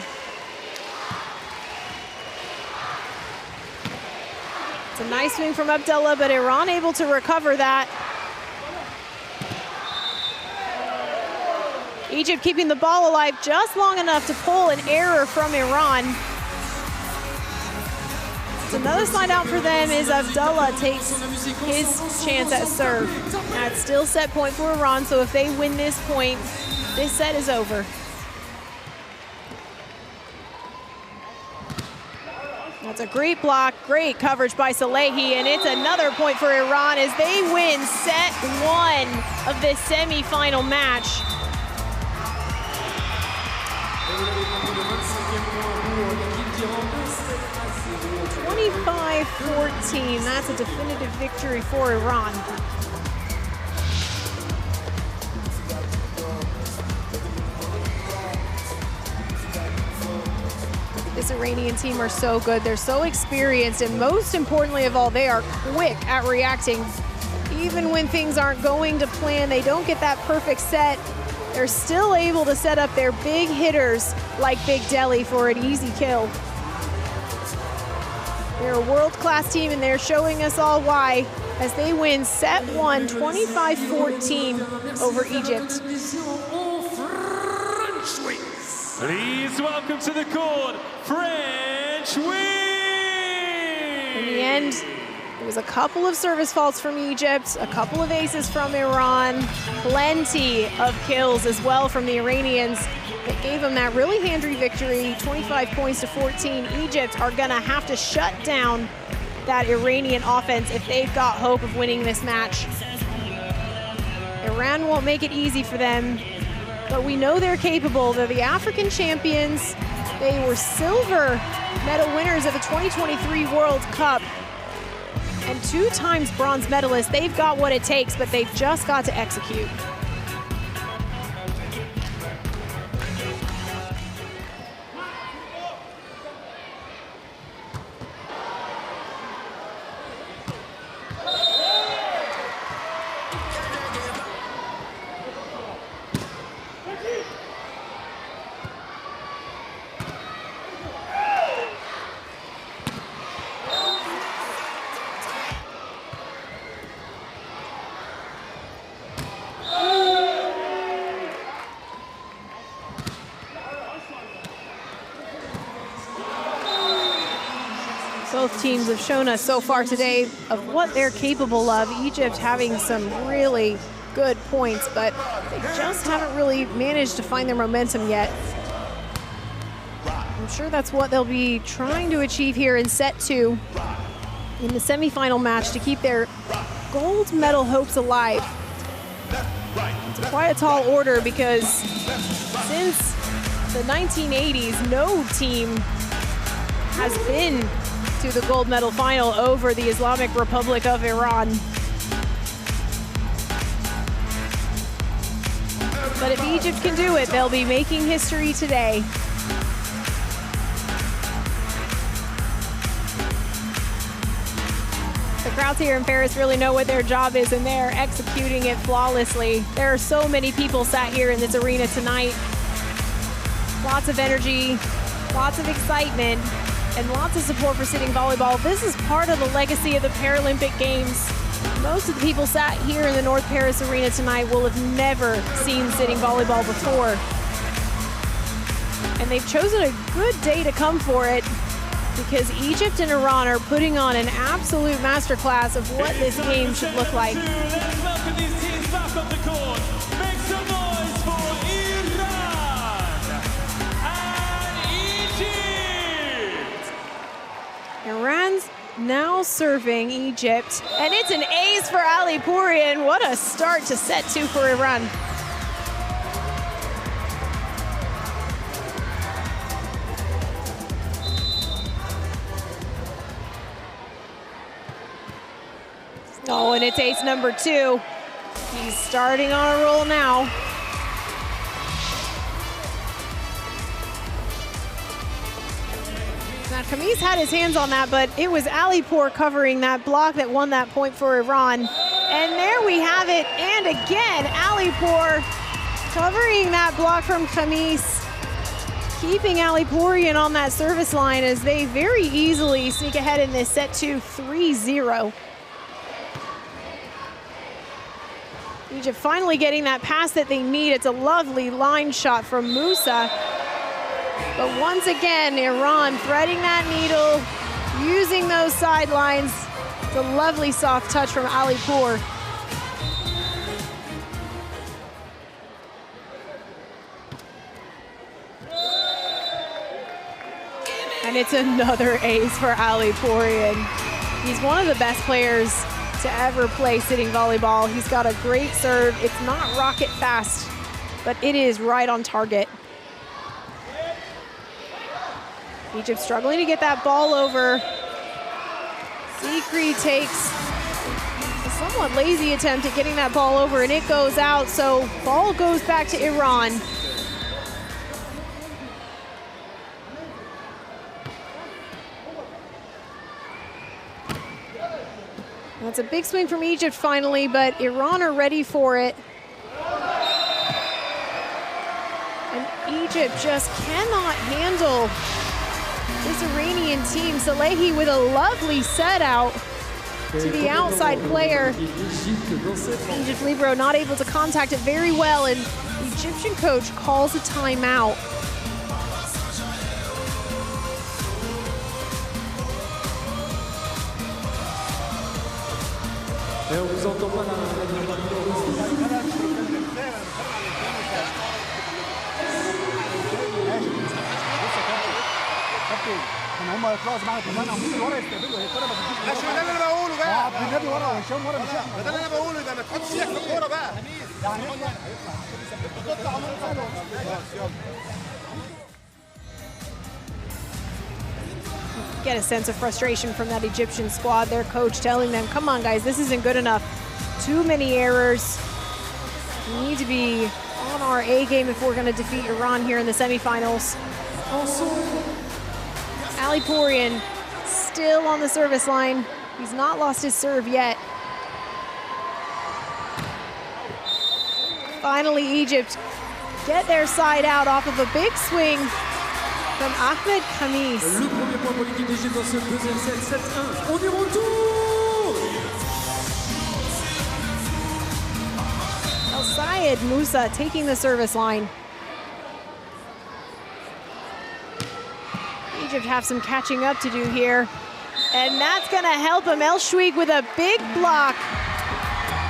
It's a nice swing from Abdullah, but Iran able to recover that. Egypt keeping the ball alive just long enough to pull an error from Iran. So another side out for them is Abdullah takes his chance at serve. Now it's still set point for Iran, so if they win this point, this set is over. That's a great block, great coverage by Salehi, and it's another point for Iran as they win set one of this semifinal match. 25-14, that's a definitive victory for Iran. This Iranian team are so good, they're so experienced, and most importantly of all, they are quick at reacting. Even when things aren't going to plan, they don't get that perfect set, they're still able to set up their big hitters like Big Delhi for an easy kill. They're a world-class team, and they're showing us all why as they win set one, 25-14 over Egypt. Please welcome to the court, French win! In the end, there was a couple of service faults from Egypt, a couple of aces from Iran, plenty of kills as well from the Iranians that gave them that really handy victory, 25 points to 14. Egypt are gonna have to shut down that Iranian offense if they've got hope of winning this match. Iran won't make it easy for them, but we know they're capable. They're the African champions. They were silver medal winners of the 2023 World Cup and 2 times bronze medalists. They've got what it takes, but they've just got to execute. Both teams have shown us so far today of what they're capable of. Egypt having some really good points, but they just haven't really managed to find their momentum yet. I'm sure that's what they'll be trying to achieve here in set 2 in the semifinal match to keep their gold medal hopes alive. It's quite a tall order because since the 1980s, no team has been to the gold medal final over the Islamic Republic of Iran. But if Egypt can do it, they'll be making history today. crowds here in Paris really know what their job is, and they're executing it flawlessly. There are so many people sat here in this arena tonight. Lots of energy, lots of excitement, and lots of support for sitting volleyball. This is part of the legacy of the Paralympic Games. Most of the people sat here in the North Paris arena tonight will have never seen sitting volleyball before. And they've chosen a good day to come for it, because Egypt and Iran are putting on an absolute masterclass of what this game should look like. Let's welcome these teams back on the court. Make some noise for Iran and Egypt. Iran's now serving Egypt, and it's an ace for Ali Pourian. What a start to set 2 for Iran. Oh, and it's ace number 2. He's starting on a roll now. Now, Khamis had his hands on that, but it was Alipour covering that block that won that point for Iran. And there we have it. And again, Alipour covering that block from Khamis, keeping Alipourian on that service line as they very easily sneak ahead in this set 2, 3-0. Egypt finally getting that pass that they need. It's a lovely line shot from Musa. But once again, Iran threading that needle, using those sidelines. It's a lovely soft touch from Alipour. And it's another ace for Alipourian. He's one of the best players to ever play sitting volleyball. He's got a great serve. It's not rocket fast, but it is right on target. Egypt struggling to get that ball over. Zikri takes a somewhat lazy attempt at getting that ball over, and it goes out, so ball goes back to Iran. That's a big swing from Egypt finally, but Iran are ready for it. And Egypt just cannot handle this Iranian team. Salehi with a lovely set out to the outside player. Egypt libero not able to contact it very well, and the Egyptian coach calls a timeout. هم خلاص بعد كمان عمالين ورا يستقبلوا هي الكوره ما تجيش. ده اللي انا بقوله بقى. بنادي ورا وهشام ورا مش احنا. ده اللي انا بقوله، يبقى ما تحطش ايدك في الكوره بقى. يعني بتطلع عمال خلاص. Get a sense of frustration from that Egyptian squad. Their coach telling them, come on guys, this isn't good enough. Too many errors. We need to be on our A game if we're going to defeat Iran here in the semifinals. Alipourian still on the service line. He's not lost his serve yet. Finally, Egypt get their side out off of a big swing from Ahmed Khamis. Le premier point pour l'équipe d'Égypte dans ce deuxième set, 7-1. On est retour! El Sayed Musa taking the service line. Egypt have some catching up to do here, and that's gonna help him. El Shweik with a big block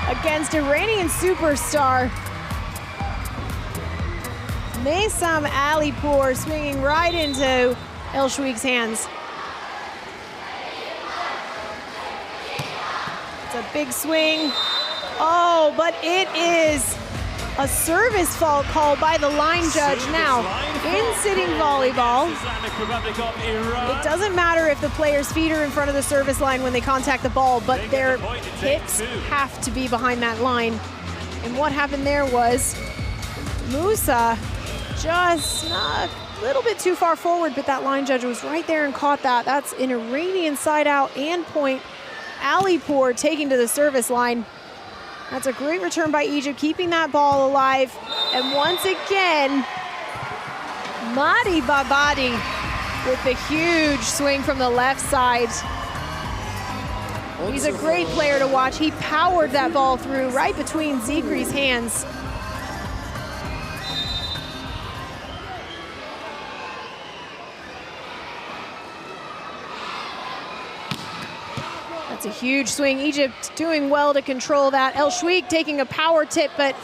against Iranian superstar Maysam Alipour, swinging right into El Shweik's hands. It's a big swing. Oh, but it is a service fault called by the line judge. Now, in sitting volleyball, it doesn't matter if the player's feet are in front of the service line when they contact the ball, but their hips have to be behind that line. And what happened there was Musa just a little bit too far forward, but that line judge was right there and caught that. That's an Iranian side out and point Alipour taking to the service line. That's a great return by Egypt, keeping that ball alive. And once again, Madi Babadi with the huge swing from the left side. He's a great player to watch. He powered that ball through right between Zigri's hands. That's a huge swing. Egypt doing well to control that. El Shweik taking a power tip, but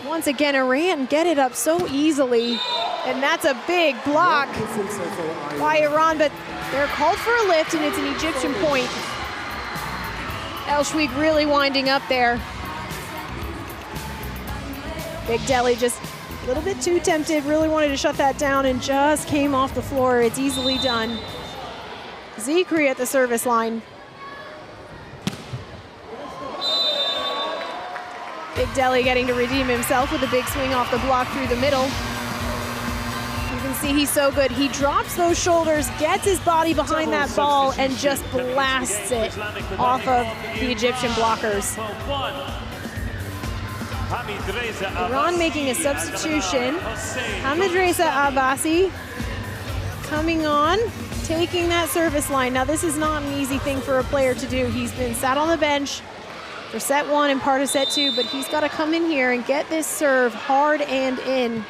once again, Iran get it up so easily. And that's a big block by Iran, but they're called for a lift, and it's an Egyptian point. El Shweik really winding up there. Big Delhi just a little bit too tempted, really wanted to shut that down and just came off the floor. It's easily done. Zikri at the service line. Big Delhi getting to redeem himself with a big swing off the block through the middle. You can see he's so good. He drops those shoulders, gets his body behind that ball, and just blasts it off of the Egyptian blockers. Iran making a substitution. Hamid Reza Abbasi coming on, taking that service line. Now this is not an easy thing for a player to do. He's been sat on the bench for set one and part of set two, but he's got to come in here and get this serve hard and in.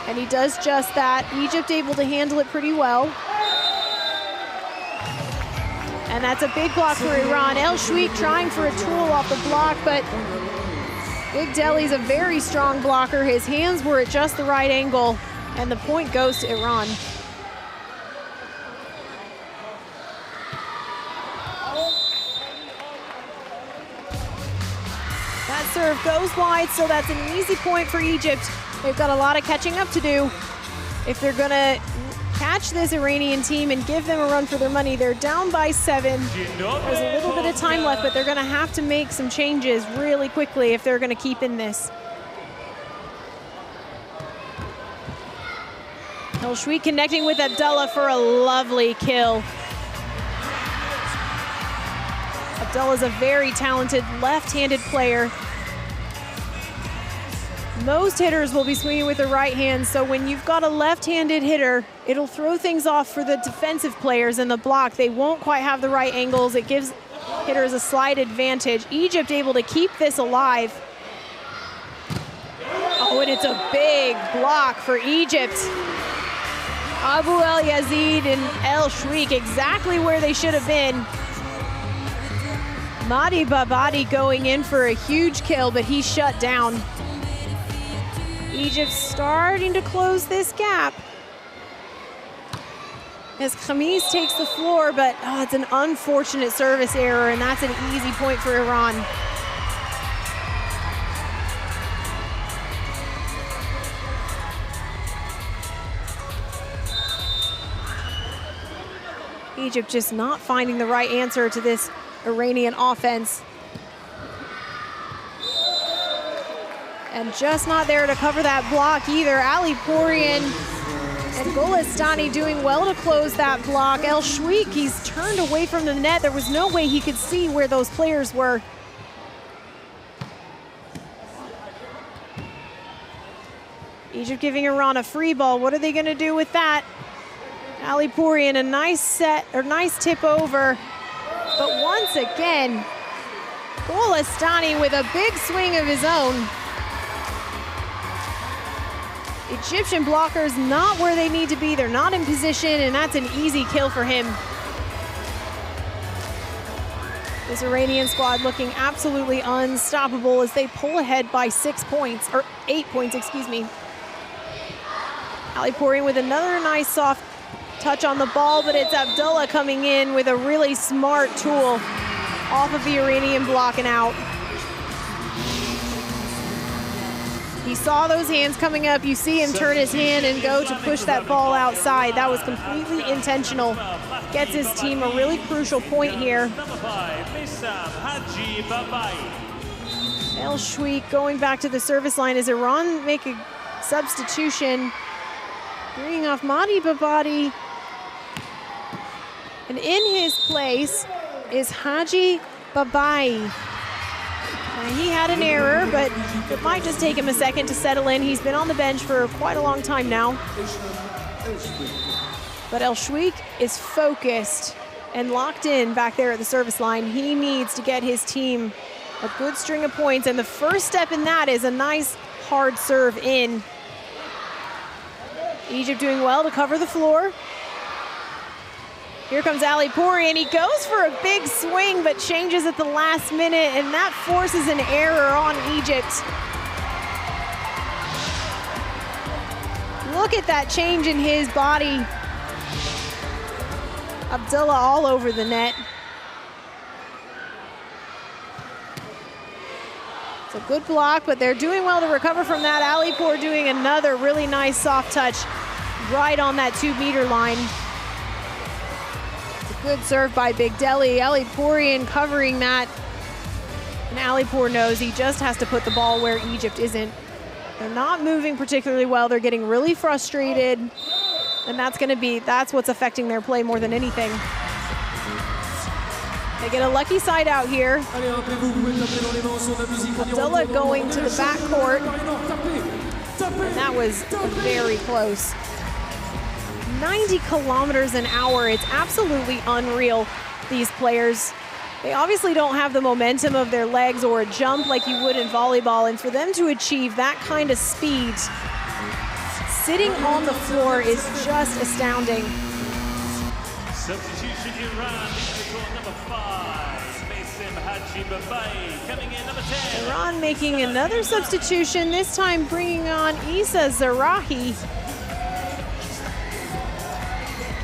And he does just that. Egypt able to handle it pretty well. And that's a big block for Iran. El Shweik trying for a tool off the block, but Big Delhi's a very strong blocker. His hands were at just the right angle, and the point goes to Iran. That serve goes wide, so that's an easy point for Egypt. They've got a lot of catching up to do. If they're gonna catch this Iranian team and give them a run for their money, they're down by 7. There's a little bit of time left, but they're gonna have to make some changes really quickly if they're gonna keep in this. El Shweik connecting with Abdullah for a lovely kill. Abdullah's a very talented left-handed player. Most hitters will be swinging with the right hand, so when you've got a left-handed hitter, it'll throw things off for the defensive players in the block. They won't quite have the right angles. It gives hitters a slight advantage. Egypt able to keep this alive. Oh, and it's a big block for Egypt. Abu El Yazid and El Shweik exactly where they should have been. Madi Babadi going in for a huge kill, but he's shut down. Egypt starting to close this gap as Khamis takes the floor, but it's an unfortunate service error, and that's an easy point for Iran. Egypt just not finding the right answer to this Iranian offense. And just not there to cover that block either. Alipourian and Golestani doing well to close that block. El Shweik, he's turned away from the net. There was no way he could see where those players were. Egypt giving Iran a free ball. What are they gonna do with that? Alipourian, a nice tip over. But once again, Golestani with a big swing of his own. Egyptian blockers not where they need to be. They're not in position, and that's an easy kill for him. This Iranian squad looking absolutely unstoppable as they pull ahead by 6 points, or 8 points, excuse me. Alipourian with another nice soft touch on the ball, but it's Abdullah coming in with a really smart tool off of the Iranian block and out. He saw those hands coming up. You see him turn his hand and go to push that ball outside. That was completely intentional. Gets his team a really crucial point here. El Shweik going back to the service line as Iran make a substitution, bringing off Madi Babadi. And in his place, is Haji Babai. He had an error, but it might just take him a second to settle in. He's been on the bench for quite a long time now. But El Shweik is focused and locked in back there at the service line. He needs to get his team a good string of points, and the first step in that is a nice hard serve in. Egypt doing well to cover the floor. Here comes Ali Pouri, and he goes for a big swing, but changes at the last minute, and that forces an error on Egypt. Look at that change in his body. Abdullah all over the net. It's a good block, but they're doing well to recover from that. Ali Pouri doing another really nice soft touch right on that 2-meter line. Good serve by Big Delhi. Ali Pouri covering that. And Ali Pouri knows he just has to put the ball where Egypt isn't. They're not moving particularly well. They're getting really frustrated. And that's what's affecting their play more than anything. They get a lucky side out here. Abdullah going to the backcourt. And that was very close. 90 kilometers an hour. It's absolutely unreal, these players. They obviously don't have the momentum of their legs or a jump like you would in volleyball, and for them to achieve that kind of speed sitting on the floor is just astounding. Substitution Iran, number 5, Basim Haji Babai, coming in number 10. Iran making another substitution, this time bringing on Issa Zarahi.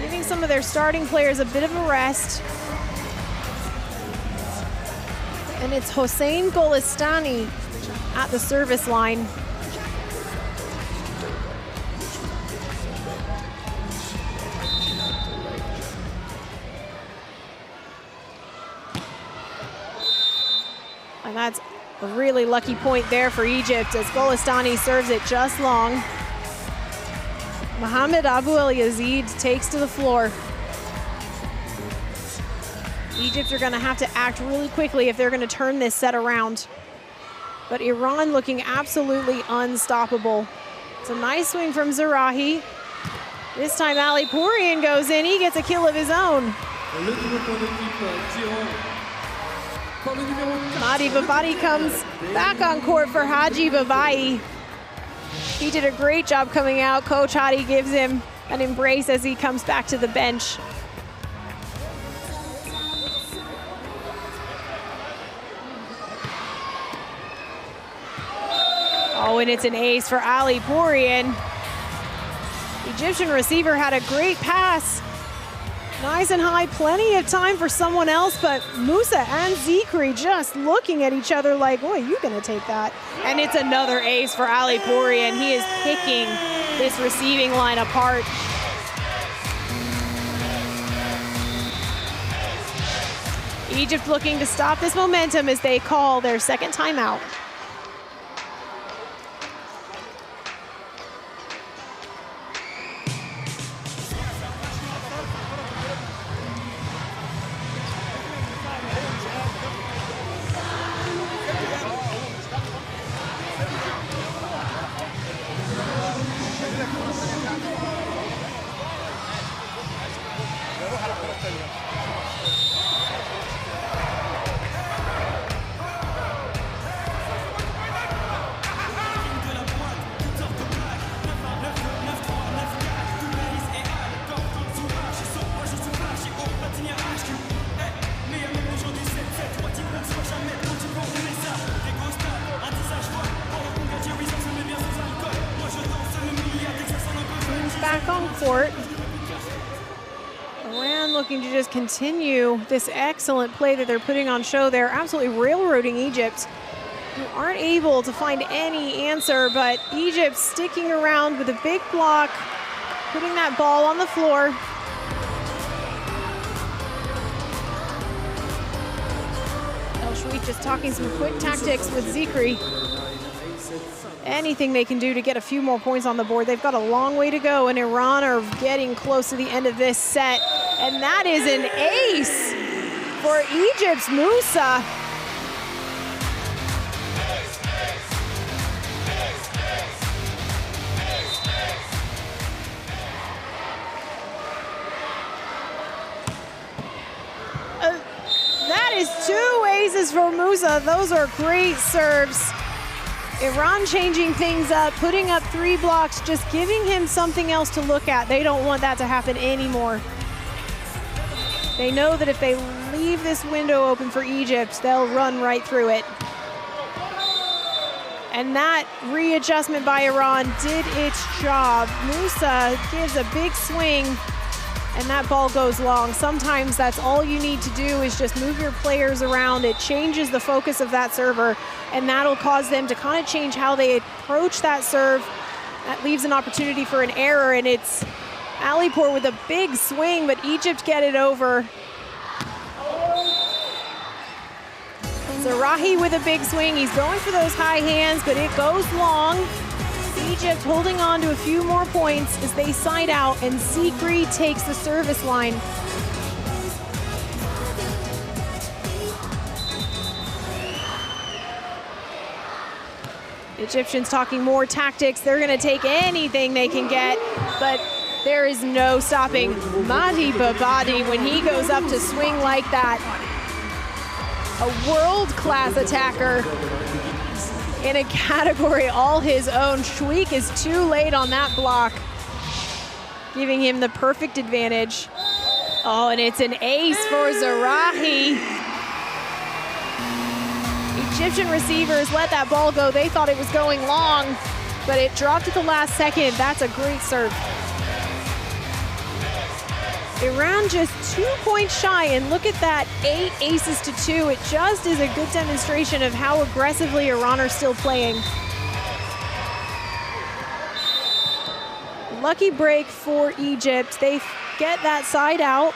Giving some of their starting players a bit of a rest. And it's Hossein Golestani at the service line. And that's a really lucky point there for Egypt as Golestani serves it just long. Mohamed Abu El Yazid takes to the floor. Egypt are going to have to act really quickly if they're going to turn this set around. But Iran looking absolutely unstoppable. It's a nice swing from Zarahi. This time Ali Pouri goes in. He gets a kill of his own. Mahdi Babadi comes back on court for Haji Babai. He did a great job coming out. Coach Hadi gives him an embrace as he comes back to the bench. Oh, and it's an ace for Ali Pouri. Egyptian receiver had a great pass. Nice and high, plenty of time for someone else, but Musa and Zikri just looking at each other like, boy, you gonna take that? And it's another ace for Ali Pouri, and he is picking this receiving line apart. Egypt looking to stop this momentum as they call their second timeout. Back on court. Iran looking to just continue this excellent play that they're putting on show. They're absolutely railroading Egypt, who aren't able to find any answer, but Egypt sticking around with a big block, putting that ball on the floor. El Shweik just talking some quick tactics with Zikri. Anything they can do to get a few more points on the board. They've got a long way to go, and Iran are getting close to the end of this set. And that is an ace for Egypt's Musa. That is 2 aces for Musa. Those are great serves. Iran changing things up, putting up 3 blocks, just giving him something else to look at. They don't want that to happen anymore. They know that if they leave this window open for Egypt, they'll run right through it. And that readjustment by Iran did its job. Musa gives a big swing, and that ball goes long. Sometimes that's all you need to do is just move your players around. It changes the focus of that server, and that'll cause them to kind of change how they approach that serve. That leaves an opportunity for an error, and it's Alipour with a big swing, but Egypt get it over. Zarahi with a big swing. He's going for those high hands, but it goes long. Egypt holding on to a few more points as they side out, and Sikri takes the service line. Egyptians talking more tactics. They're going to take anything they can get, but there is no stopping Mahdi Babadi when he goes up to swing like that. A world-class attacker in a category all his own. Schweik is too late on that block, giving him the perfect advantage. Oh, and it's an ace for Zarahi. Egyptian receivers let that ball go. They thought it was going long, but it dropped at the last second. That's a great serve. Iran just 2 points shy, and look at that, 8 aces to 2. It just is a good demonstration of how aggressively Iran are still playing. Lucky break for Egypt. They get that side out.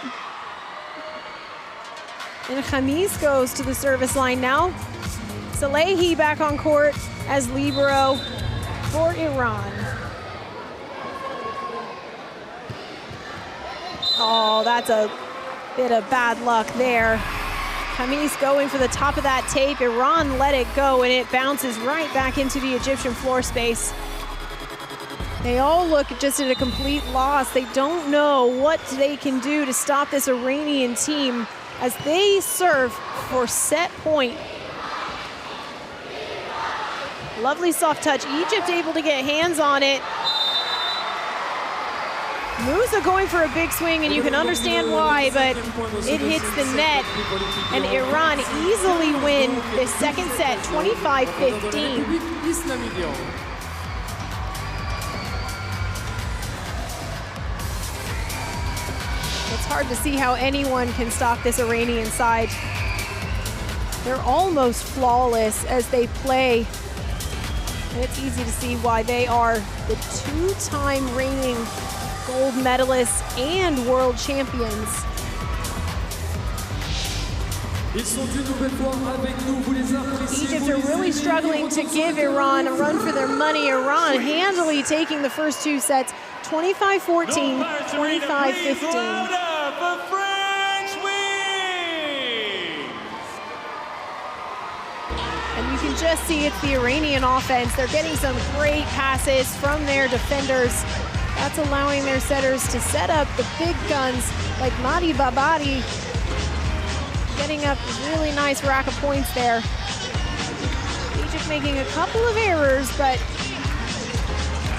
And Khamis goes to the service line now. Salehi back on court as libero for Iran. Oh, that's a bit of bad luck there. Khamis going for the top of that tape. Iran let it go, and it bounces right back into the Egyptian floor space. They all look just at a complete loss. They don't know what they can do to stop this Iranian team as they serve for set point. Lovely soft touch. Egypt able to get hands on it. Musa going for a big swing, and you can understand why, but it hits the net, and Iran easily win this second set, 25-15. It's hard to see how anyone can stop this Iranian side. They're almost flawless as they play, and it's easy to see why they are the 2-time reigning gold medalists and world champions. Egypt are really struggling to give Iran a run for their money. Iran handily taking the first 2 sets, 25-14, 25-15. And you can just see it's the Iranian offense. They're getting some great passes from their defenders. That's allowing their setters to set up the big guns like Mahdi Babadi, getting up a really nice rack of points there. Egypt making a couple of errors, but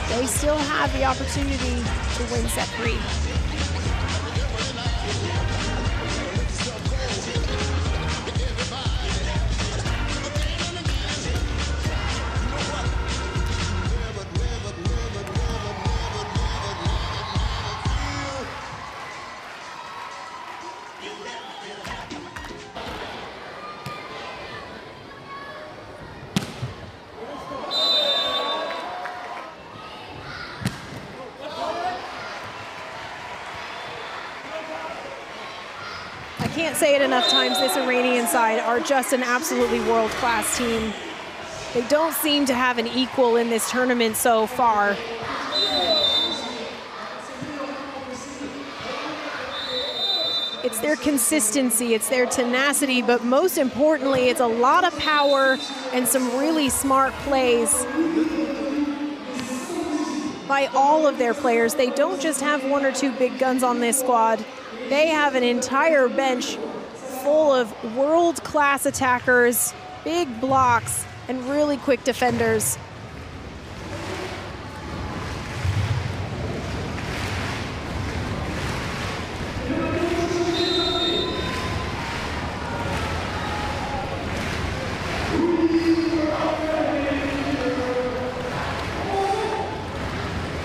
they still have the opportunity to win set 3. Can't say it enough times, this Iranian side are just an absolutely world-class team. They don't seem to have an equal in this tournament so far. It's their consistency, it's their tenacity, but most importantly, it's a lot of power and some really smart plays by all of their players. They don't just have one or two big guns on this squad. They have an entire bench full of world-class attackers, big blocks, and really quick defenders.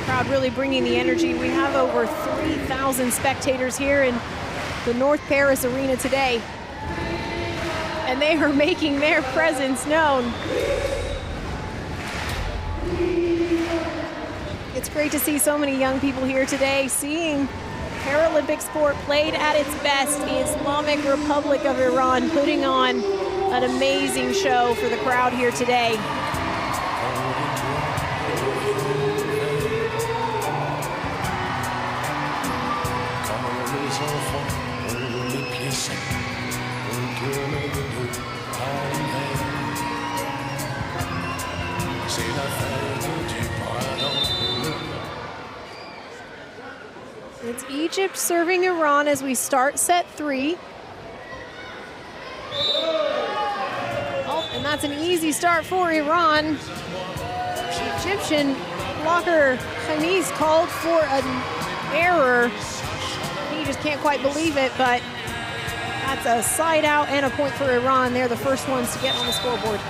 Crowd really bringing the energy. We have over 3,000 spectators here in the North Paris Arena today, and they are making their presence known. It's great to see so many young people here today, seeing Paralympic sport played at its best. The Islamic Republic of Iran putting on an amazing show for the crowd here today. It's Egypt serving Iran as we start set 3. Oh, and that's an easy start for Iran. The Egyptian blocker Khamis called for an error. He just can't quite believe it, but that's a side out and a point for Iran. They're the first ones to get on the scoreboard.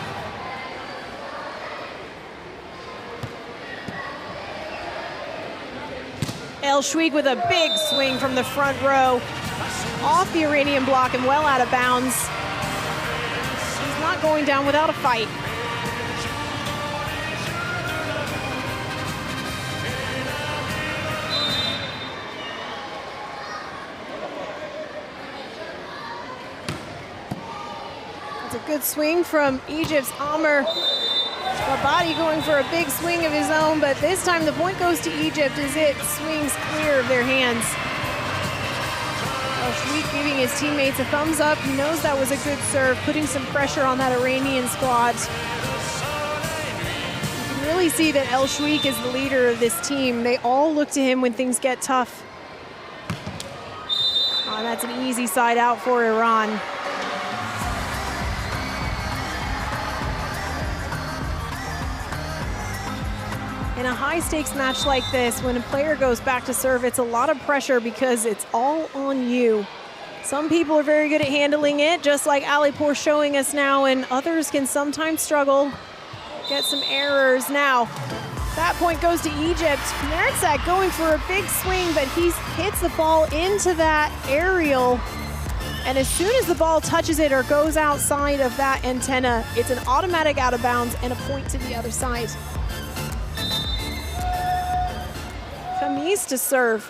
El Shweik with a big swing from the front row, off the Iranian block and well out of bounds. He's not going down without a fight. It's a good swing from Egypt's Amr Babadi, going for a big swing of his own, but this time the point goes to Egypt as it swings clear of their hands. El Shweik giving his teammates a thumbs up. He knows that was a good serve, putting some pressure on that Iranian squad. You can really see that El Shweik is the leader of this team. They all look to him when things get tough. Oh, that's an easy side out for Iran. In a high-stakes match like this, when a player goes back to serve, it's a lot of pressure because it's all on you. Some people are very good at handling it, just like Alipour showing us now, and others can sometimes struggle, get some errors. Now, that point goes to Egypt. Merzak going for a big swing, but he hits the ball into that aerial, and as soon as the ball touches it or goes outside of that antenna, it's an automatic out of bounds and a point to the other side. Khamis to serve.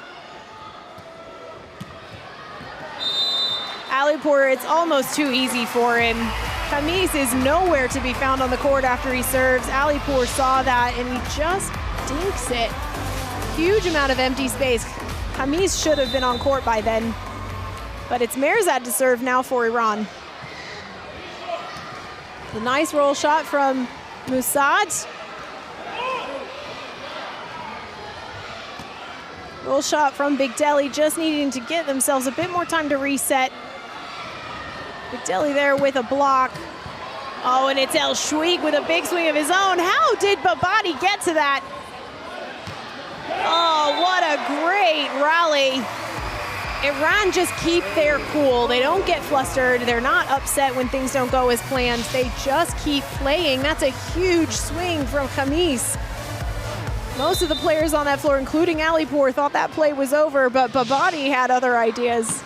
Alipour, it's almost too easy for him. Khamis is nowhere to be found on the court after he serves. Alipour saw that and he just dinks it. Huge amount of empty space. Khamis should have been on court by then. But it's Merzad to serve now for Iran. The nice roll shot from Musad. Roll shot from Big Delhi, just needing to get themselves a bit more time to reset. Big Delhi there with a block. Oh, and it's El Shweik with a big swing of his own. How did Babadi get to that? Oh, what a great rally. Iran just keep their cool. They don't get flustered. They're not upset when things don't go as planned. They just keep playing. That's a huge swing from Khamis. Most of the players on that floor, including Alipour, thought that play was over, but Babadi had other ideas.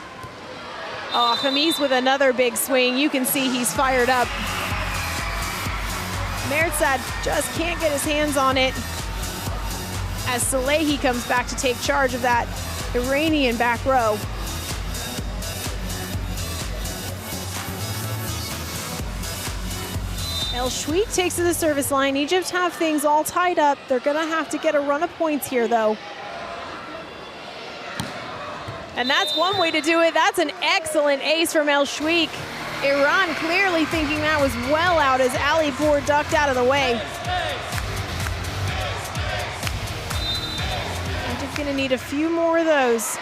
Oh, Khamis with another big swing. You can see he's fired up. Merzad just can't get his hands on it as Salehi comes back to take charge of that Iranian back row. El Shweik takes to the service line. Egypt have things all tied up. They're gonna have to get a run of points here though. And that's one way to do it. That's an excellent ace from El Shweik. Iran clearly thinking that was well out as Alipour ducked out of the way. I'm just gonna need a few more of those.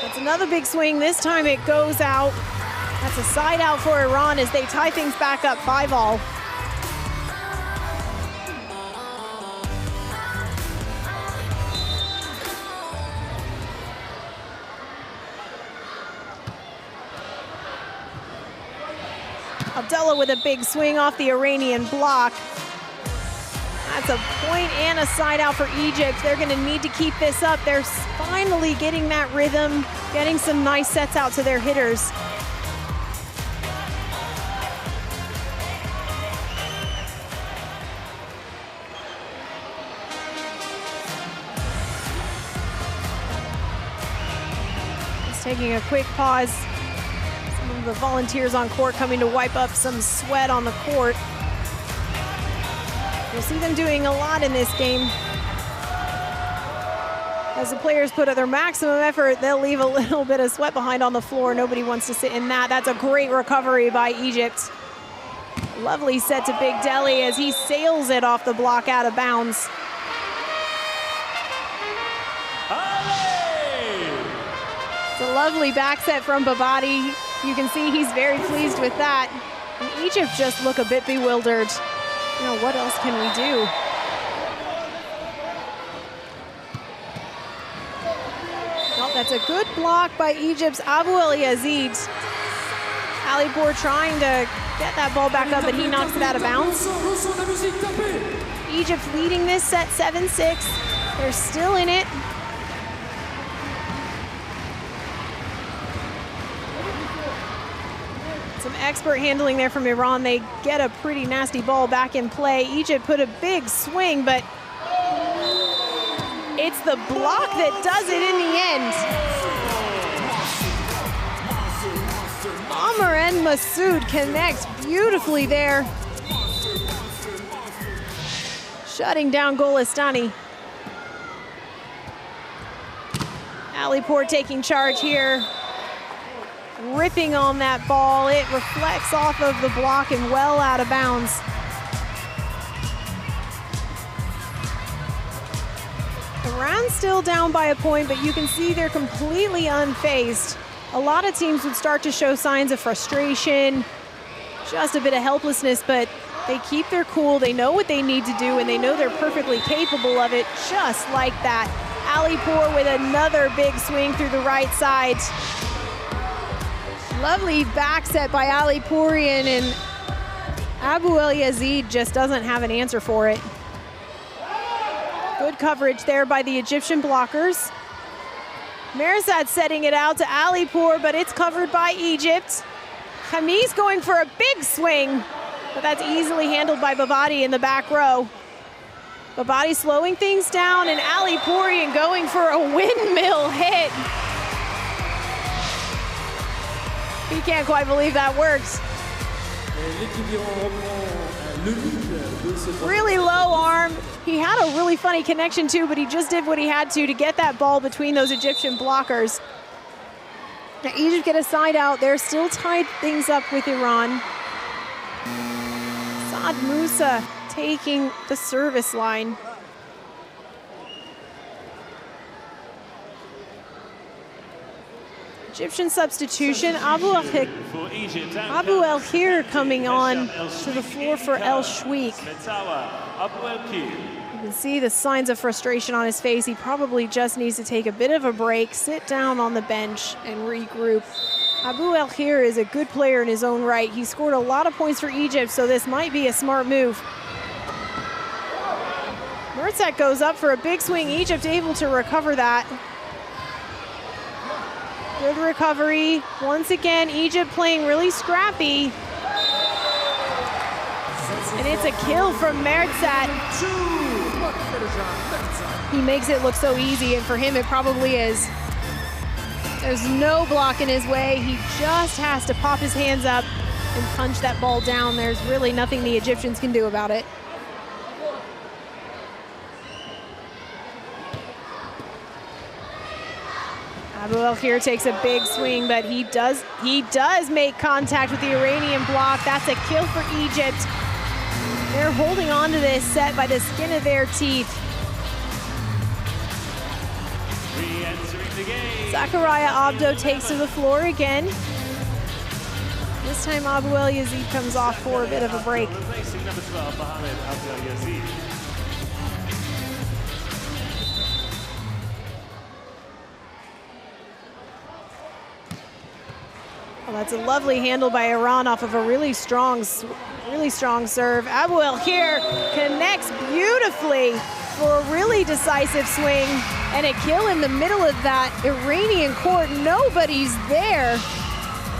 That's another big swing. This time it goes out. That's a side out for Iran as they tie things back up 5-all. Abdullah with a big swing off the Iranian block. That's a point and a side out for Egypt. They're gonna need to keep this up. They're finally getting that rhythm, getting some nice sets out to their hitters. Just taking a quick pause. The volunteers on court coming to wipe up some sweat on the court. You'll see them doing a lot in this game. As the players put up their maximum effort, they'll leave a little bit of sweat behind on the floor. Nobody wants to sit in that. That's a great recovery by Egypt. Lovely set to Big Deli as he sails it off the block out of bounds. It's a lovely back set from Babadi. You can see he's very pleased with that. And Egypt just look a bit bewildered. You know, what else can we do? Well, that's a good block by Egypt's Abu El Yazid. Alipour trying to get that ball back up, but he knocks it out of bounds. Egypt leading this set 7-6. They're still in it. Some expert handling there from Iran. They get a pretty nasty ball back in play. Egypt put a big swing, but it's the block that does it in the end. Amr and Masoud connect beautifully there. Shutting down Golestani. Alipour taking charge here. Ripping on that ball. It reflects off of the block and well out of bounds. Iran's still down by a point, but you can see they're completely unfazed. A lot of teams would start to show signs of frustration, just a bit of helplessness, but they keep their cool. They know what they need to do, and they know they're perfectly capable of it, just like that. Alipour with another big swing through the right side. Lovely back set by Alipourian, and Abu El Yazid just doesn't have an answer for it. Good coverage there by the Egyptian blockers. Merzad setting it out to Alipour, but it's covered by Egypt. Khamis going for a big swing, but that's easily handled by Babadi in the back row. Babadi slowing things down, and Alipourian going for a windmill hit. He can't quite believe that worked. Really low arm. He had a really funny connection too, but he just did what he had to get that ball between those Egyptian blockers. Now Egypt get a side out. They're still tied things up with Iran. Saad Musa taking the service line. Egyptian substitution, Abu El Khair coming on to the floor for El Shweik. You can see the signs of frustration on his face. He probably just needs to take a bit of a break, sit down on the bench, and regroup. Abu El Khair is a good player in his own right. He scored a lot of points for Egypt, so this might be a smart move. Merzad goes up for a big swing. Egypt able to recover that. Good recovery. Once again, Egypt playing really scrappy. And it's a kill from Merzad. He makes it look so easy, and for him it probably is. There's no block in his way. He just has to pop his hands up and punch that ball down. There's really nothing the Egyptians can do about it. Abu El-Khair takes a big swing, but he does make contact with the Iranian block. That's a kill for Egypt. They're holding on to this set by the skin of their teeth. Re-entering the game. Zakaria Abdo takes to the floor again. This time Abu El-Yazid comes off for a bit of a break. Replacing number 12, Mohamed Abu El-Yazid. Well, that's a lovely handle by Iran off of a really strong serve. Abu El-Khair connects beautifully for a really decisive swing and a kill in the middle of that Iranian court. Nobody's there.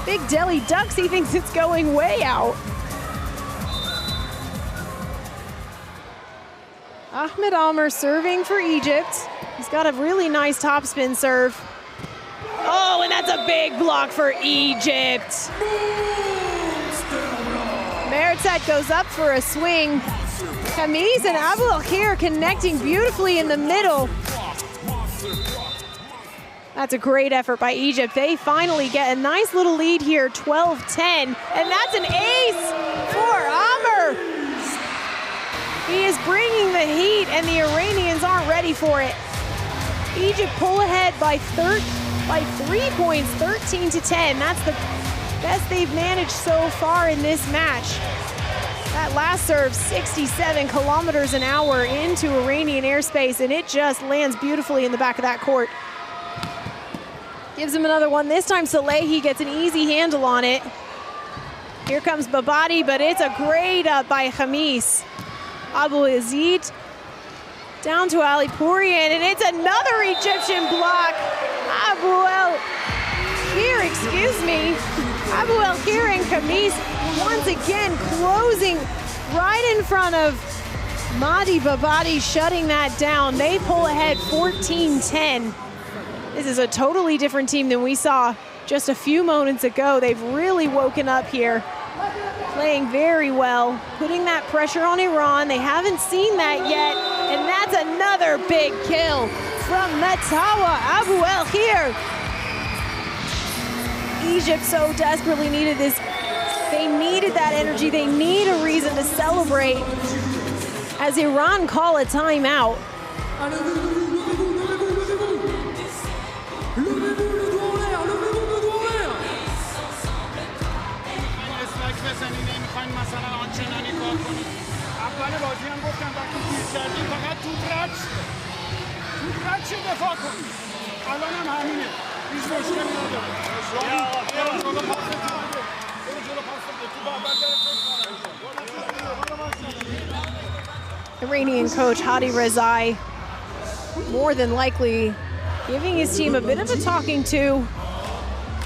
Big Delhi ducks, he thinks it's going way out. Ahmed Almer serving for Egypt. He's got a really nice topspin serve. Oh, and that's a big block for Egypt. Meritzat goes up for a swing. Khamis and Abu El-Khair connecting beautifully in the middle. That's a great effort by Egypt. They finally get a nice little lead here, 12-10, and that's an ace for Amer. He is bringing the heat, and the Iranians aren't ready for it. Egypt pull ahead by 3 points, 13-10. That's the best they've managed so far in this match. That last serve, 67 kilometers an hour into Iranian airspace, and it just lands beautifully in the back of that court. Gives him another one. This time Salehi gets an easy handle on it. Here comes Babadi, but it's a great up by Khamis. Abu Yazid down to Ali Pourian, and it's another Egyptian block. Abu El-Khair, excuse me. Abu El-Khair and Khamis once again closing right in front of Mahdi Babadi, shutting that down. They pull ahead 14-10. This is a totally different team than we saw just a few moments ago. They've really woken up here, playing very well, putting that pressure on Iran. They haven't seen that yet, and that's another big kill from Metawa Abu El-Khair. Egypt so desperately needed this. They needed that energy. They need a reason to celebrate as Iran call a timeout. Iranian coach Hadi Rezai more than likely giving his team a bit of a talking to.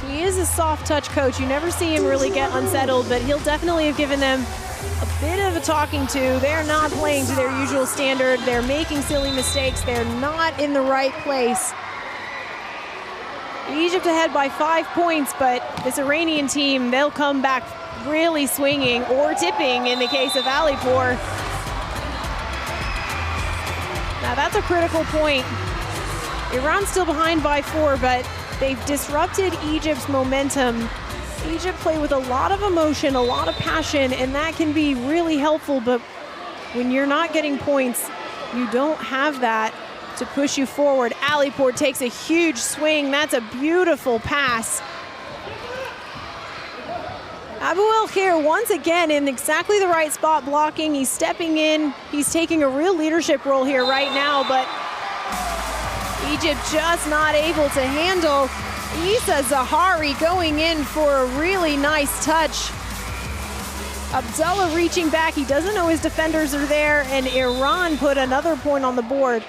He is a soft touch coach. You never see him really get unsettled, but he'll definitely have given them a bit of a talking to. They're not playing to their usual standard. They're making silly mistakes. They're not in the right place. Egypt ahead by 5 points, but this Iranian team, they'll come back really swinging or tipping in the case of Alipur. Now that's a critical point. Iran's still behind by 4, but they've disrupted Egypt's momentum. Egypt play with a lot of emotion, a lot of passion, and that can be really helpful, but when you're not getting points, you don't have that to push you forward. Alipur takes a huge swing. That's a beautiful pass. Abu El-Khair once again in exactly the right spot blocking. He's stepping in. He's taking a real leadership role here right now, but Egypt just not able to handle. Issa Zahari going in for a really nice touch. Abdullah reaching back. He doesn't know his defenders are there, and Iran put another point on the board.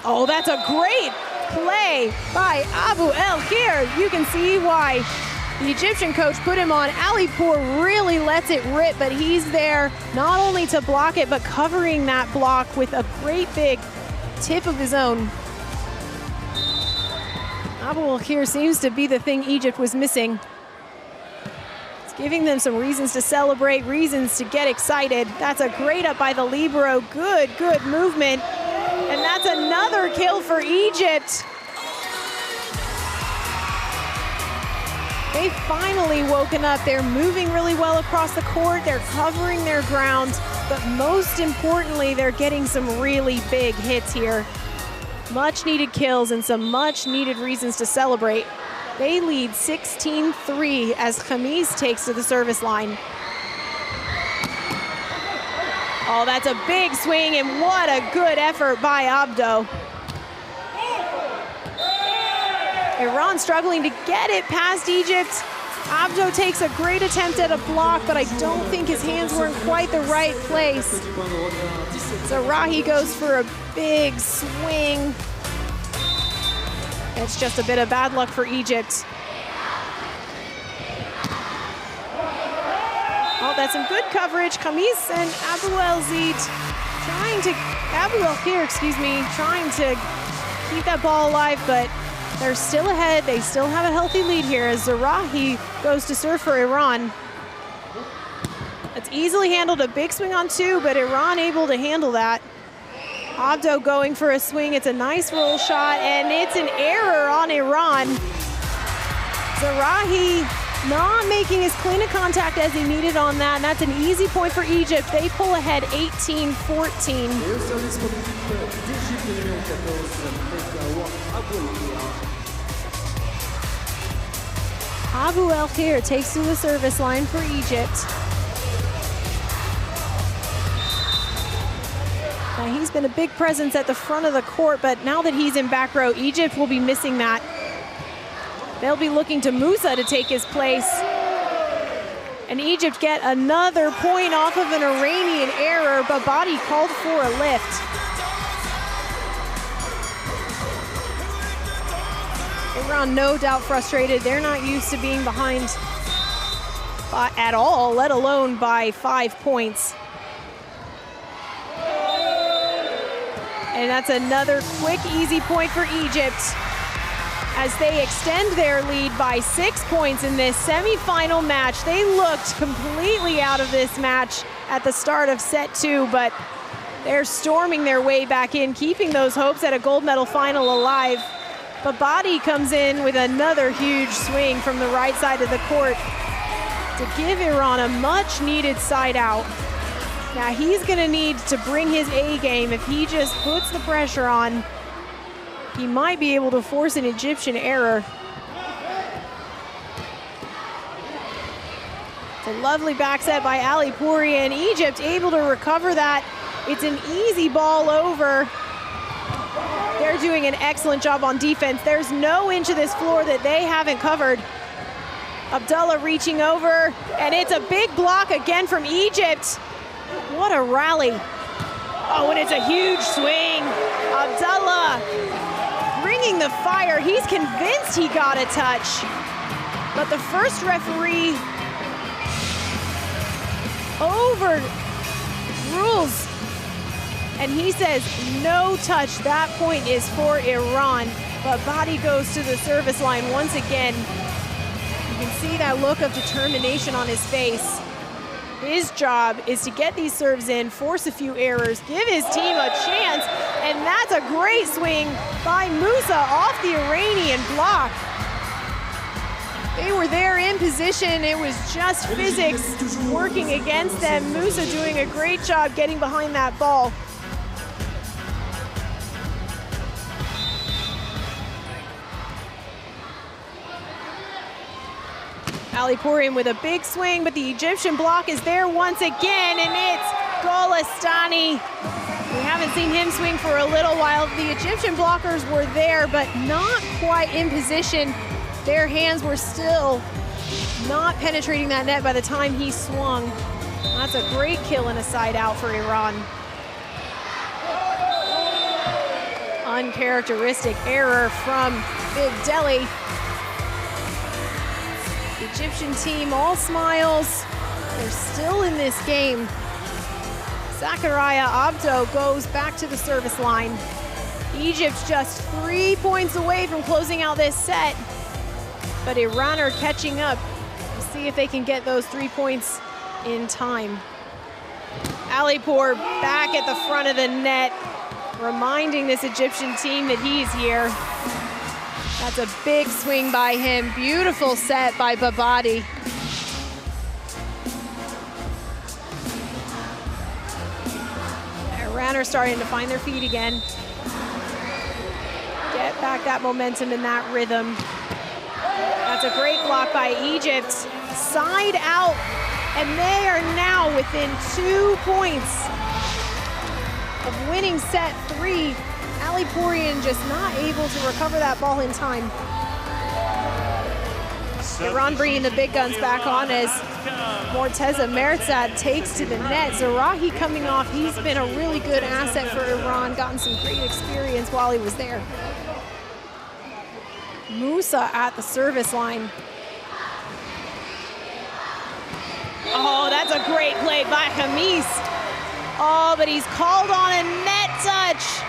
Oh, that's a great play by Abu El-Khair. You can see why the Egyptian coach put him on. Alipur really lets it rip, but he's there not only to block it, but covering that block with a great big tip of his own. Abu El-Khair seems to be the thing Egypt was missing. It's giving them some reasons to celebrate, reasons to get excited. That's a great up by the libero. Good movement. And that's another kill for Egypt. They've finally woken up. They're moving really well across the court. They're covering their ground. But most importantly, they're getting some really big hits here. Much needed kills and some much needed reasons to celebrate. They lead 16-3 as Khamis takes to the service line. Oh, that's a big swing, and what a good effort by Abdo. Iran struggling to get it past Egypt. Abdo takes a great attempt at a block, but I don't think his hands were in quite the right place. Zarahi goes for a big swing. It's just a bit of bad luck for Egypt. Oh, that's some good coverage. Khamis and Abu El-Khair trying to keep that ball alive, but they're still ahead. They still have a healthy lead here as Zarahi goes to serve for Iran. It's easily handled, a big swing on two, but Iran able to handle that. Abdo going for a swing. It's a nice roll shot, and it's an error on Iran. Zarahi not making as clean a contact as he needed on that, and that's an easy point for Egypt. They pull ahead 18-14. Abu El-Khair takes to the service line for Egypt. Now, he's been a big presence at the front of the court, but now that he's in back row, Egypt will be missing that. They'll be looking to Musa to take his place. And Egypt get another point off of an Iranian error, but Badi called for a lift. Iran no doubt frustrated. They're not used to being behind at all, let alone by 5 points. And that's another quick, easy point for Egypt as they extend their lead by 6 points in this semifinal match. They looked completely out of this match at the start of set 2, but they're storming their way back in, keeping those hopes at a gold medal final alive. But Badi comes in with another huge swing from the right side of the court to give Iran a much needed side out. Now he's gonna need to bring his A game. If he just puts the pressure on, he might be able to force an Egyptian error. It's a lovely back set by Ali Pouri, and Egypt able to recover that. It's an easy ball over. They're doing an excellent job on defense. There's no inch of this floor that they haven't covered. Abdullah reaching over, and it's a big block again from Egypt. What a rally. Oh, and it's a huge swing. Abdullah bringing the fire. He's convinced he got a touch. But the first referee overrules, and he says no touch. That point is for Iran. But Badi goes to the service line once again. You can see that look of determination on his face. His job is to get these serves in, force a few errors, give his team a chance, and that's a great swing by Musa off the Iranian block. They were there in position. It was just physics working against them. Musa doing a great job getting behind that ball. Ali Pourian with a big swing, but the Egyptian block is there once again, and it's Golestani. We haven't seen him swing for a little while. The Egyptian blockers were there, but not quite in position. Their hands were still not penetrating that net by the time he swung. That's a great kill and a side out for Iran. Uncharacteristic error from Big Delhi. The Egyptian team all smiles. They're still in this game. Zakaria Abdo goes back to the service line. Egypt's just 3 points away from closing out this set, but Iran are catching up. We'll see if they can get those 3 points in time. Alipour back at the front of the net. reminding this Egyptian team that he's here. That's a big swing by him. Beautiful set by Babadi. Iran are starting to find their feet again. Get back that momentum and that rhythm. That's a great block by Egypt. Side out, and they are now within 2 points of winning set 3. Ali Pourian just not able to recover that ball in time. Iran bringing the big guns back on as Morteza Mertzad takes to the net. Zarahi coming off, he's been a really good asset for Iran, gotten some great experience while he was there. Musa at the service line. Oh, that's a great play by Khamis. Oh, but he's called on a net touch.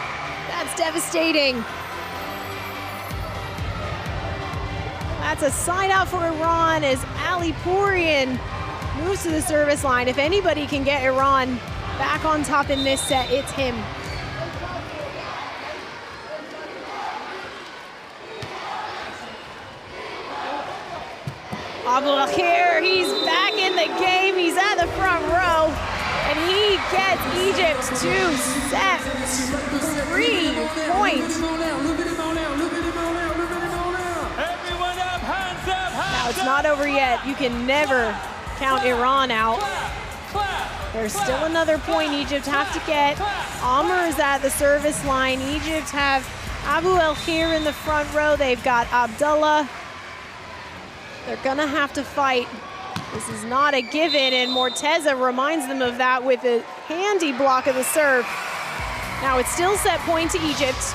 That's devastating. That's a side out for Iran as Ali Pourian moves to the service line. If anybody can get Iran back on top in this set, it's him. Aboubakhir, he's back in the game. He's at the front row, and he gets Egypt to set 3 points. Now it's not over yet. You can never count Iran out. There's still another point Egypt have to get. Amr is at the service line. Egypt have Abu El Khair in the front row. They've got Abdullah. They're gonna have to fight. This is not a given, and Morteza reminds them of that with a handy block of the serve. Now it's still set point to Egypt.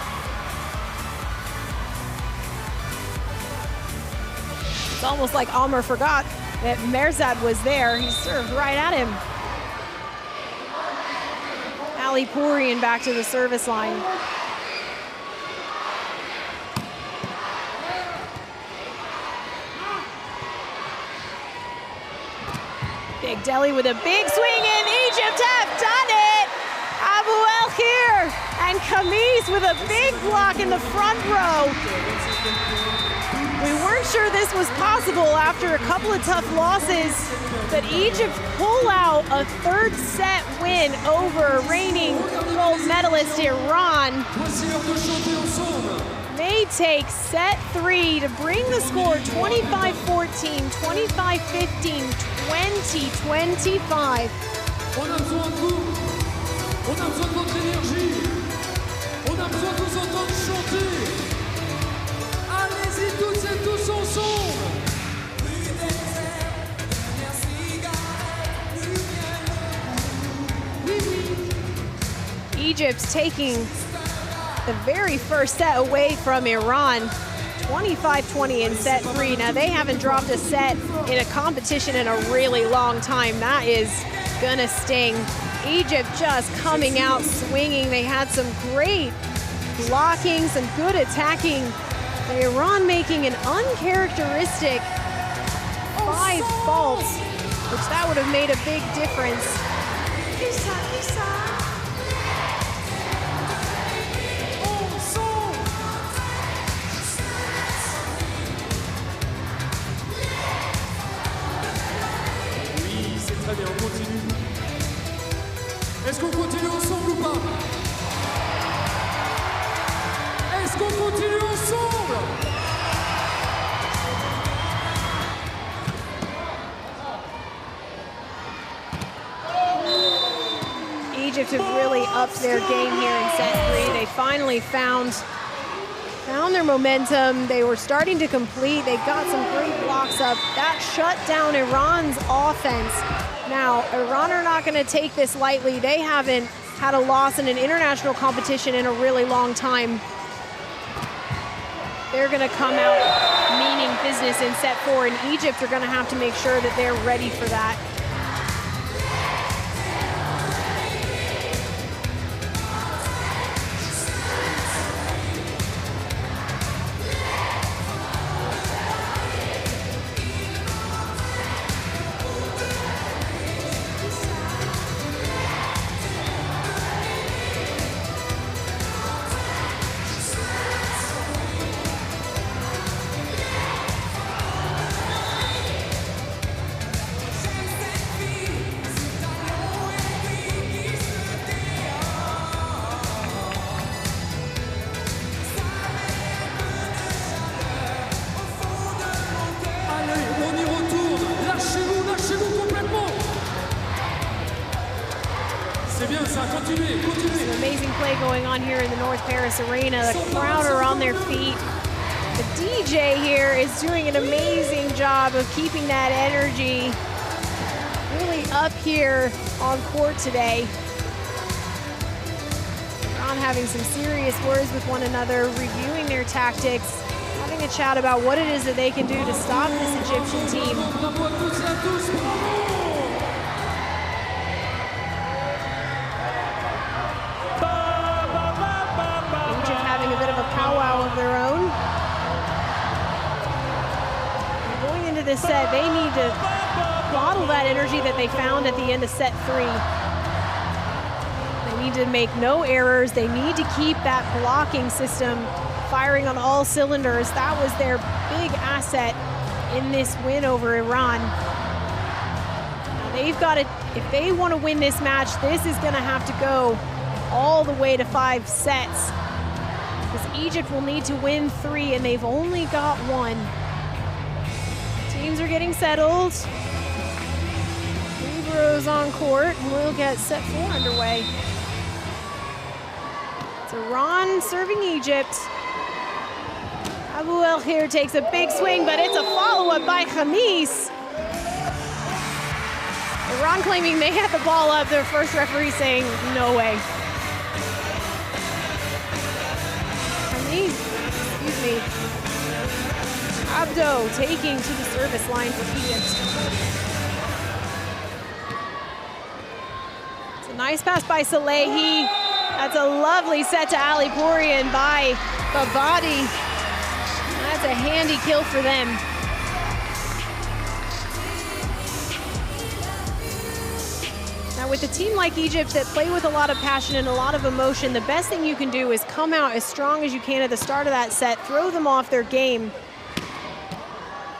It's almost like Amr forgot that Merzad was there. He served right at him. Ali Pourian back to the service line. Big Delhi with a big swing, and Egypt have done it! Abu El Khair and Khamis with a big block in the front row. We weren't sure this was possible after a couple of tough losses, but Egypt pull out a third set win over reigning gold medalist Iran. They take set 3 to bring the score 25-14, 25-15, 20-25. On a besoin de vous, on a besoin de votre énergie, on a besoin de vous entendre chanter. Allez-y tous et tous ensemble. Egypt's taking the very first set away from Iran, 25-20 in set 3. Now they haven't dropped a set in a competition in a really long time. That is gonna sting. Egypt just coming out swinging. They had some great blocking, some good attacking. Iran making an uncharacteristic 5 faults, which that would have made a big difference. Très bien, on continue. Est-ce qu'on continue ensemble ou pas? Est-ce qu'on continue ensemble? Egypt have really upped their game here in set 3. They finally found their momentum. They were starting to complete. They got some great blocks up. That shut down Iran's offense. Now, Iran are not going to take this lightly. They haven't had a loss in an international competition in a really long time. They're going to come out meaning business in set 4, and Egypt are going to have to make sure that they're ready for that. An amazing play going on here in the North Paris Arena. The crowd are on their feet. The DJ here is doing an amazing job of keeping that energy really up here on court today. Iran having some serious words with one another, reviewing their tactics, having a chat about what it is that they can do to stop this Egyptian team. Egypt having a bit of a powwow of their own. Going into this set, they need to bottle that energy that they found at the end of set 3. They need to make no errors. They need to keep that blocking system firing on all cylinders. That was their big asset in this win over Iran. Now they've got to, if they want to win this match, this is going to have to go all the way to 5 sets. Because Egypt will need to win 3, and they've only got 1. Teams are getting settled. 3 rows on court, and we'll get set 4 underway. It's Iran serving Egypt. Abu El here takes a big swing, but it's a follow-up by Khamis. Iran claiming they had the ball up. Their first referee saying, no way. Khamis, excuse me. Abdo taking to the service line for Egypt. It's a nice pass by Salehi. That's a lovely set to Ali Pourian by Babadi. That's a handy kill for them. Now with a team like Egypt that play with a lot of passion and a lot of emotion, the best thing you can do is come out as strong as you can at the start of that set, throw them off their game.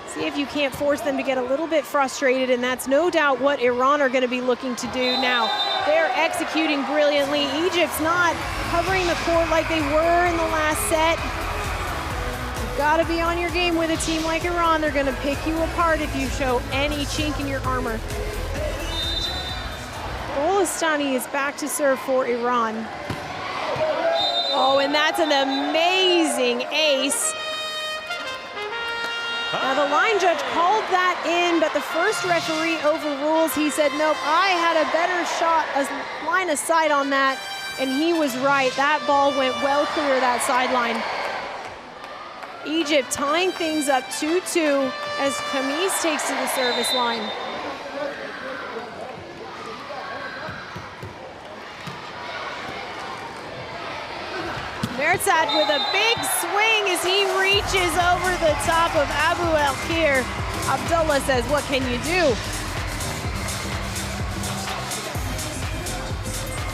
See if you can't force them to get a little bit frustrated, and that's no doubt what Iran are going to be looking to do now. They're executing brilliantly. Egypt's not covering the court like they were in the last set. You've got to be on your game with a team like Iran. They're going to pick you apart if you show any chink in your armor. Golestani is back to serve for Iran. Oh, and that's an amazing ace. Now the line judge called that in, but the first referee overrules. He said, nope, I had a better shot, a line of sight on that, and he was right. That ball went well clear of that sideline. Egypt tying things up 2-2 as Khamis takes to the service line. Merzad with a big swing as he reaches over the top of Abu El Kir. Abdullah says, what can you do?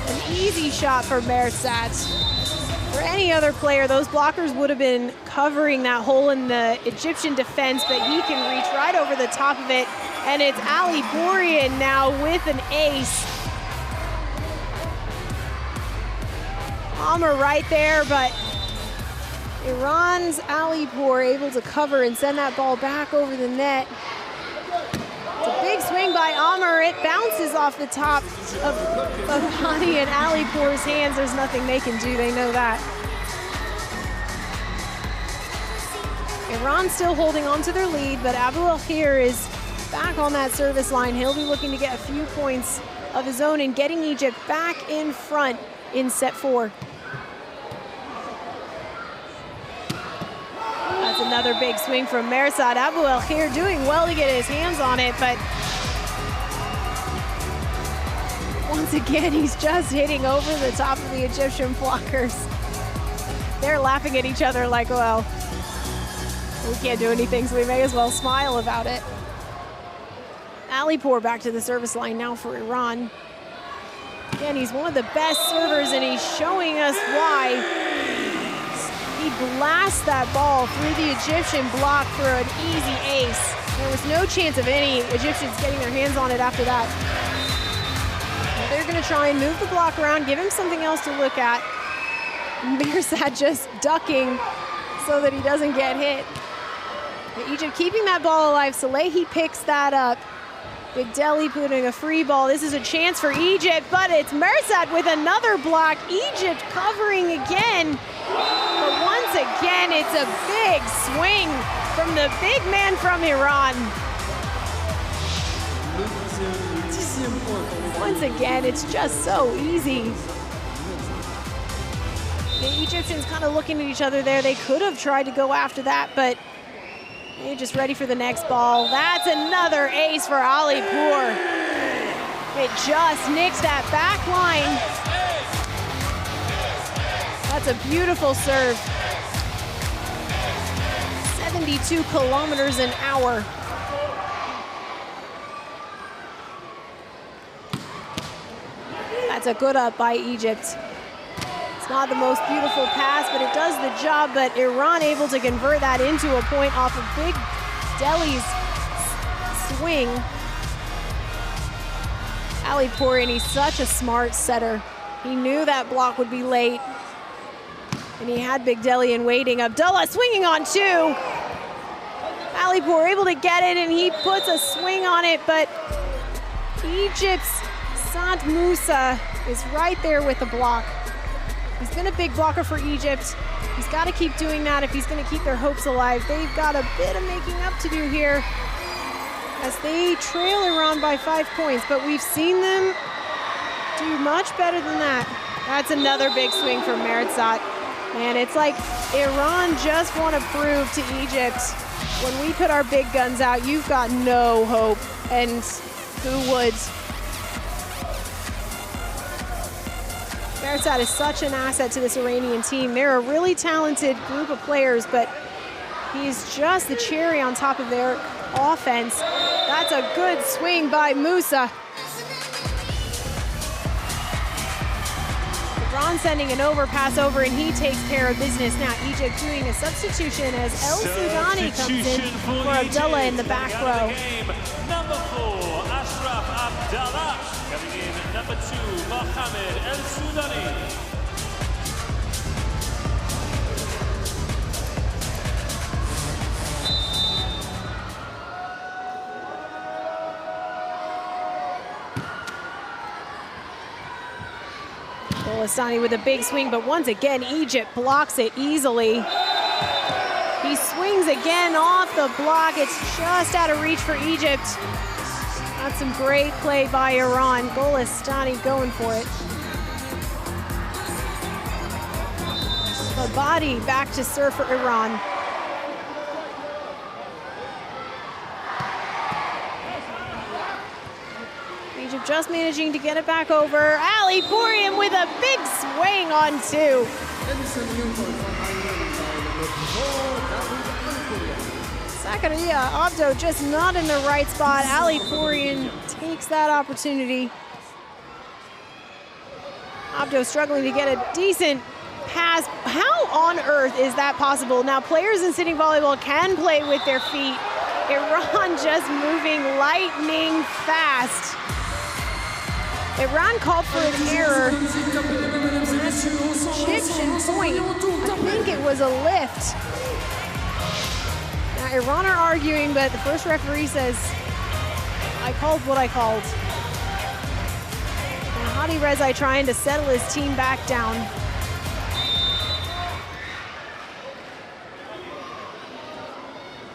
An easy shot for Merzad. For any other player, those blockers would have been covering that hole in the Egyptian defense, but he can reach right over the top of it. And it's Ali Pourian now with an ace. Amr right there, but Iran's Alipour able to cover and send that ball back over the net. It's a big swing by Amr. It bounces off the top of Hani and Alipour's hands. There's nothing they can do, they know that. Iran still holding on to their lead, but Abu El Kir is back on that service line. He'll be looking to get a few points of his own and getting Egypt back in front in set 4. That's another big swing from Merzad. Abu El Kir doing well to get his hands on it, but once again, he's just hitting over the top of the Egyptian blockers. They're laughing at each other like, well, we can't do anything, so we may as well smile about it. Alipour back to the service line now for Iran. Again, he's one of the best servers, and he's showing us why. He blasts that ball through the Egyptian block for an easy ace. There was no chance of any Egyptians getting their hands on it after that. They're going to try and move the block around, give him something else to look at. Merzad just ducking so that he doesn't get hit. But Egypt keeping that ball alive. Salehi picks that up. Big Deli putting a free ball. This is a chance for Egypt, but it's Mersat with another block. Egypt covering again. But once again, it's a big swing from the big man from Iran. Once again, it's just so easy. The Egyptians kind of looking at each other there. They could have tried to go after that, but they're just ready for the next ball. That's another ace for Alipour. It just nicks that back line. That's a beautiful serve. 72 kilometers an hour. That's a good up by Egypt. It's not the most beautiful pass, but it does the job. But Iran able to convert that into a point off of Big Deli's swing. Alipour, and he's such a smart setter. He knew that block would be late, and he had Big Deli in waiting. Abdullah swinging on two. Alipour able to get it, and he puts a swing on it, but Egypt's Sant Moussa is right there with the block. He's been a big blocker for Egypt. He's got to keep doing that if he's going to keep their hopes alive. They've got a bit of making up to do here as they trail Iran by 5 points, but we've seen them do much better than that. That's another big swing from Merzat. And it's like Iran just want to prove to Egypt, when we put our big guns out, you've got no hope. And who would? Merzat is such an asset to this Iranian team. They're a really talented group of players, but he's just the cherry on top of their offense. That's a good swing by Moussa. Iran sending an overpass over, and he takes care of business. Now Egypt doing a substitution as El Soudani comes in for Abdullah in the back row. Number 4, Ashraf Abdallah. Coming in at number 2, Mohamed El Soudani. Golestani with a big swing, but once again, Egypt blocks it easily. He swings again off the block. It's just out of reach for Egypt. That's some great play by Iran. Golestani going for it. The body back to serve for Iran. Egypt just managing to get it back over. Alipour with a big swing on two. Zakaria Abdo just not in the right spot. Alipour takes that opportunity. Abdo struggling to get a decent pass. How on earth is that possible? Now, players in sitting volleyball can play with their feet. Iran just moving lightning fast. Iran called for an error. Egyptian point. I think it was a lift. Now Iran are arguing, but the first referee says, I called what I called. And Hadi Rezai trying to settle his team back down.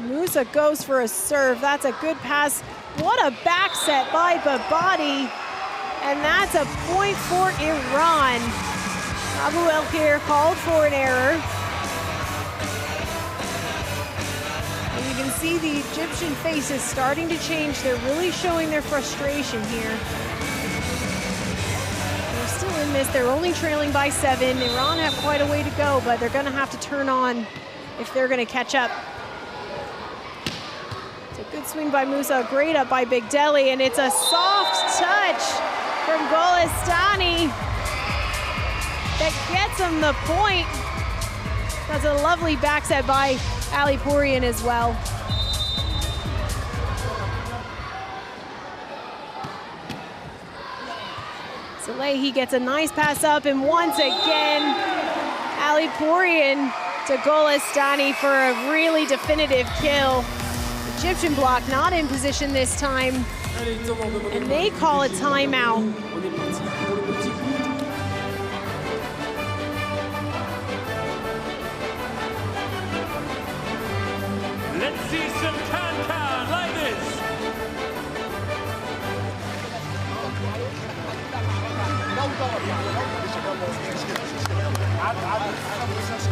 Moussa goes for a serve. That's a good pass. What a back set by Babadi. And that's a point for Iran. Abu El-Kir called for an error. And you can see the Egyptian faces starting to change. They're really showing their frustration here. They're still in this. They're only trailing by 7. Iran have quite a way to go, but they're going to have to turn on if they're going to catch up. It's a good swing by Moussa, a great up by Big Deli, and it's a soft touch from Golestani that gets him the point. That's a lovely back set by Alipour as well. He gets a nice pass up, and once again, Alipour to Golestani for a really definitive kill. Egyptian block not in position this time. And they call a timeout. On est parti pour le petit coup. Let's see some can-can like this.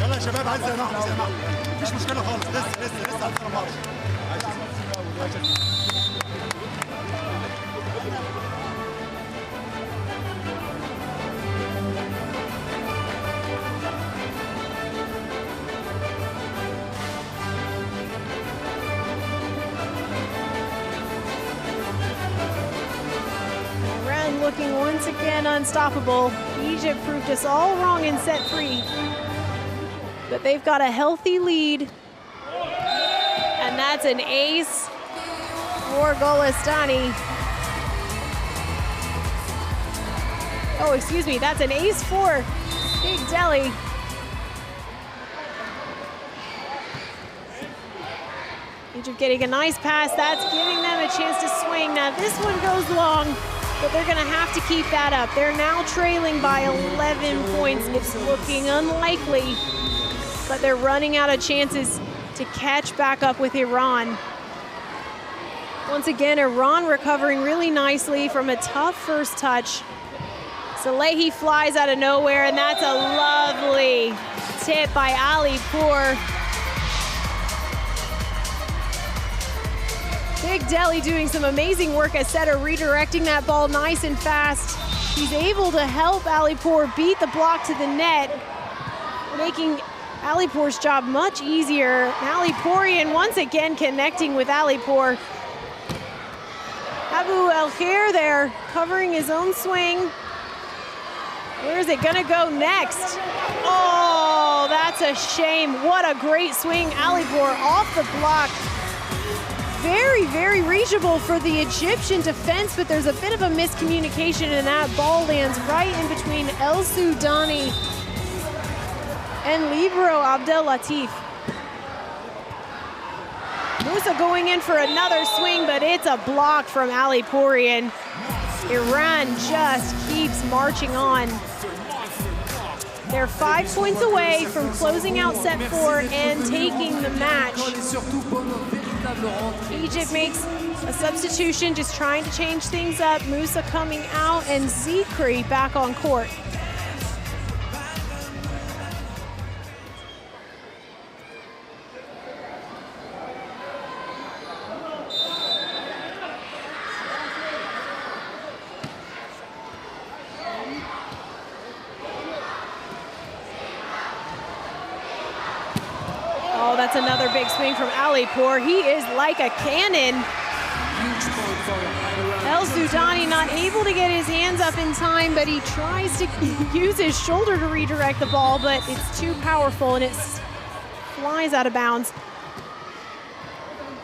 يلا يا شباب عايز زي ما احنا مفيش مشكله خالص لسه على الماتش Iran looking once again unstoppable. Egypt proved us all wrong in set 3. But they've got a healthy lead. And that's an ace for Golestani. Oh, excuse me, that's an ace for Big Delhi. Egypt getting a nice pass. That's giving them a chance to swing. Now this one goes long, but they're gonna have to keep that up. They're now trailing by 11 points. It's looking unlikely, but they're running out of chances to catch back up with Iran. Once again, Iran recovering really nicely from a tough first touch. Salehi flies out of nowhere, and that's a lovely tip by Alipour. Big Delhi doing some amazing work as setter, redirecting that ball nice and fast. He's able to help Alipour beat the block to the net, making Alipour's job much easier. Alipourian once again connecting with Alipour. Abu El Khair there, covering his own swing. Where is it gonna go next? Oh, that's a shame. What a great swing. Alipour off the block. Very, very reachable for the Egyptian defense, but there's a bit of a miscommunication, and that ball lands right in between El Soudani and Libero Abdel Latif. Musa going in for another swing, but it's a block from Alipourian. Iran just keeps marching on. They're 5 points away from closing out set 4 and taking the match. Egypt makes a substitution, just trying to change things up. Musa coming out and Zikri back on court. Oh, that's another big swing from Alipour. He is like a cannon. El Soudani not able to get his hands up in time, but he tries to use his shoulder to redirect the ball, but it's too powerful and it flies out of bounds.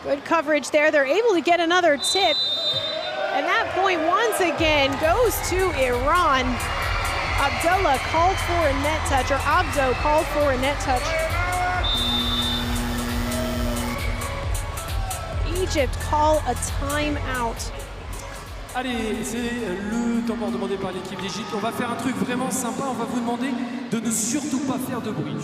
Good coverage there. They're able to get another tip. And that point once again goes to Iran. Abdullah called for a net touch, or Abdo called for a net touch. Egypt call a timeout. Allez, c'est le temps mort demandé par l'équipe d'Égypte. On va faire un truc vraiment sympa. On va vous demander de ne surtout pas faire de bruit.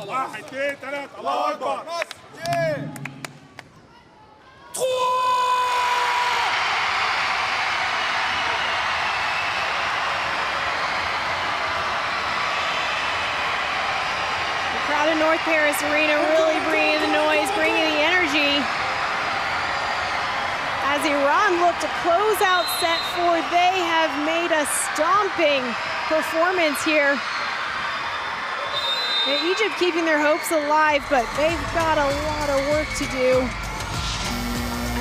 واحد اثنين ثلاثة الله أكبر The crowd in North Paris Arena really bringing the noise, bringing the energy. As Iran look to close out set 4, they have made a stomping performance here. Egypt keeping their hopes alive, but they've got a lot of work to do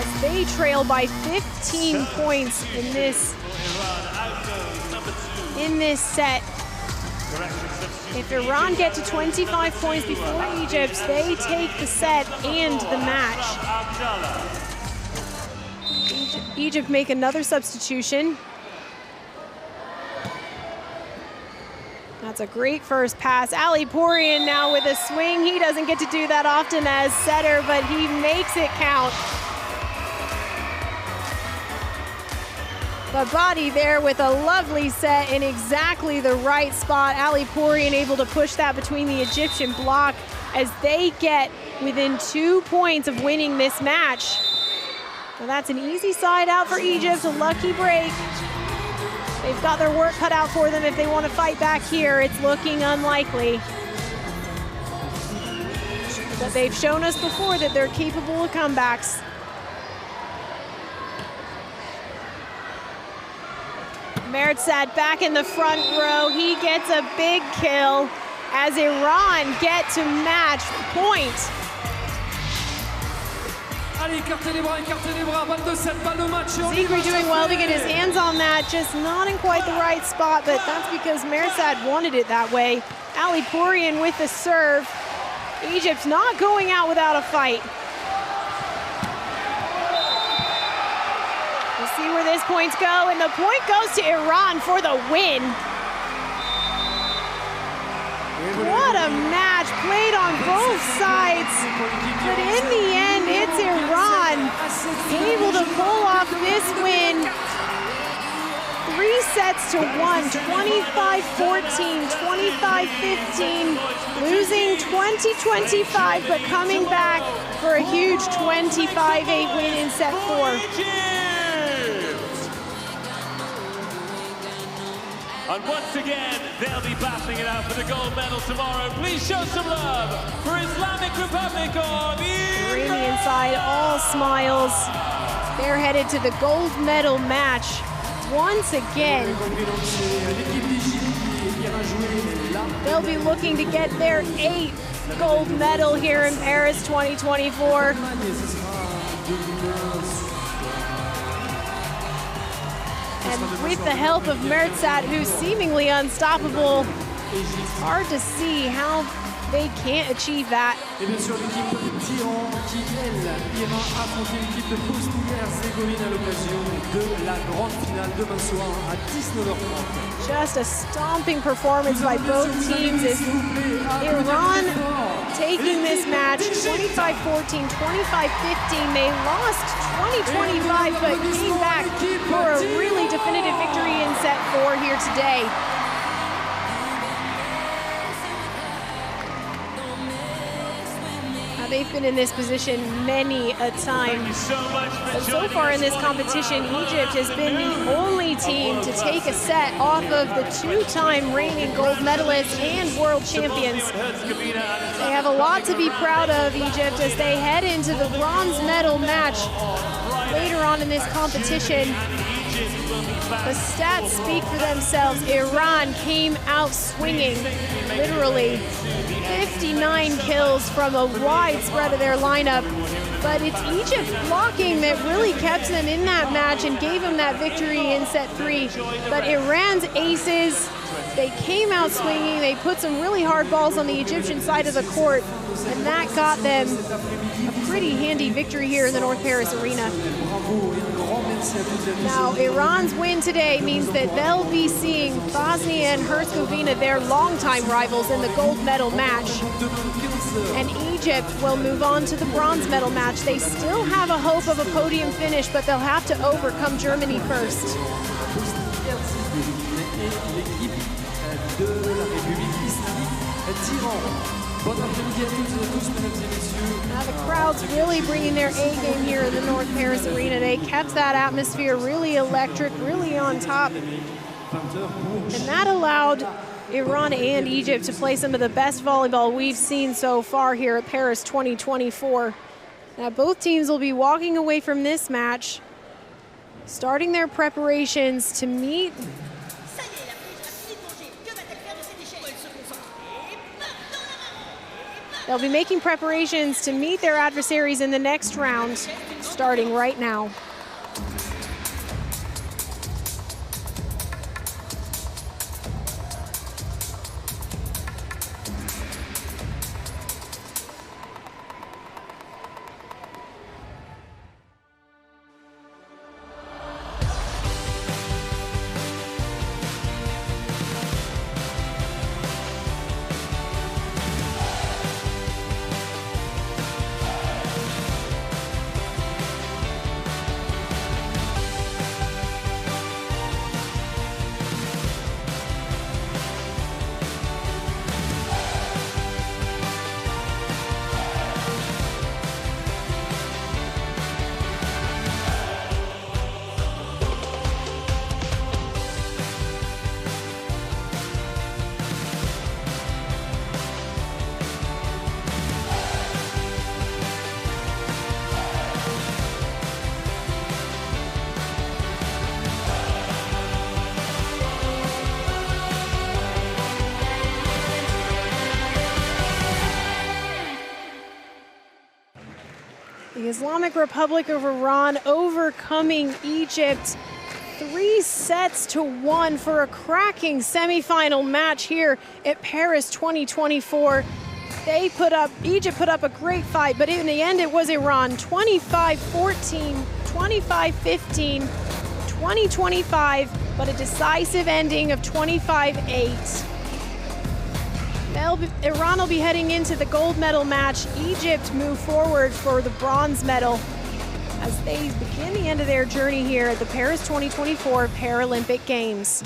as they trail by 15 points in this set. If Iran get to 25 points before Egypt, they take the set and the match. Egypt make another substitution. That's a great first pass. Ali Pourian now with a swing. He doesn't get to do that often as setter, but he makes it count. Babadi there with a lovely set in exactly the right spot. Ali Pourian able to push that between the Egyptian block as they get within 2 points of winning this match. Well, that's an easy side out for Egypt, a lucky break. They've got their work cut out for them if they want to fight back here. It's looking unlikely. But they've shown us before that they're capable of comebacks. Mertzad back in the front row. He gets a big kill as Iran get to match point. Zikri doing well to get his hands on that, just not in quite the right spot, but that's because Mertzad wanted it that way. Ali Pourian with the serve. Egypt's not going out without a fight. We'll see where this points go, and the point goes to Iran for the win. What a match played on both sides, but in the end, it's Iran able to pull off this win. 3 sets to 1, 25-14, 25-15, losing 20-25, but coming back for a huge 25-8 win in set 4. And once again, they'll be battling it out for the gold medal tomorrow. Please show some love for Islamic Republic of Iran. Iranian side, all smiles. They're headed to the gold medal match once again. They'll be looking to get their 8th gold medal here in Paris 2024. And with the help of Mertzad, who's seemingly unstoppable, it's hard to see how they can't achieve that. Et bien sûr, l'équipe d'Iran qui, elle, ira affronter l'équipe de Bosnie-Herzégovine à l'occasion de la grande finale demain soir à 19h30. Just a stomping performance by both teams. Is Iran taking this match 25-14, 25-15. They lost 20-25, but came back for a really definitive victory in set 4 here today. They've been in this position many a time. But so far in this competition, Egypt has been the only team to take a set off of the 2-time reigning gold medalists and world champions. They have a lot to be proud of, Egypt, as they head into the bronze medal match later on in this competition. The stats speak for themselves. Iran came out swinging, literally 59 kills from a wide spread of their lineup. But it's Egypt's blocking that really kept them in that match and gave them that victory in set 3. But Iran's aces, they came out swinging. They put some really hard balls on the Egyptian side of the court, and that got them a pretty handy victory here in the North Paris arena. Now, Iran's win today means that they'll be seeing Bosnia and Herzegovina, their longtime rivals, in the gold medal match. And Egypt will move on to the bronze medal match. They still have a hope of a podium finish, but they'll have to overcome Germany first. Now the crowd's really bringing their A game here in the North Paris arena. They kept that atmosphere really electric, really on top. And that allowed Iran and Egypt to play some of the best volleyball we've seen so far here at Paris 2024. Now both teams will be walking away from this match, starting their preparations to meet They'll be making preparations to meet their adversaries in the next round, starting right now. Islamic Republic of Iran overcoming Egypt 3-1 for a cracking semifinal match here at Paris 2024. Egypt put up a great fight, but in the end it was Iran 25-14, 25-15, 20-25, but a decisive ending of 25-8. Iran will be heading into the gold medal match. Egypt move forward for the bronze medal as they begin the end of their journey here at the Paris 2024 Paralympic Games.